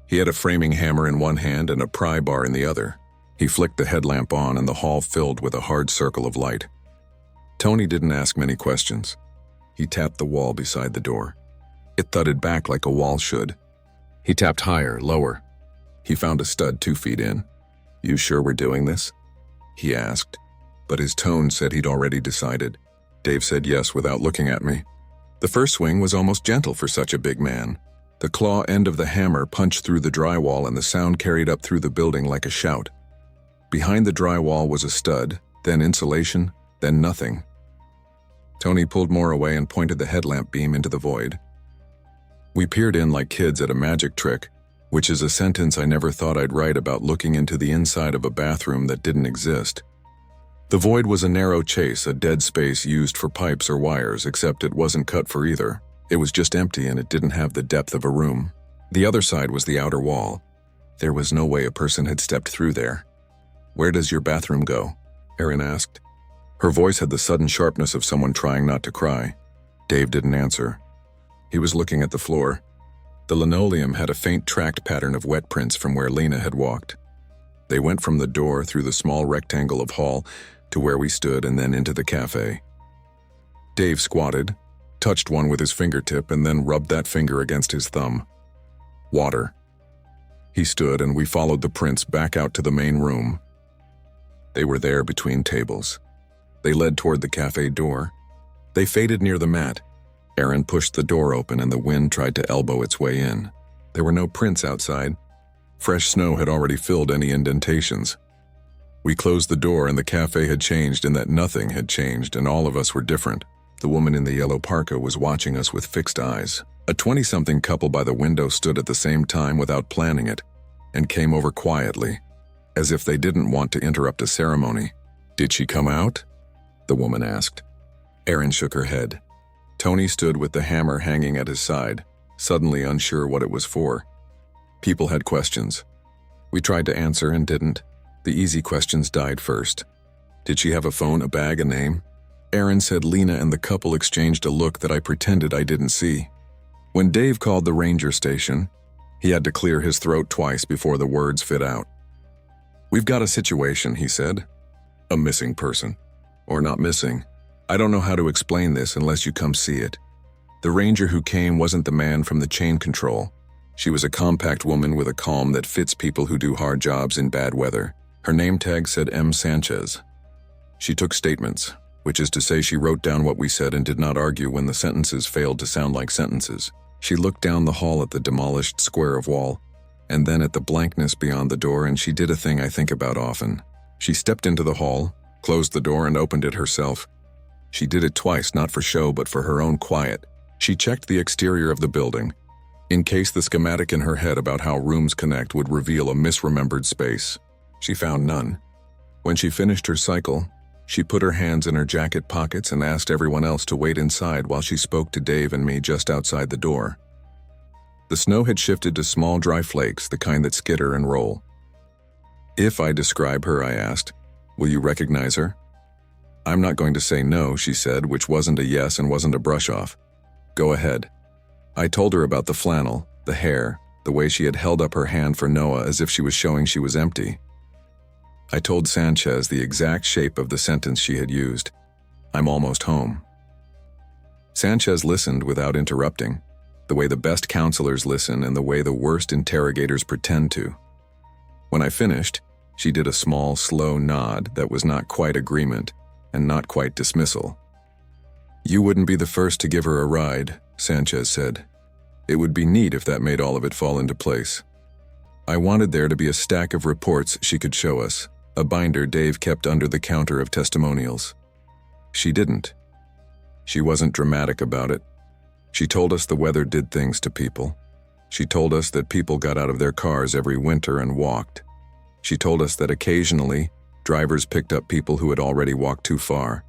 He had a framing hammer in one hand and a pry bar in the other. He flicked the headlamp on and the hall filled with a hard circle of light. Tony didn't ask many questions. He tapped the wall beside the door. It thudded back like a wall should. He tapped higher, lower. He found a stud 2 feet in. "You sure we're doing this?" he asked, but his tone said he'd already decided. Dave said yes without looking at me. The first swing was almost gentle for such a big man. The claw end of the hammer punched through the drywall and the sound carried up through the building like a shout. Behind the drywall was a stud, then insulation, then nothing. Tony pulled more away and pointed the headlamp beam into the void. We peered in like kids at a magic trick, which is a sentence I never thought I'd write about looking into the inside of a bathroom that didn't exist. The void was a narrow chase, a dead space used for pipes or wires, except it wasn't cut for either. It was just empty and it didn't have the depth of a room. The other side was the outer wall. There was no way a person had stepped through there. "Where does your bathroom go?" Erin asked. Her voice had the sudden sharpness of someone trying not to cry. Dave didn't answer. He was looking at the floor. The linoleum had a faint tracked pattern of wet prints from where Lena had walked. They went from the door through the small rectangle of hall to where we stood and then into the cafe. Dave squatted, touched one with his fingertip and then rubbed that finger against his thumb. Water. He stood and we followed the prints back out to the main room. They were there between tables. They led toward the cafe door. They faded near the mat. Erin pushed the door open and the wind tried to elbow its way in. There were no prints outside. Fresh snow had already filled any indentations. We closed the door and the cafe had changed in that nothing had changed and all of us were different. The woman in the yellow parka was watching us with fixed eyes. A 20-something couple by the window stood at the same time without planning it and came over quietly, as if they didn't want to interrupt a ceremony. "Did she come out?" the woman asked. Erin shook her head. Tony stood with the hammer hanging at his side, suddenly unsure what it was for. People had questions. We tried to answer and didn't. The easy questions died first. Did she have a phone, a bag, a name? Erin said Lena and the couple exchanged a look that I pretended I didn't see. When Dave called the ranger station, he had to clear his throat twice before the words fit out. "We've got a situation," he said. "A missing person. Or not missing. I don't know how to explain this unless you come see it. The ranger who came wasn't the man from the chain control. She was a compact woman with a calm that fits people who do hard jobs in bad weather. Her name tag said M. Sanchez. She took statements, which is to say she wrote down what we said and did not argue when the sentences failed to sound like sentences. She looked down the hall at the demolished square of wall and then at the blankness beyond the door, and she did a thing I think about often. She stepped into the hall, closed the door, and opened it herself. She did it twice, not for show but for her own quiet. She checked the exterior of the building, in case the schematic in her head about how rooms connect would reveal a misremembered space. She found none. When she finished her cycle, she put her hands in her jacket pockets and asked everyone else to wait inside while she spoke to Dave and me just outside the door. The snow had shifted to small dry flakes, the kind that skitter and roll. "If I describe her," I asked, "will you recognize her?" "I'm not going to say no," she said, which wasn't a yes and wasn't a brush off. "Go ahead." I told her about the flannel, the hair, the way she had held up her hand for Noah as if she was showing she was empty. I told Sanchez the exact shape of the sentence she had used. "I'm almost home." Sanchez listened without interrupting, the way the best counselors listen and the way the worst interrogators pretend to. When I finished, she did a small, slow nod that was not quite agreement and not quite dismissal. "You wouldn't be the first to give her a ride," Sanchez said. "It would be neat if that made all of it fall into place." I wanted there to be a stack of reports she could show us, a binder Dave kept under the counter of testimonials. She didn't. She wasn't dramatic about it. She told us the weather did things to people. She told us that people got out of their cars every winter and walked. She told us that occasionally, drivers picked up people who had already walked too far.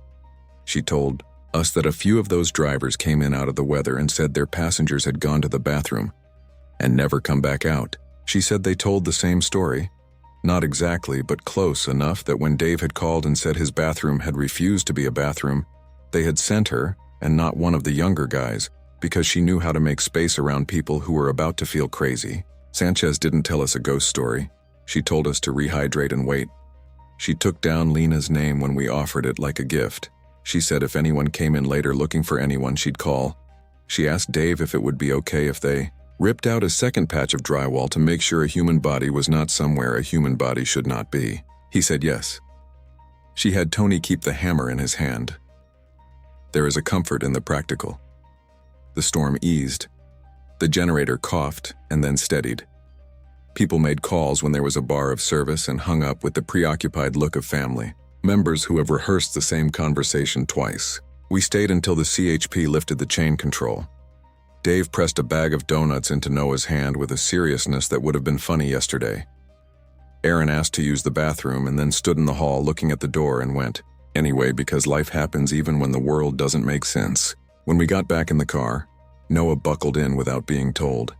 She told us that a few of those drivers came in out of the weather and said their passengers had gone to the bathroom and never come back out. She said they told the same story. Not exactly, but close enough that when Dave had called and said his bathroom had refused to be a bathroom, they had sent her, and not one of the younger guys, because she knew how to make space around people who were about to feel crazy. Sanchez didn't tell us a ghost story. She told us to rehydrate and wait. She took down Lena's name when we offered it like a gift. She said if anyone came in later looking for anyone, she'd call. She asked Dave if it would be okay if they ripped out a second patch of drywall to make sure a human body was not somewhere a human body should not be. He said yes. She had Tony keep the hammer in his hand. There is a comfort in the practical. The storm eased. The generator coughed and then steadied. People made calls when there was a bar of service and hung up with the preoccupied look of family members who have rehearsed the same conversation twice. We stayed until the CHP lifted the chain control. Dave pressed a bag of donuts into Noah's hand with a seriousness that would have been funny yesterday. Aaron asked to use the bathroom and then stood in the hall looking at the door and went, "Anyway, because life happens even when the world doesn't make sense." When we got back in the car, Noah buckled in without being told.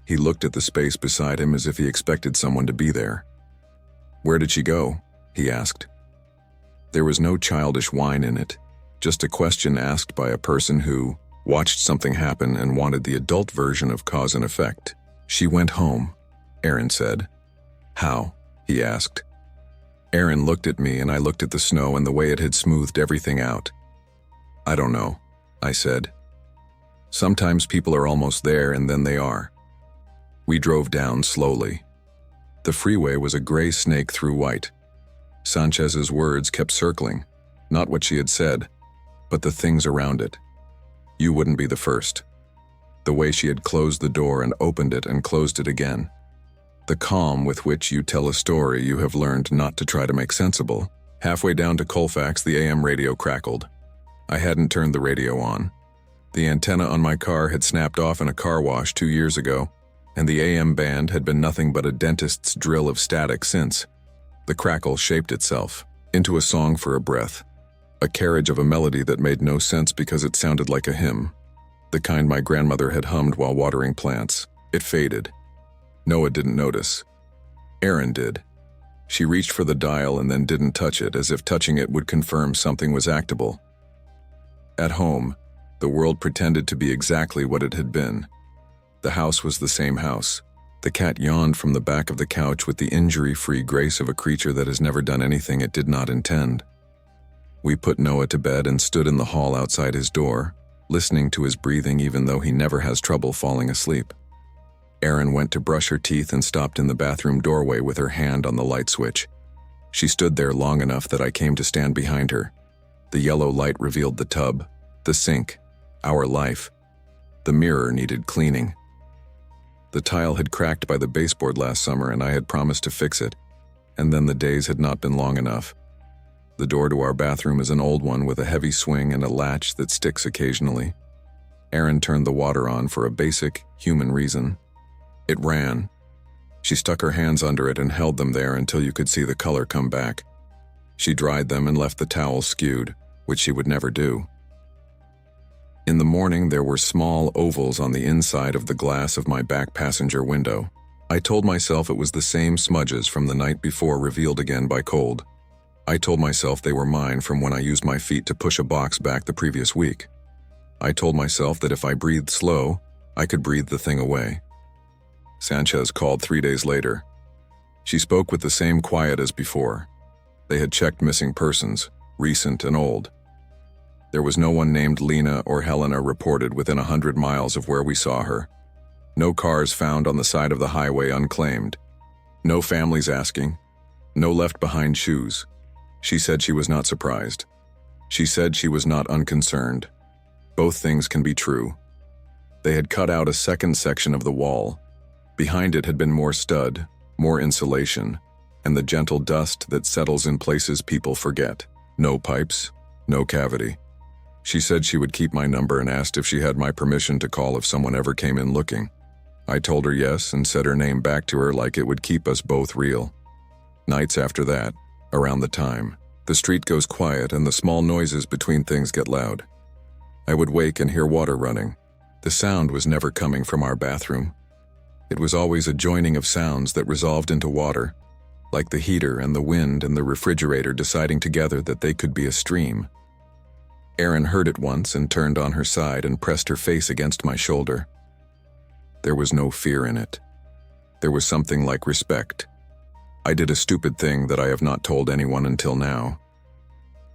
He looked at the space beside him as if he expected someone to be there. "Where did she go?" he asked. There was no childish whine in it, just a question asked by a person who watched something happen and wanted the adult version of cause and effect. "She went home," Aaron said. "How?" he asked. Aaron looked at me and I looked at the snow and the way it had smoothed everything out. "I don't know," I said. "Sometimes people are almost there and then they are." We drove down slowly. The freeway was a gray snake through white. Sanchez's words kept circling, not what she had said, but the things around it. You wouldn't be the first. The way she had closed the door and opened it and closed it again. The calm with which you tell a story you have learned not to try to make sensible. Halfway down to Colfax, the AM radio crackled. I hadn't turned the radio on. The antenna on my car had snapped off in a car wash 2 years ago, and the AM band had been nothing but a dentist's drill of static since. The crackle shaped itself into a song for a breath, a carriage of a melody that made no sense because it sounded like a hymn, the kind my grandmother had hummed while watering plants. It faded. Noah didn't notice. Erin did. She reached for the dial and then didn't touch it, as if touching it would confirm something was actable. At home, the world pretended to be exactly what it had been. The house was the same house. The cat yawned from the back of the couch with the injury-free grace of a creature that has never done anything it did not intend. We put Noah to bed and stood in the hall outside his door, listening to his breathing even though he never has trouble falling asleep. Erin went to brush her teeth and stopped in the bathroom doorway with her hand on the light switch. She stood there long enough that I came to stand behind her. The yellow light revealed the tub, the sink, our life. The mirror needed cleaning. The tile had cracked by the baseboard last summer and I had promised to fix it, and then the days had not been long enough. The door to our bathroom is an old one with a heavy swing and a latch that sticks occasionally. Erin turned the water on for a basic, human reason. It ran. She stuck her hands under it and held them there until you could see the color come back. She dried them and left the towel skewed, which she would never do. In the morning, there were small ovals on the inside of the glass of my back passenger window. I told myself it was the same smudges from the night before revealed again by cold. I told myself they were mine from when I used my feet to push a box back the previous week. I told myself that if I breathed slow, I could breathe the thing away. Sanchez called 3 days later. She spoke with the same quiet as before. They had checked missing persons, recent and old. There was no one named Lena or Helena reported within 100 miles of where we saw her. No cars found on the side of the highway unclaimed. No families asking. No left behind shoes. She said she was not surprised. She said she was not unconcerned. Both things can be true. They had cut out a second section of the wall. Behind it had been more stud, more insulation, and the gentle dust that settles in places people forget. No pipes, no cavity. She said she would keep my number and asked if she had my permission to call if someone ever came in looking. I told her yes and said her name back to her like it would keep us both real. Nights after that, around the time, the street goes quiet and the small noises between things get loud. I would wake and hear water running. The sound was never coming from our bathroom. It was always a joining of sounds that resolved into water, like the heater and the wind and the refrigerator deciding together that they could be a stream. Erin heard it once and turned on her side and pressed her face against my shoulder. There was no fear in it. There was something like respect. I did a stupid thing that I have not told anyone until now.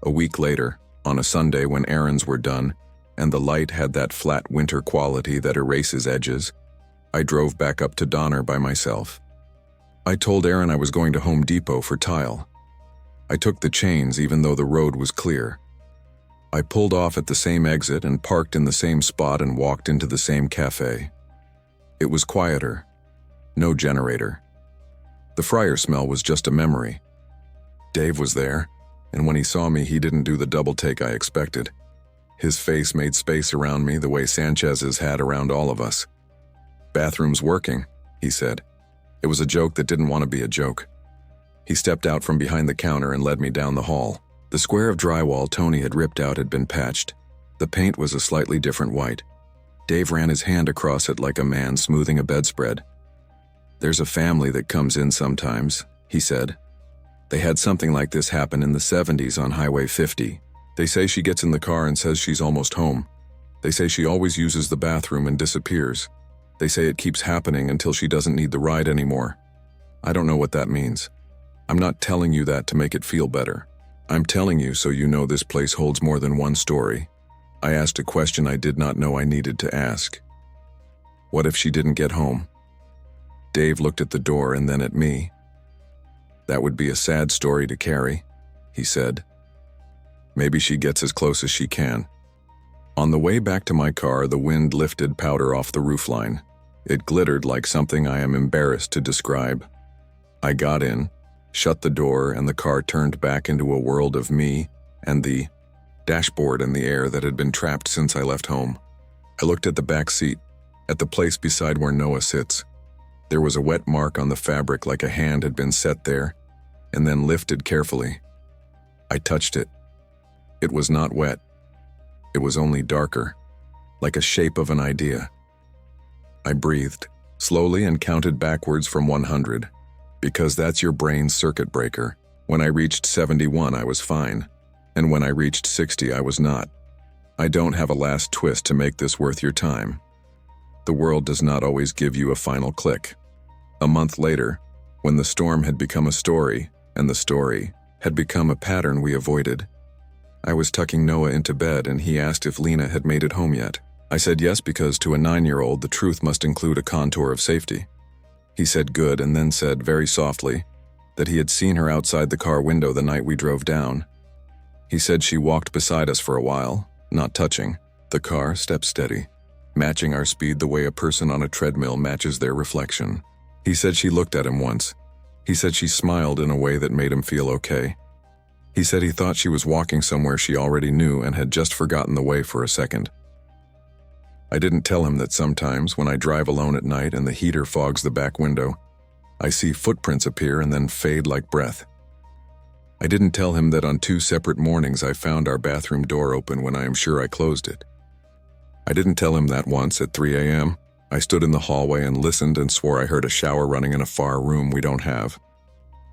A week later, on a Sunday when errands were done, and the light had that flat winter quality that erases edges, I drove back up to Donner by myself. I told Erin I was going to Home Depot for tile. I took the chains even though the road was clear. I pulled off at the same exit and parked in the same spot and walked into the same cafe. It was quieter. No generator. The fryer smell was just a memory. Dave was there, and when he saw me, he didn't do the double take I expected. His face made space around me the way Sanchez's had around all of us. "Bathroom's working," he said. It was a joke that didn't want to be a joke. He stepped out from behind the counter and led me down the hall. The square of drywall Tony had ripped out had been patched. The paint was a slightly different white. Dave ran his hand across it like a man smoothing a bedspread. "There's a family that comes in sometimes," he said. "They had something like this happen in the 70s on Highway 50. They say she gets in the car and says she's almost home. They say she always uses the bathroom and disappears. They say it keeps happening until she doesn't need the ride anymore. I don't know what that means. I'm not telling you that to make it feel better. I'm telling you so you know this place holds more than one story." I asked a question I did not know I needed to ask. What if she didn't get home? Dave looked at the door and then at me. "That would be a sad story to carry," he said. "Maybe she gets as close as she can." On the way back to my car, the wind lifted powder off the roofline. It glittered like something I am embarrassed to describe. I got in, shut the door, and the car turned back into a world of me and the dashboard and the air that had been trapped since I left home. I looked at the back seat, at the place beside where Noah sits. There was a wet mark on the fabric like a hand had been set there, and then lifted carefully. I touched it. It was not wet. It was only darker, like a shape of an idea. I breathed, slowly, and counted backwards from 100, because that's your brain's circuit breaker. When I reached 71, I was fine, and when I reached 60, I was not. I don't have a last twist to make this worth your time. The world does not always give you a final click. A month later, when the storm had become a story, and the story had become a pattern we avoided, I was tucking Noah into bed and he asked if Lena had made it home yet. I said yes because to a 9-year-old the truth must include a contour of safety. He said good and then said very softly that he had seen her outside the car window the night we drove down. He said she walked beside us for a while, not touching. The car stepped steady. matching our speed the way a person on a treadmill matches their reflection. He said she looked at him once. He said she smiled in a way that made him feel okay. He said he thought she was walking somewhere she already knew and had just forgotten the way for a second. I didn't tell him that sometimes, when I drive alone at night and the heater fogs the back window, I see footprints appear and then fade like breath. I didn't tell him that on 2 separate mornings I found our bathroom door open when I am sure I closed it. I didn't tell him that once at 3 a.m. I stood in the hallway and listened and swore I heard a shower running in a far room we don't have.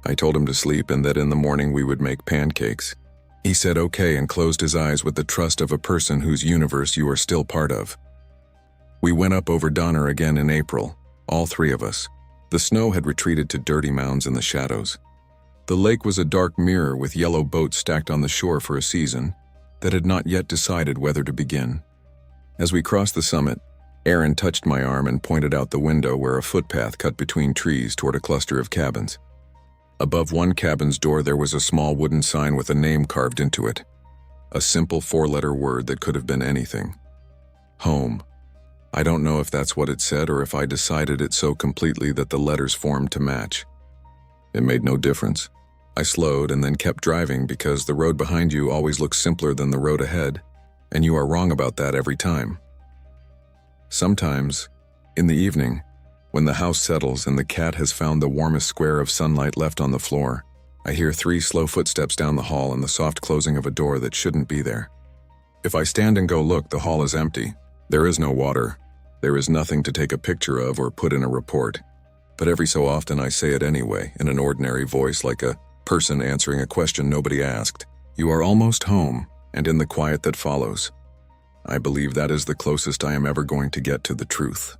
I told him to sleep and that in the morning we would make pancakes. He said okay and closed his eyes with the trust of a person whose universe you are still part of. We went up over Donner again in April, all 3 of us. The snow had retreated to dirty mounds in the shadows. The lake was a dark mirror with yellow boats stacked on the shore for a season that had not yet decided whether to begin. As we crossed the summit, Aaron touched my arm and pointed out the window where a footpath cut between trees toward a cluster of cabins. Above one cabin's door there was a small wooden sign with a name carved into it. A simple 4-letter word that could have been anything. Home. I don't know if that's what it said or if I decided it so completely that the letters formed to match. It made no difference. I slowed and then kept driving because the road behind you always looks simpler than the road ahead, and you are wrong about that every time. Sometimes, in the evening, when the house settles and the cat has found the warmest square of sunlight left on the floor, I hear 3 slow footsteps down the hall and the soft closing of a door that shouldn't be there. If I stand and go look, the hall is empty. There is no water. There is nothing to take a picture of or put in a report. But every so often I say it anyway, in an ordinary voice like a person answering a question nobody asked. You are almost home, and in the quiet that follows. I believe that is the closest I am ever going to get to the truth.